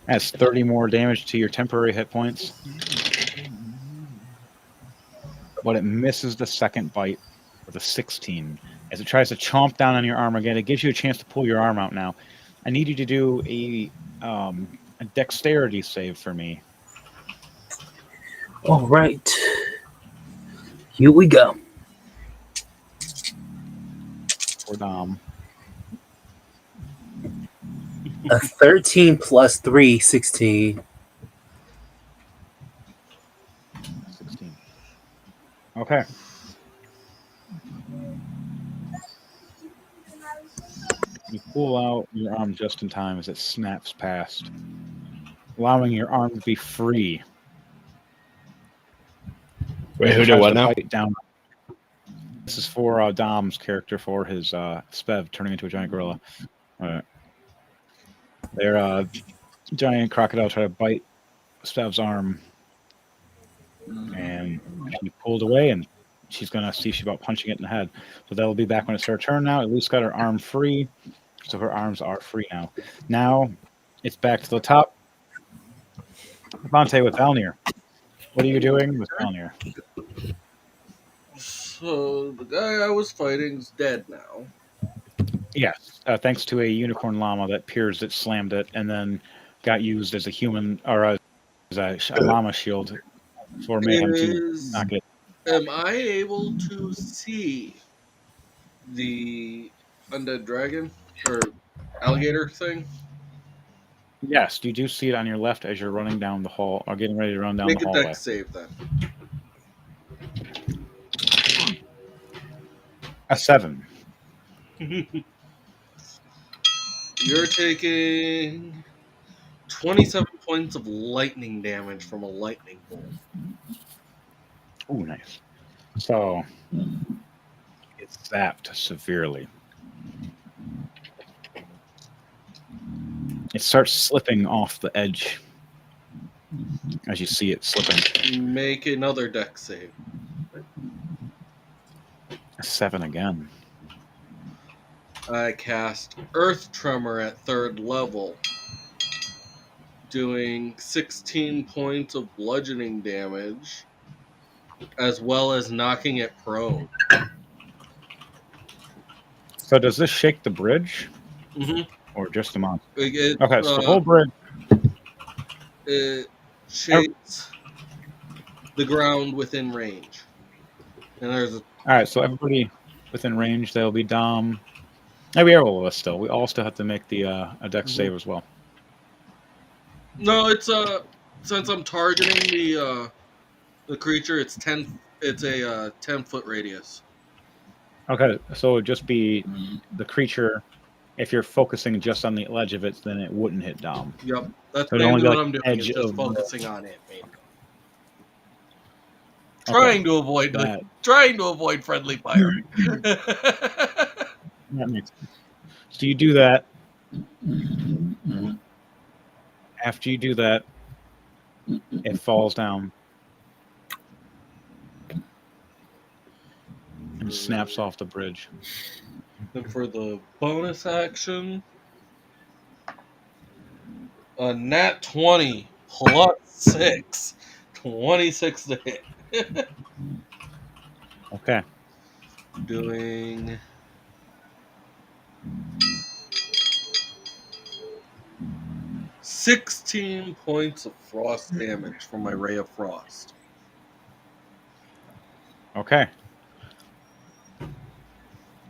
Adds 30 more damage to your temporary hit points. But it misses the second bite with a 16. As it tries to chomp down on your arm again, it gives you a chance to pull your arm out now. I need you to do a dexterity save for me. All right. Here we go. For Dom. A 13 plus 3, 16. 16. Okay. You pull out your arm just in time as it snaps past, allowing your arm to be free. Wait, who He did tries what to now? bite down. This is for Dom's character for his Spev turning into a giant gorilla. All right. Their giant crocodile try to bite Spev's arm, and she pulled away, and she's gonna see if she's about punching it in the head. So that'll be back when it's her turn now. At least got her arm free, so her arms are free now. Now it's back to the top. Devontae with Valnir. What are you doing with Valnir? So the guy I was fighting's dead now. Yes, thanks to a unicorn llama that Piers it slammed it, and then got used as a human or as a llama shield for Mayhem to Is knock it. am I able to see the undead dragon or alligator thing? Yes, you do see it on your left as you're running down the hall or getting ready to run down Make the a hallway. dex save then. A 7. You're taking 27 points of lightning damage from a lightning bolt. Ooh, nice. So it's zapped severely. It starts slipping off the edge as you see it slipping. Make another dex save. A 7 again. I cast Earth Tremor at 3rd level, doing 16 points of bludgeoning damage, as well as knocking it prone. So does this shake the bridge Mm-hmm. or just the monster? It, Okay, so the whole bridge. it shakes the ground within range. And there's a All right, so everybody within range, there'll be Dom. Maybe all of us still. We all still have to make the a dex save as well. no. It's since I'm targeting the creature, it's 10. It's a 10-foot radius. Okay, so it would just be the creature. If you're focusing just on the edge of it, then it wouldn't hit Dom. Yep, that's So it'd only mainly be what like I'm doing. edge Is just of focusing on it, mainly. Okay. Trying to avoid friendly fire. That makes sense. So you do that. After you do that, it falls down and snaps off the bridge. And for the bonus action, a nat 20 plus 6. 26 to hit. Okay. Doing 16 points of frost damage from my Ray of Frost. Okay.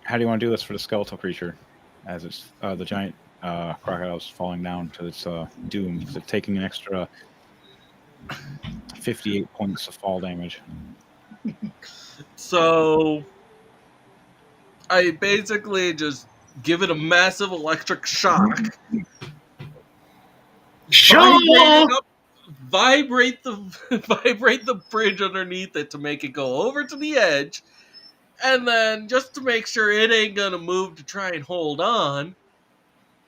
How do you want to do this for the skeletal creature? As it's the giant crocodile is falling down to its doom. Is it taking an extra 58 points of fall damage? So I basically just give it a massive electric shock. Vibrate the bridge underneath it to make it go over to the edge, and then just to make sure it ain't gonna move to try and hold on,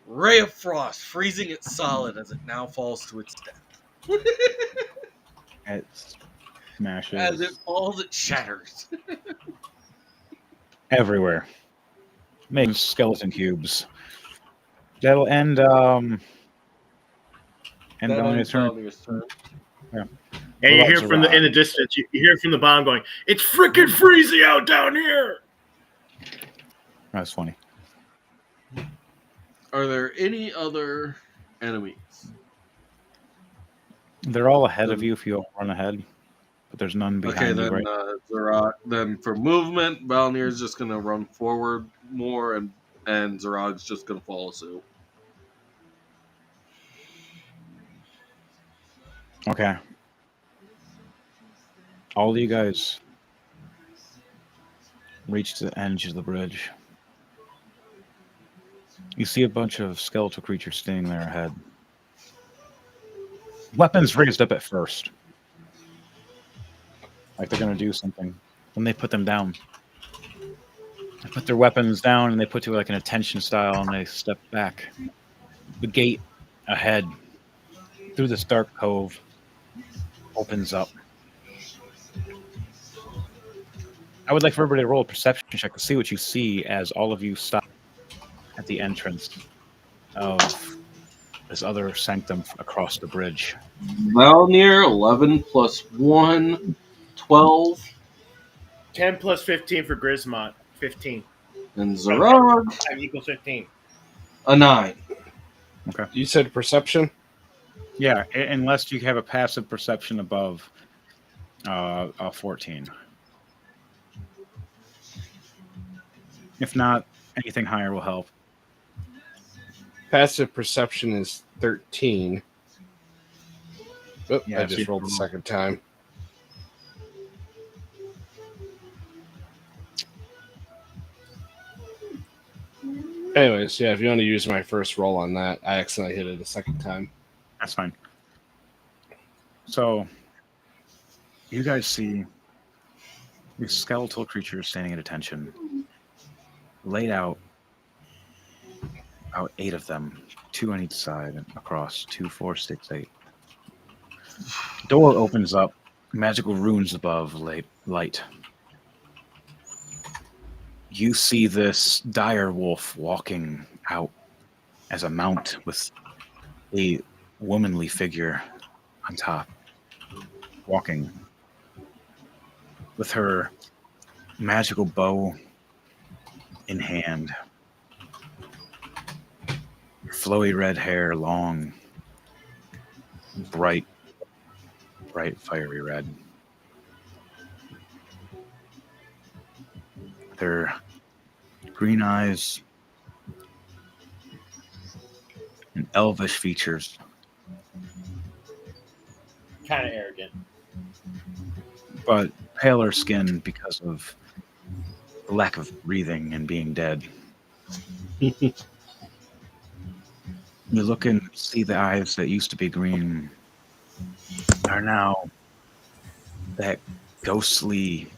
Ray of Frost, freezing it solid as it now falls to its death. It smashes As it falls, it shatters. everywhere, making skeleton cubes. That'll end. End Valnir's turn. Yeah, you hear from in the distance. You hear from the bomb going, "It's freaking freezing out down here." That's funny. Are there any other enemies? They're all ahead of you if you all run ahead, but there's none behind you. Right? Zarok, then for movement, Valnir's just going to run forward more, and Zarog's just going to follow suit. Okay. All of you guys reach the edge of the bridge. You see a bunch of skeletal creatures standing there ahead. Weapons raised up at first. like they're going to do something. Then they put them down. They put their weapons down and they put to like an attention style and they step back. The gate ahead through this dark cove opens up. I would like for everybody to roll a perception check to see what you see as all of you stop at the entrance of this other sanctum across the bridge. Valnir, 11 plus 1, 12. 10 plus 15 for Grismont. 15. And Zarog, 5 equals 15. a 9. You said perception? Yeah, unless you have a passive perception above 14. If not, anything higher will help. Passive perception is 13. Oop, Yeah, I so just you rolled the roll. second time. Anyways, yeah, if you want to use my first roll on that, I accidentally hit it a second time. That's fine. So, you guys see these skeletal creatures standing at attention, laid out, about 8 of them, 2 on each side, and across 2, 4, 6, 8. Door opens up, magical runes above, light. You see this dire wolf walking out as a mount with a womanly figure on top, walking with her magical bow in hand. Flowy red hair, long, bright, fiery red. Their green eyes and elvish features. Kind of arrogant. But paler skin because of the lack of breathing and being dead. You look and see the eyes that used to be green are now that ghostly,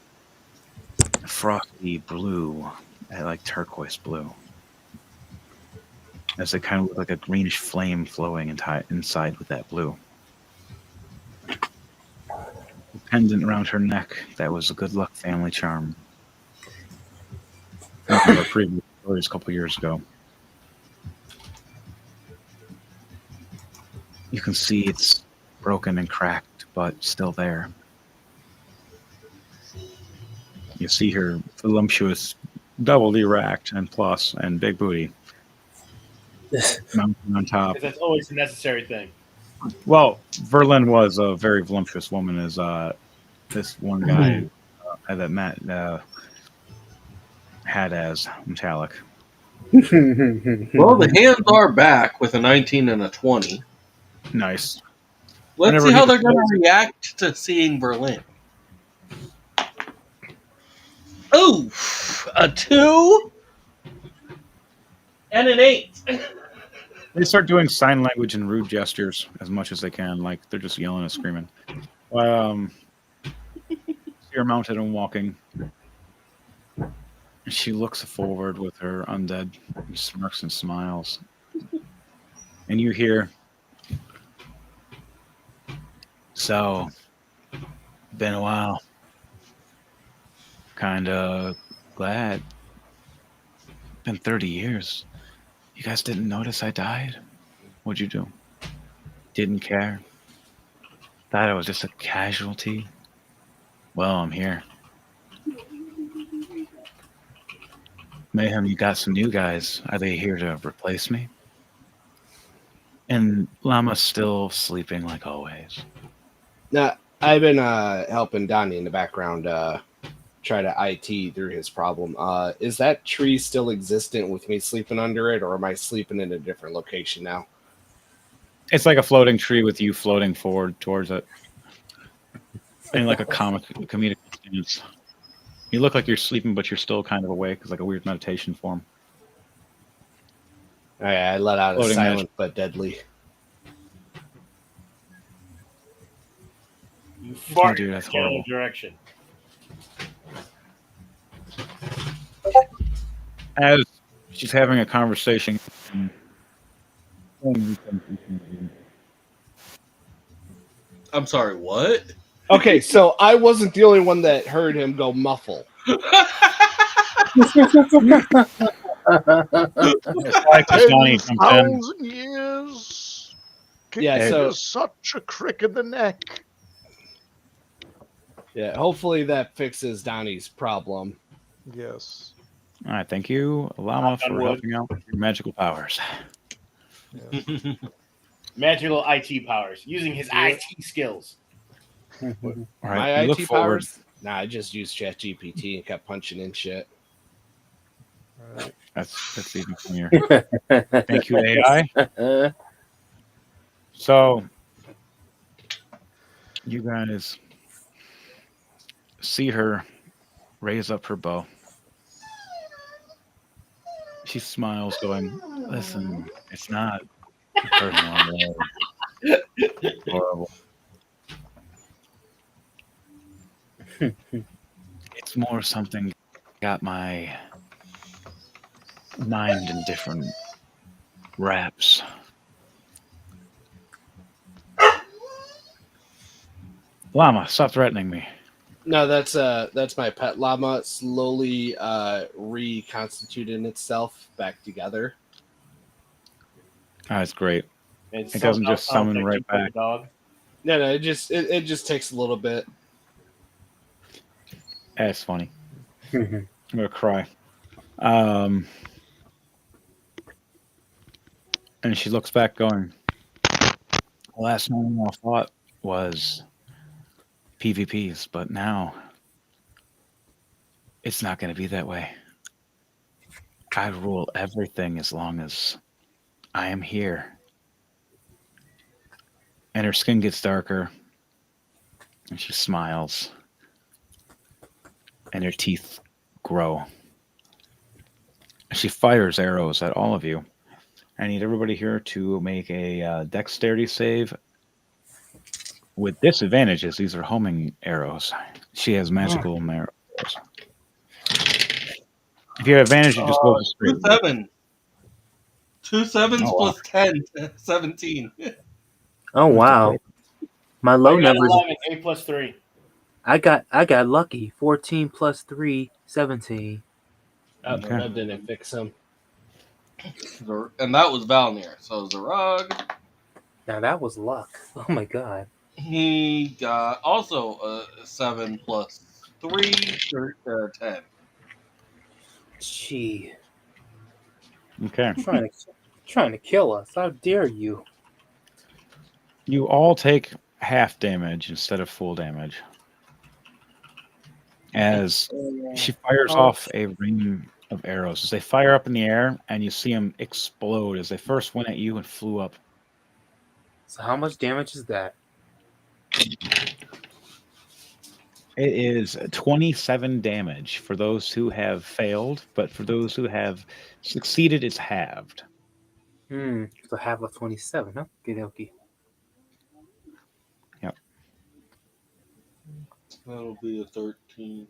frosty blue, like turquoise blue. As they kind of look like a greenish flame flowing inside with that blue. A pendant around her neck that was a good luck family charm. From our previous stories a couple years ago. You can see it's broken and cracked, but still there. You see her voluptuous, double erect and plus, and big booty. Mountain on top. Because that's always a necessary thing. Well, Verlin was a very voluptuous woman, as this one guy that Matt had as metallic. Well, the hands are back with a 19 and a 20. Nice. Let's Whenever see how he they're going to deploys- react to seeing Berlin. Oh, a 2 and an 8. They start doing sign language and rude gestures as much as they can, like they're just yelling and screaming. You're mounted and walking. She looks forward with her undead and smirks and smiles. And you hear, "So, been a while. Kinda glad. Been 30 years. You guys didn't notice I died? What'd you do? Didn't care? Thought I was just a casualty? Well, I'm here. Mayhem, you got some new guys. Are they here to replace me?" And Llama's still sleeping like always. Now, I've been helping Donnie in the background try to IT through his problem. Is that tree still existent with me sleeping under it, or am I sleeping in a different location now? It's like a floating tree with you floating forward towards it. In like a comedic stance. You look like you're sleeping, but you're still kind of awake. It's like a weird meditation form. I let out a Floating silent magic. but deadly. You fart dude, in that's the general horrible. direction. As she's having a conversation. I'm sorry, what? Okay, so I wasn't the only one that heard him go muffle. Like Johnny 10,000 comes in. years. King Yeah, so is such a crick in the neck. yeah, hopefully that fixes Donnie's problem. Yes. All right, thank you, Llama, Knock on for wood. helping out with your magical powers. Yes. Magical IT powers using his IT skills. All right, My you look IT forward. powers? Nah, I just used ChatGPT and kept punching in shit. All right. That's even funnier. Thank you, AI. So, you guys see her raise up her bow. She smiles, going, "Listen, it's not personal. It's horrible. It's more something got my mind in different wraps." Llama, stop threatening me. No, that's my pet llama slowly reconstituting itself back together. That's great. It doesn't just summon right back. Dog. No, it just takes a little bit. That's funny. I'm gonna cry. And she looks back, going, "The last time I fought was PvPs, but now it's not going to be that way. I rule everything as long as I am here." And her skin gets darker, and she smiles, and her teeth grow. She fires arrows at all of you. I need everybody here to make a dexterity save with disadvantages. These are homing arrows. She has magical arrows. If you have advantage, you just go straight. 2 2 sevens Oh, wow. plus 10, 17. Oh wow. My low I got numbers. 11, 8 plus 3. I got lucky. 14 plus 3, 17. Okay. That didn't fix him. And that was Valnir. So Zarog, Now that was luck. Oh my god. he got also a 7 plus 3, 10. Gee, Okay. trying to kill us. How dare you? You all take half damage instead of full damage. As she fires off a ring of arrows. As they fire up in the air, and you see them explode as they first went at you and flew up. So how much damage is that? It is 27 damage for those who have failed, but for those who have succeeded, it's halved. So half of 27, huh? Okay. Yep. That'll be a 13,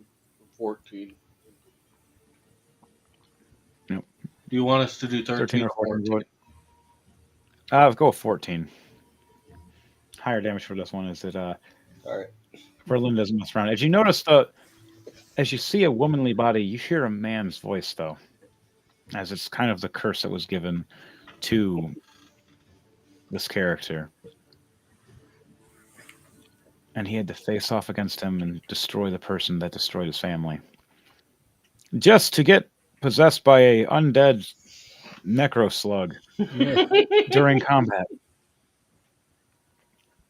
14. Yep. Do you want us to do 13 or 14? Go with 14. Higher damage for this one is that All right. Berlin doesn't mess around. As you notice, as you see a womanly body, you hear a man's voice, though, as it's kind of the curse that was given to this character. And he had to face off against him and destroy the person that destroyed his family. Just to get possessed by a undead necro slug during combat.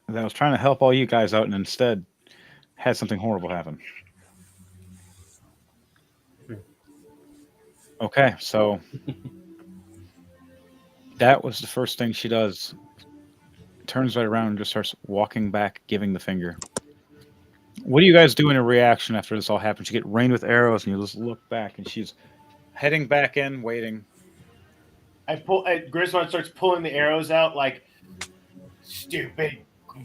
I was trying to help all you guys out and instead had something horrible happen. Okay, so that was the first thing she does. Turns right around and just starts walking back, giving the finger. What do you guys do in a reaction after this all happens? You get rained with arrows and you just look back and she's heading back in, waiting. Griswold starts pulling the arrows out like, "Stupid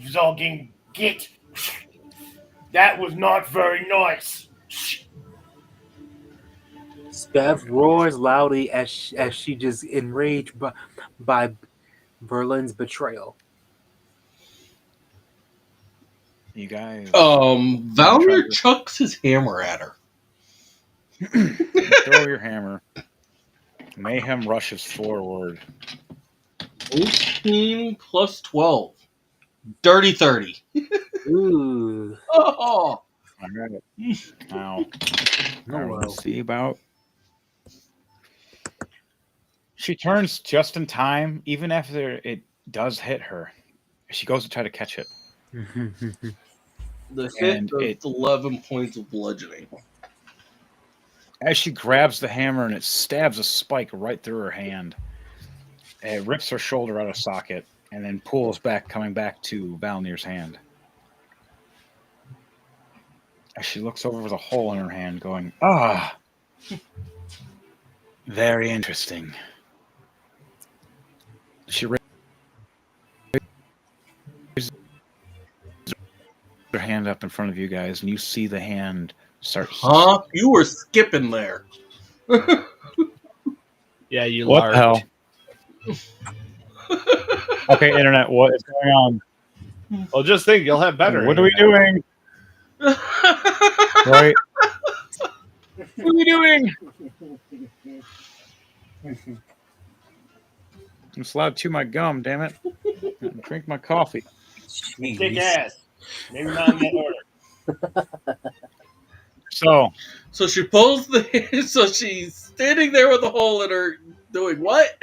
zogging git. That was not very nice." Bev roars loudly as she just enraged by Berlin's betrayal. You guys. Valor chucks his hammer at her. Throw your hammer. Mayhem rushes forward. 18 plus 12. Dirty 30. Ooh. Oh. All right. Now, I will see about. She turns just in time, even after it does hit her. She goes to try to catch it. The hit And does 11 points of bludgeoning. As she grabs the hammer and it stabs a spike right through her hand, it rips her shoulder out of socket and then pulls back, coming back to Valnir's hand. As she looks over with a hole in her hand, going, "Ah, very interesting." She raises her hand up in front of you guys, and you see the hand start. Huh? You were skipping there. Yeah, you What large. the hell? Okay, internet, what is going on? Well, just think, you'll have better. What are we doing? Right? What are we doing? I'm allowed to chew my gum, damn it. Drink my coffee. Kick ass. Maybe not in that order. So she pulls the. So she's standing there with a hole in her, doing what?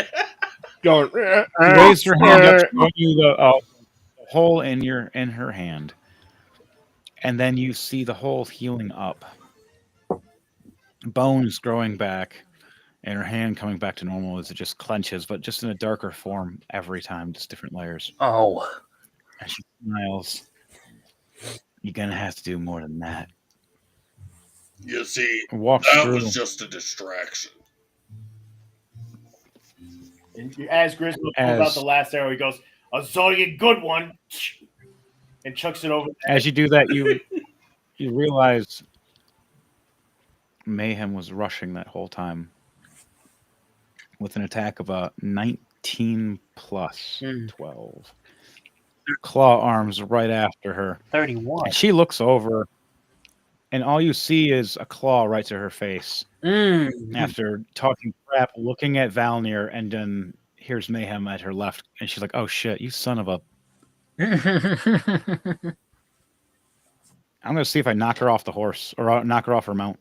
Going. She raised her hand up, showing you the hole in her hand, and then you see the hole healing up, bones growing back, and her hand coming back to normal as it just clenches, but just in a darker form every time, just different layers. Oh. And she smiles. You're gonna have to do more than that. You see, Walks that through. was just a distraction. And as Griswold pulls out the last arrow, he goes, "A Zodiac good one," and chucks it over. As you do that, you realize Mayhem was rushing that whole time with an attack of a 19 plus 12. Claw arms right after her. 31. And she looks over, and all you see is a claw right to her face. After talking crap, looking at Valnir, and then here's Mayhem at her left, and she's like, "Oh shit, you son of a..." I'm gonna see if I knock her off the horse, or knock her off her mount.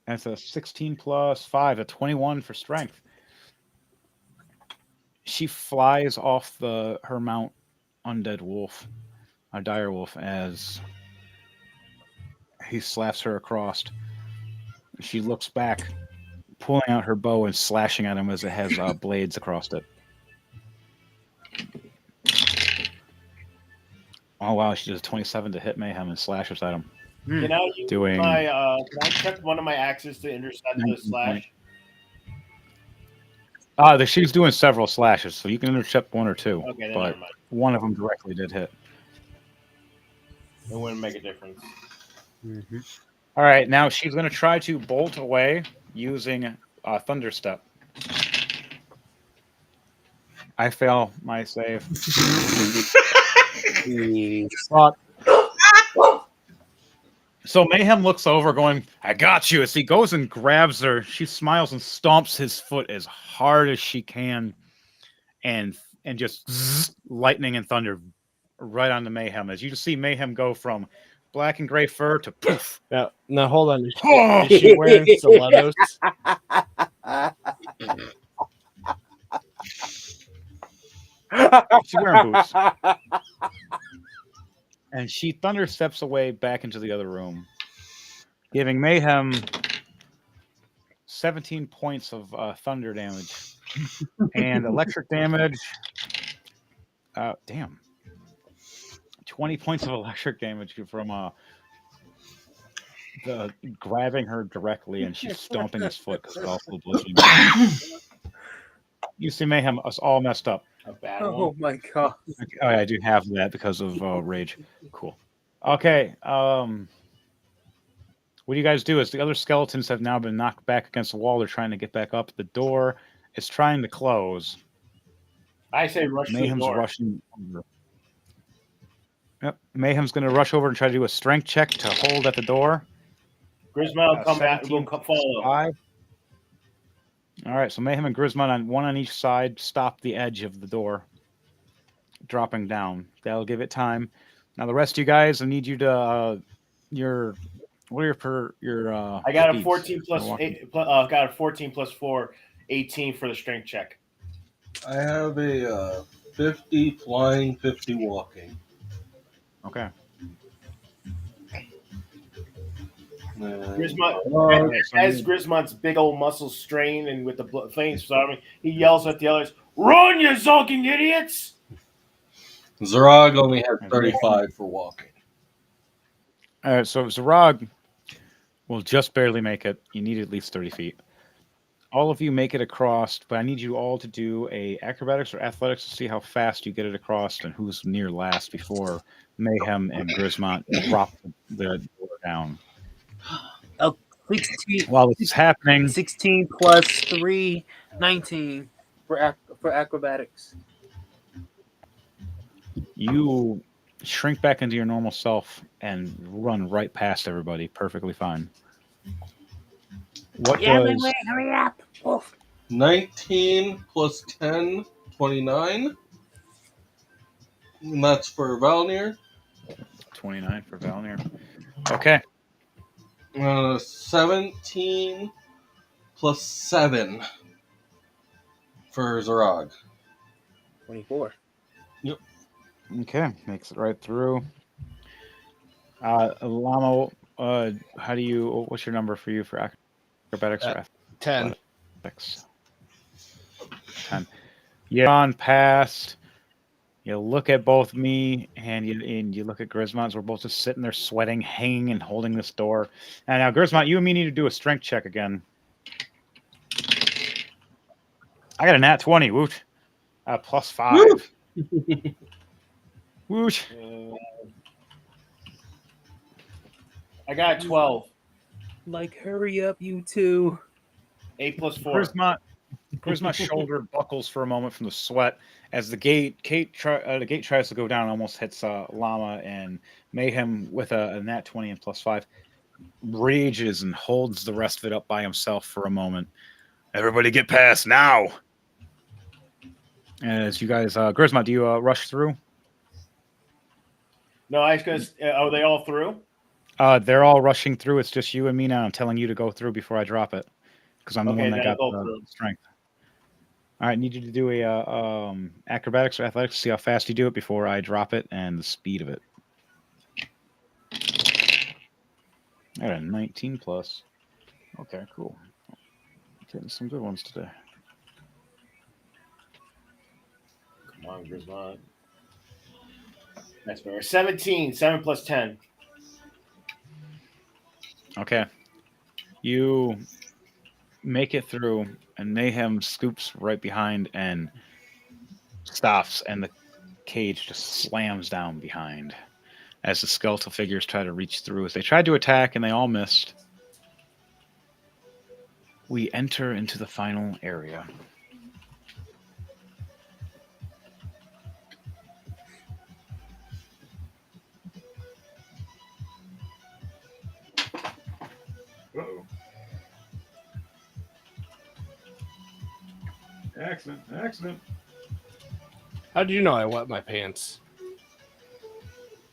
That's a 16 plus 5, a 21 for strength. She flies off her mount, Undead Wolf, a dire wolf, as he slaps her across. She looks back, pulling out her bow and slashing at him as it has blades across it. Oh wow, she does 27 to hit Mayhem and slashes at him. Can I use Doing can I check one of my axes to intercept the slash? She's doing several slashes, so you can intercept one or two. Okay, then but never mind. one of them directly did hit. It wouldn't make a difference. All right, now she's going to try to bolt away using Thunder Step. I fail my save. But, so Mayhem looks over going, "I got you." As he goes and grabs her, she smiles and stomps his foot as hard as she can, and just lightning and thunder right onto Mayhem. As you just see Mayhem go from black and gray fur to poof. Now hold on. Is she wearing stilettos? She's wearing boots. And she thunder steps away back into the other room, giving Mayhem 17 points of thunder damage. And electric damage. Damn. 20 points of electric damage from the grabbing her directly, and she's stomping his foot because it's also bludgeoning. You see Mayhem us all messed up. A bad Oh one. my god. Okay, oh, yeah, I do have that because of rage. Cool. Okay. What do you guys do? As the other skeletons have now been knocked back against the wall, they're trying to get back up. The door is trying to close. I say rush to the Mayhem's door. rushing over. Yep. Mayhem's going to rush over and try to do a strength check to hold at the door. Grisma will come back. 17 Will follow. 5. All right, so Mayhem and Grisman on one on each side stop the edge of the door, dropping down. That'll give it time. Now the rest of you guys, I need you to what are your I got a speeds? 14 plus You're walking. 8. Got a 14 plus 4, 18 for the strength check. I have a 50 flying, 50 walking. Okay. As Grismon's big old muscles strain and with the flames starting, he yells at the others, "Run, you sulking idiots!" Zarog only had 35 for walking. All right, so Zarog will just barely make it. You need at least 30 feet. All of you make it across, but I need you all to do a acrobatics or athletics to see how fast you get it across and who's near last before Mayhem and Grismont drop the door down. 16, While this is happening, 16 plus 3, 19 for acrobatics. you shrink back into your normal self and run right past everybody perfectly fine. What does... hurry up. Oh. 19 plus 10, 29. And that's for Valnir. 29 for Valnir. Okay. 17 plus 7 for Zarog. 24. Yep. Okay, makes it right through. Lama, how do you? What's your number for you for acrobatics or 10. athletics? 10. You're on past. You look at both me and you look at Grismont. We're both just sitting there sweating, hanging and holding this door. And now, Grismont, you and me need to do a strength check again. I got a nat 20. Woot. Plus 5. Woot. I got 12. Like, hurry up, you two. 8 plus 4. Grismot's shoulder buckles for a moment from the sweat as the gate tries to go down, almost hits Llama, and Mayhem with a nat 20 and plus 5 rages and holds the rest of it up by himself for a moment. Everybody get past now. As you guys, Grismot, do you rush through? No, I was going to. Are they all through? They're all rushing through. It's just you and me now. I'm telling you to go through before I drop it because I'm the one that got the strength. All right, I need you to do a acrobatics or athletics to see how fast you do it before I drop it and the speed of it. I got a 19 plus. Okay, cool. Getting some good ones today. Come on, Grismont. That's better. 17. 7 plus 10. Okay. You make it through, and Mayhem scoops right behind and stops, and the cage just slams down behind as the skeletal figures try to reach through. As they tried to attack, and they all missed. We enter into the final area. Uh-oh. Accident. How do you know I wet my pants?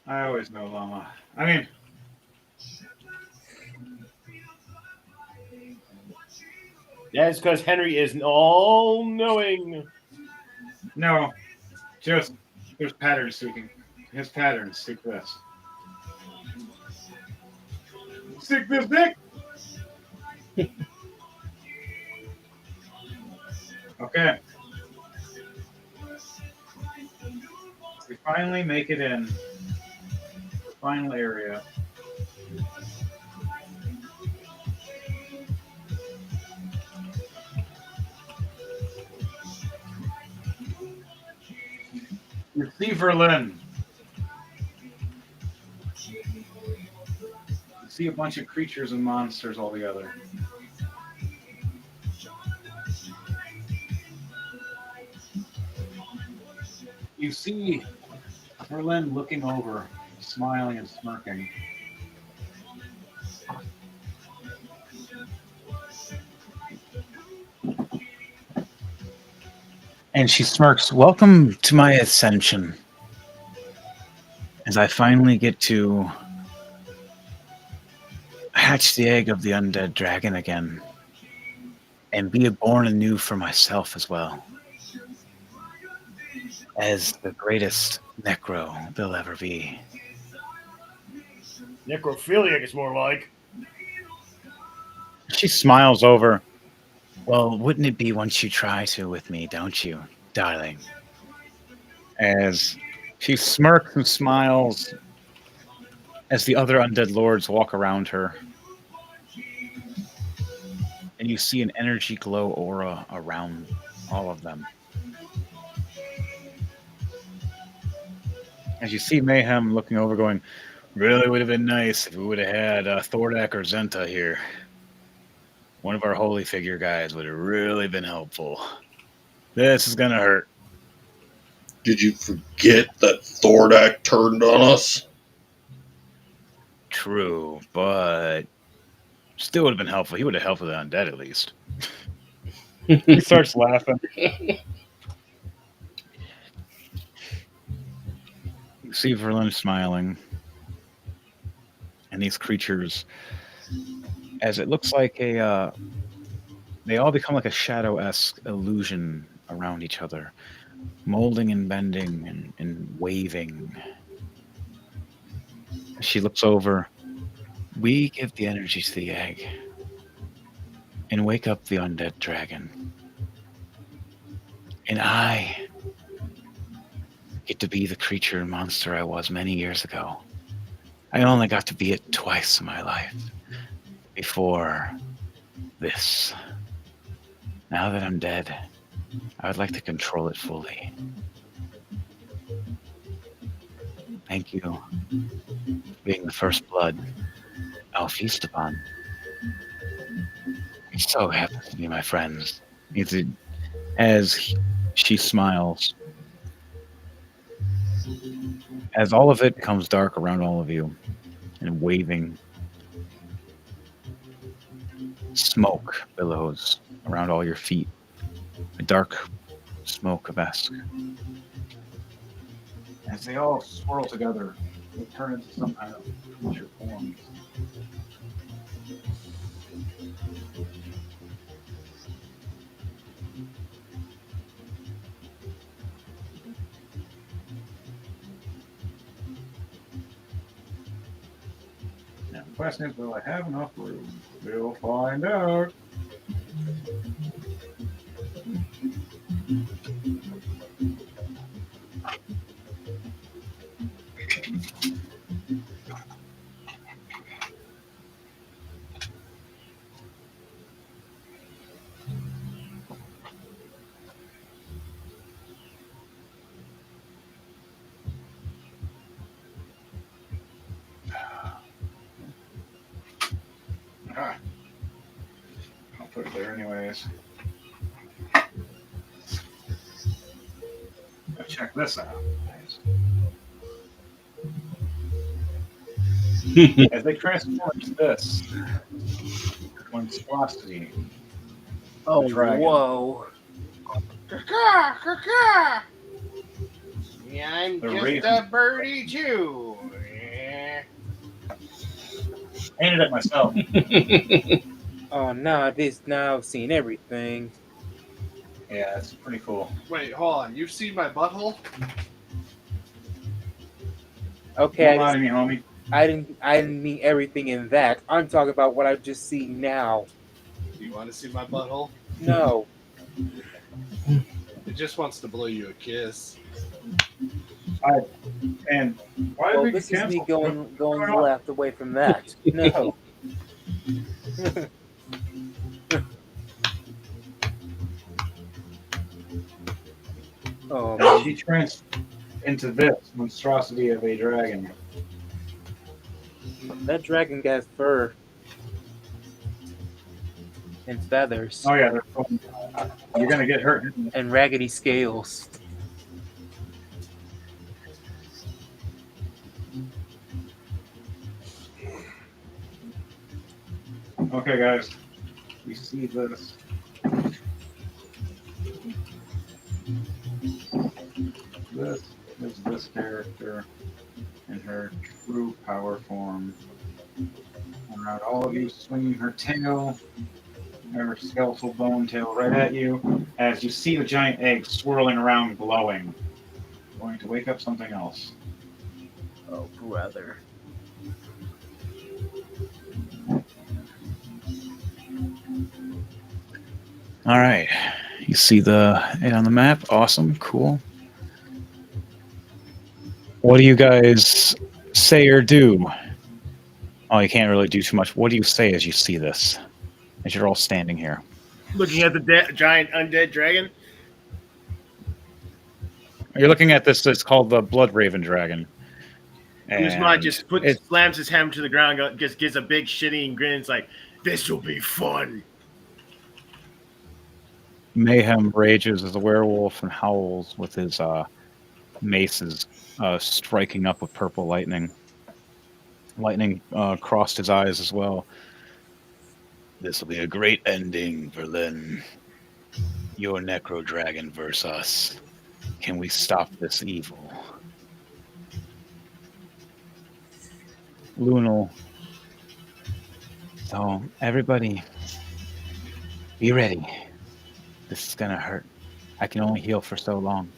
I always know, Llama. I mean... That's because Henry is all-knowing. No. Just, there's patterns seeking. His patterns seek this. Seek this dick! Okay. We finally make it in. The final area. Receiver Lynn. see a bunch of creatures and monsters all together. You see Merlin looking over, smiling and smirking. And she smirks, "Welcome to my ascension. As I finally get to hatch the egg of the undead dragon again and be born anew for myself as well. As the greatest necro there'll ever be." Necrophiliac is more like. She smiles over. "Well, wouldn't it be once you try to with me, don't you, darling?" As she smirks and smiles as the other undead lords walk around her. And you see an energy glow aura around all of them. As you see Mayhem looking over going, "Really would have been nice if we would have had Thordak or Zenta here. One of our holy figure guys would have really been helpful. This is going to hurt." Did you forget that Thordak turned on us? True, but still would have been helpful. He would have helped with the undead at least. He starts laughing. You see Verlin smiling. And these creatures, as it looks like they all become like a shadow-esque illusion around each other, molding and bending and waving. She looks over. "We give the energy to the egg and wake up the undead dragon. And I get to be the creature and monster I was many years ago. I only got to be it twice in my life before this. Now that I'm dead, I would like to control it fully. Thank you for being the first blood I'll feast upon. It so happens to be my friends." As she smiles, as all of it becomes dark around all of you and waving, smoke billows around all your feet, a dark smoke of esque. As they all swirl together, they turn into some kind of creature form. Now the question is, will I have enough room? We'll find out. I'll put it there anyways. Now check this out. As they transform into this monstrosity. Oh, Dragon. whoa. Caw, caw, caw. Yeah, I'm The just raven. a birdie too. Yeah. Painted it myself. Oh, now I've seen everything. Yeah, it's pretty cool. Wait, hold on. You've seen my butthole? Okay, Don't lie to me, homie. I didn't mean everything in that. I'm talking about what I've just seen now. Do you want to see my butthole? No. It just wants to blow you a kiss. And why Well, did we this is me cancel? going left away from that. No. Oh, man. She trans into this monstrosity of a dragon. That dragon got fur and feathers Oh yeah, you're gonna get hurt. and raggedy scales. Okay, guys, we see this. This is this character in her true power form. Around all of you, swinging her tail, her skeletal bone tail right at you, as you see the giant egg swirling around, glowing. Going to wake up something else. Oh, brother. All right. You see the egg on the map? Awesome. Cool. What do you guys say or do? Oh, you can't really do too much. What do you say as you see this? As you're all standing here. Looking at the giant undead dragon. You're looking at this. It's called the Blood Raven Dragon. Guzman just it's slams his hammer to the ground, just gives a big shitty grin. It's like, this will be fun. mayhem rages as a werewolf and howls with his maces striking up with purple lightning. Lightning crossed his eyes as well. This will be a great ending, Verlin. Your necro dragon versus us. Can we stop this evil? Lunal. So, everybody, be ready. This is gonna hurt. I can only heal for so long.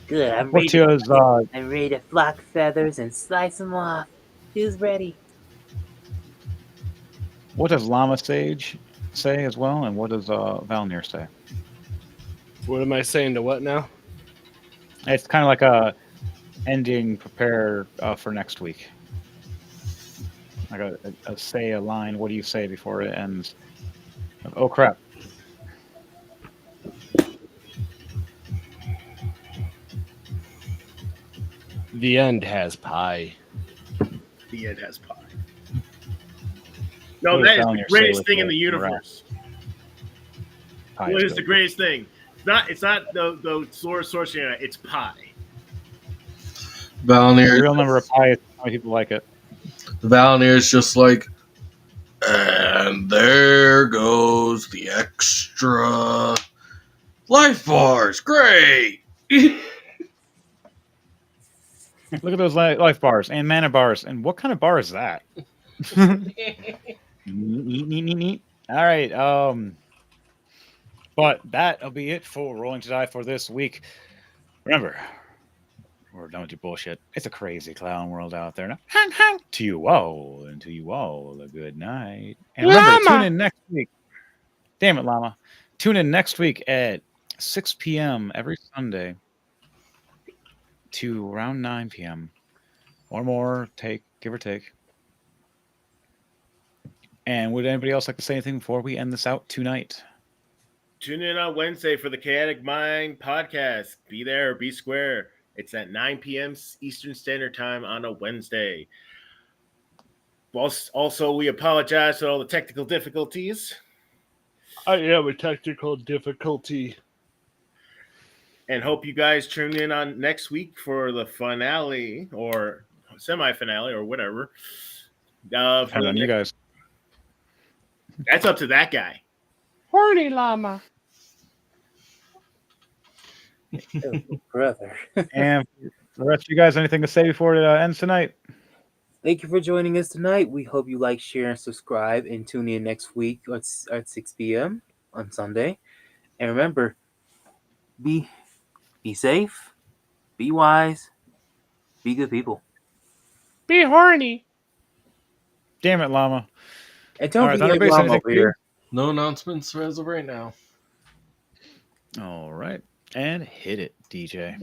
Good, I'm What's ready. yours, I'm ready to flock feathers and slice them off. Who's ready? what does Llama Sage say as well, and what does Valnir say? What am I saying to what now? It's kind of like a ending prepare for next week. Like say a line. What do you say before it ends? Oh crap! The end has pie. The end has pie. No, What that does is the Valnir say greatest with thing in the the universe. Pie What is is the good. greatest thing? It's not the sword sorcery. It's pie. The Valnir, real number of pie is how many people like it. Valnir is just like, and there goes the extra life bars. Great. Look at those life bars and mana bars. And what kind of bar is that? Neat. All right. But that'll be it for Rolling to Die for this week. Remember, we're done with your bullshit. It's a crazy clown world out there. Now, to you all, and to you all, a good night. And remember, tune Llama! in next week. Damn it, Llama. Tune in next week at 6 p.m. every Sunday to around 9 p.m. Or more, give or take. And would anybody else like to say anything before we end this out tonight? Tune in on Wednesday for the Chaotic Mind podcast. Be there, be square. It's at 9 p.m. Eastern Standard Time on a Wednesday. Also, we apologize for all the technical difficulties. I am a technical difficulty. And hope you guys tune in on next week for the finale or semi-finale or whatever. Depends on you guys. That's up to that guy. Horny llama. Oh, brother. And for the rest of you guys, anything to say before it ends tonight? Thank you for joining us tonight. We hope you like, share, and subscribe, and tune in next week at 6 p.m. on Sunday. And remember, be safe, be wise, be good people. Be horny. Damn it, Llama. And don't All right, be like Thunderbase, Mom anything over for you? here. No announcements as of right now. All right. And hit it, DJ.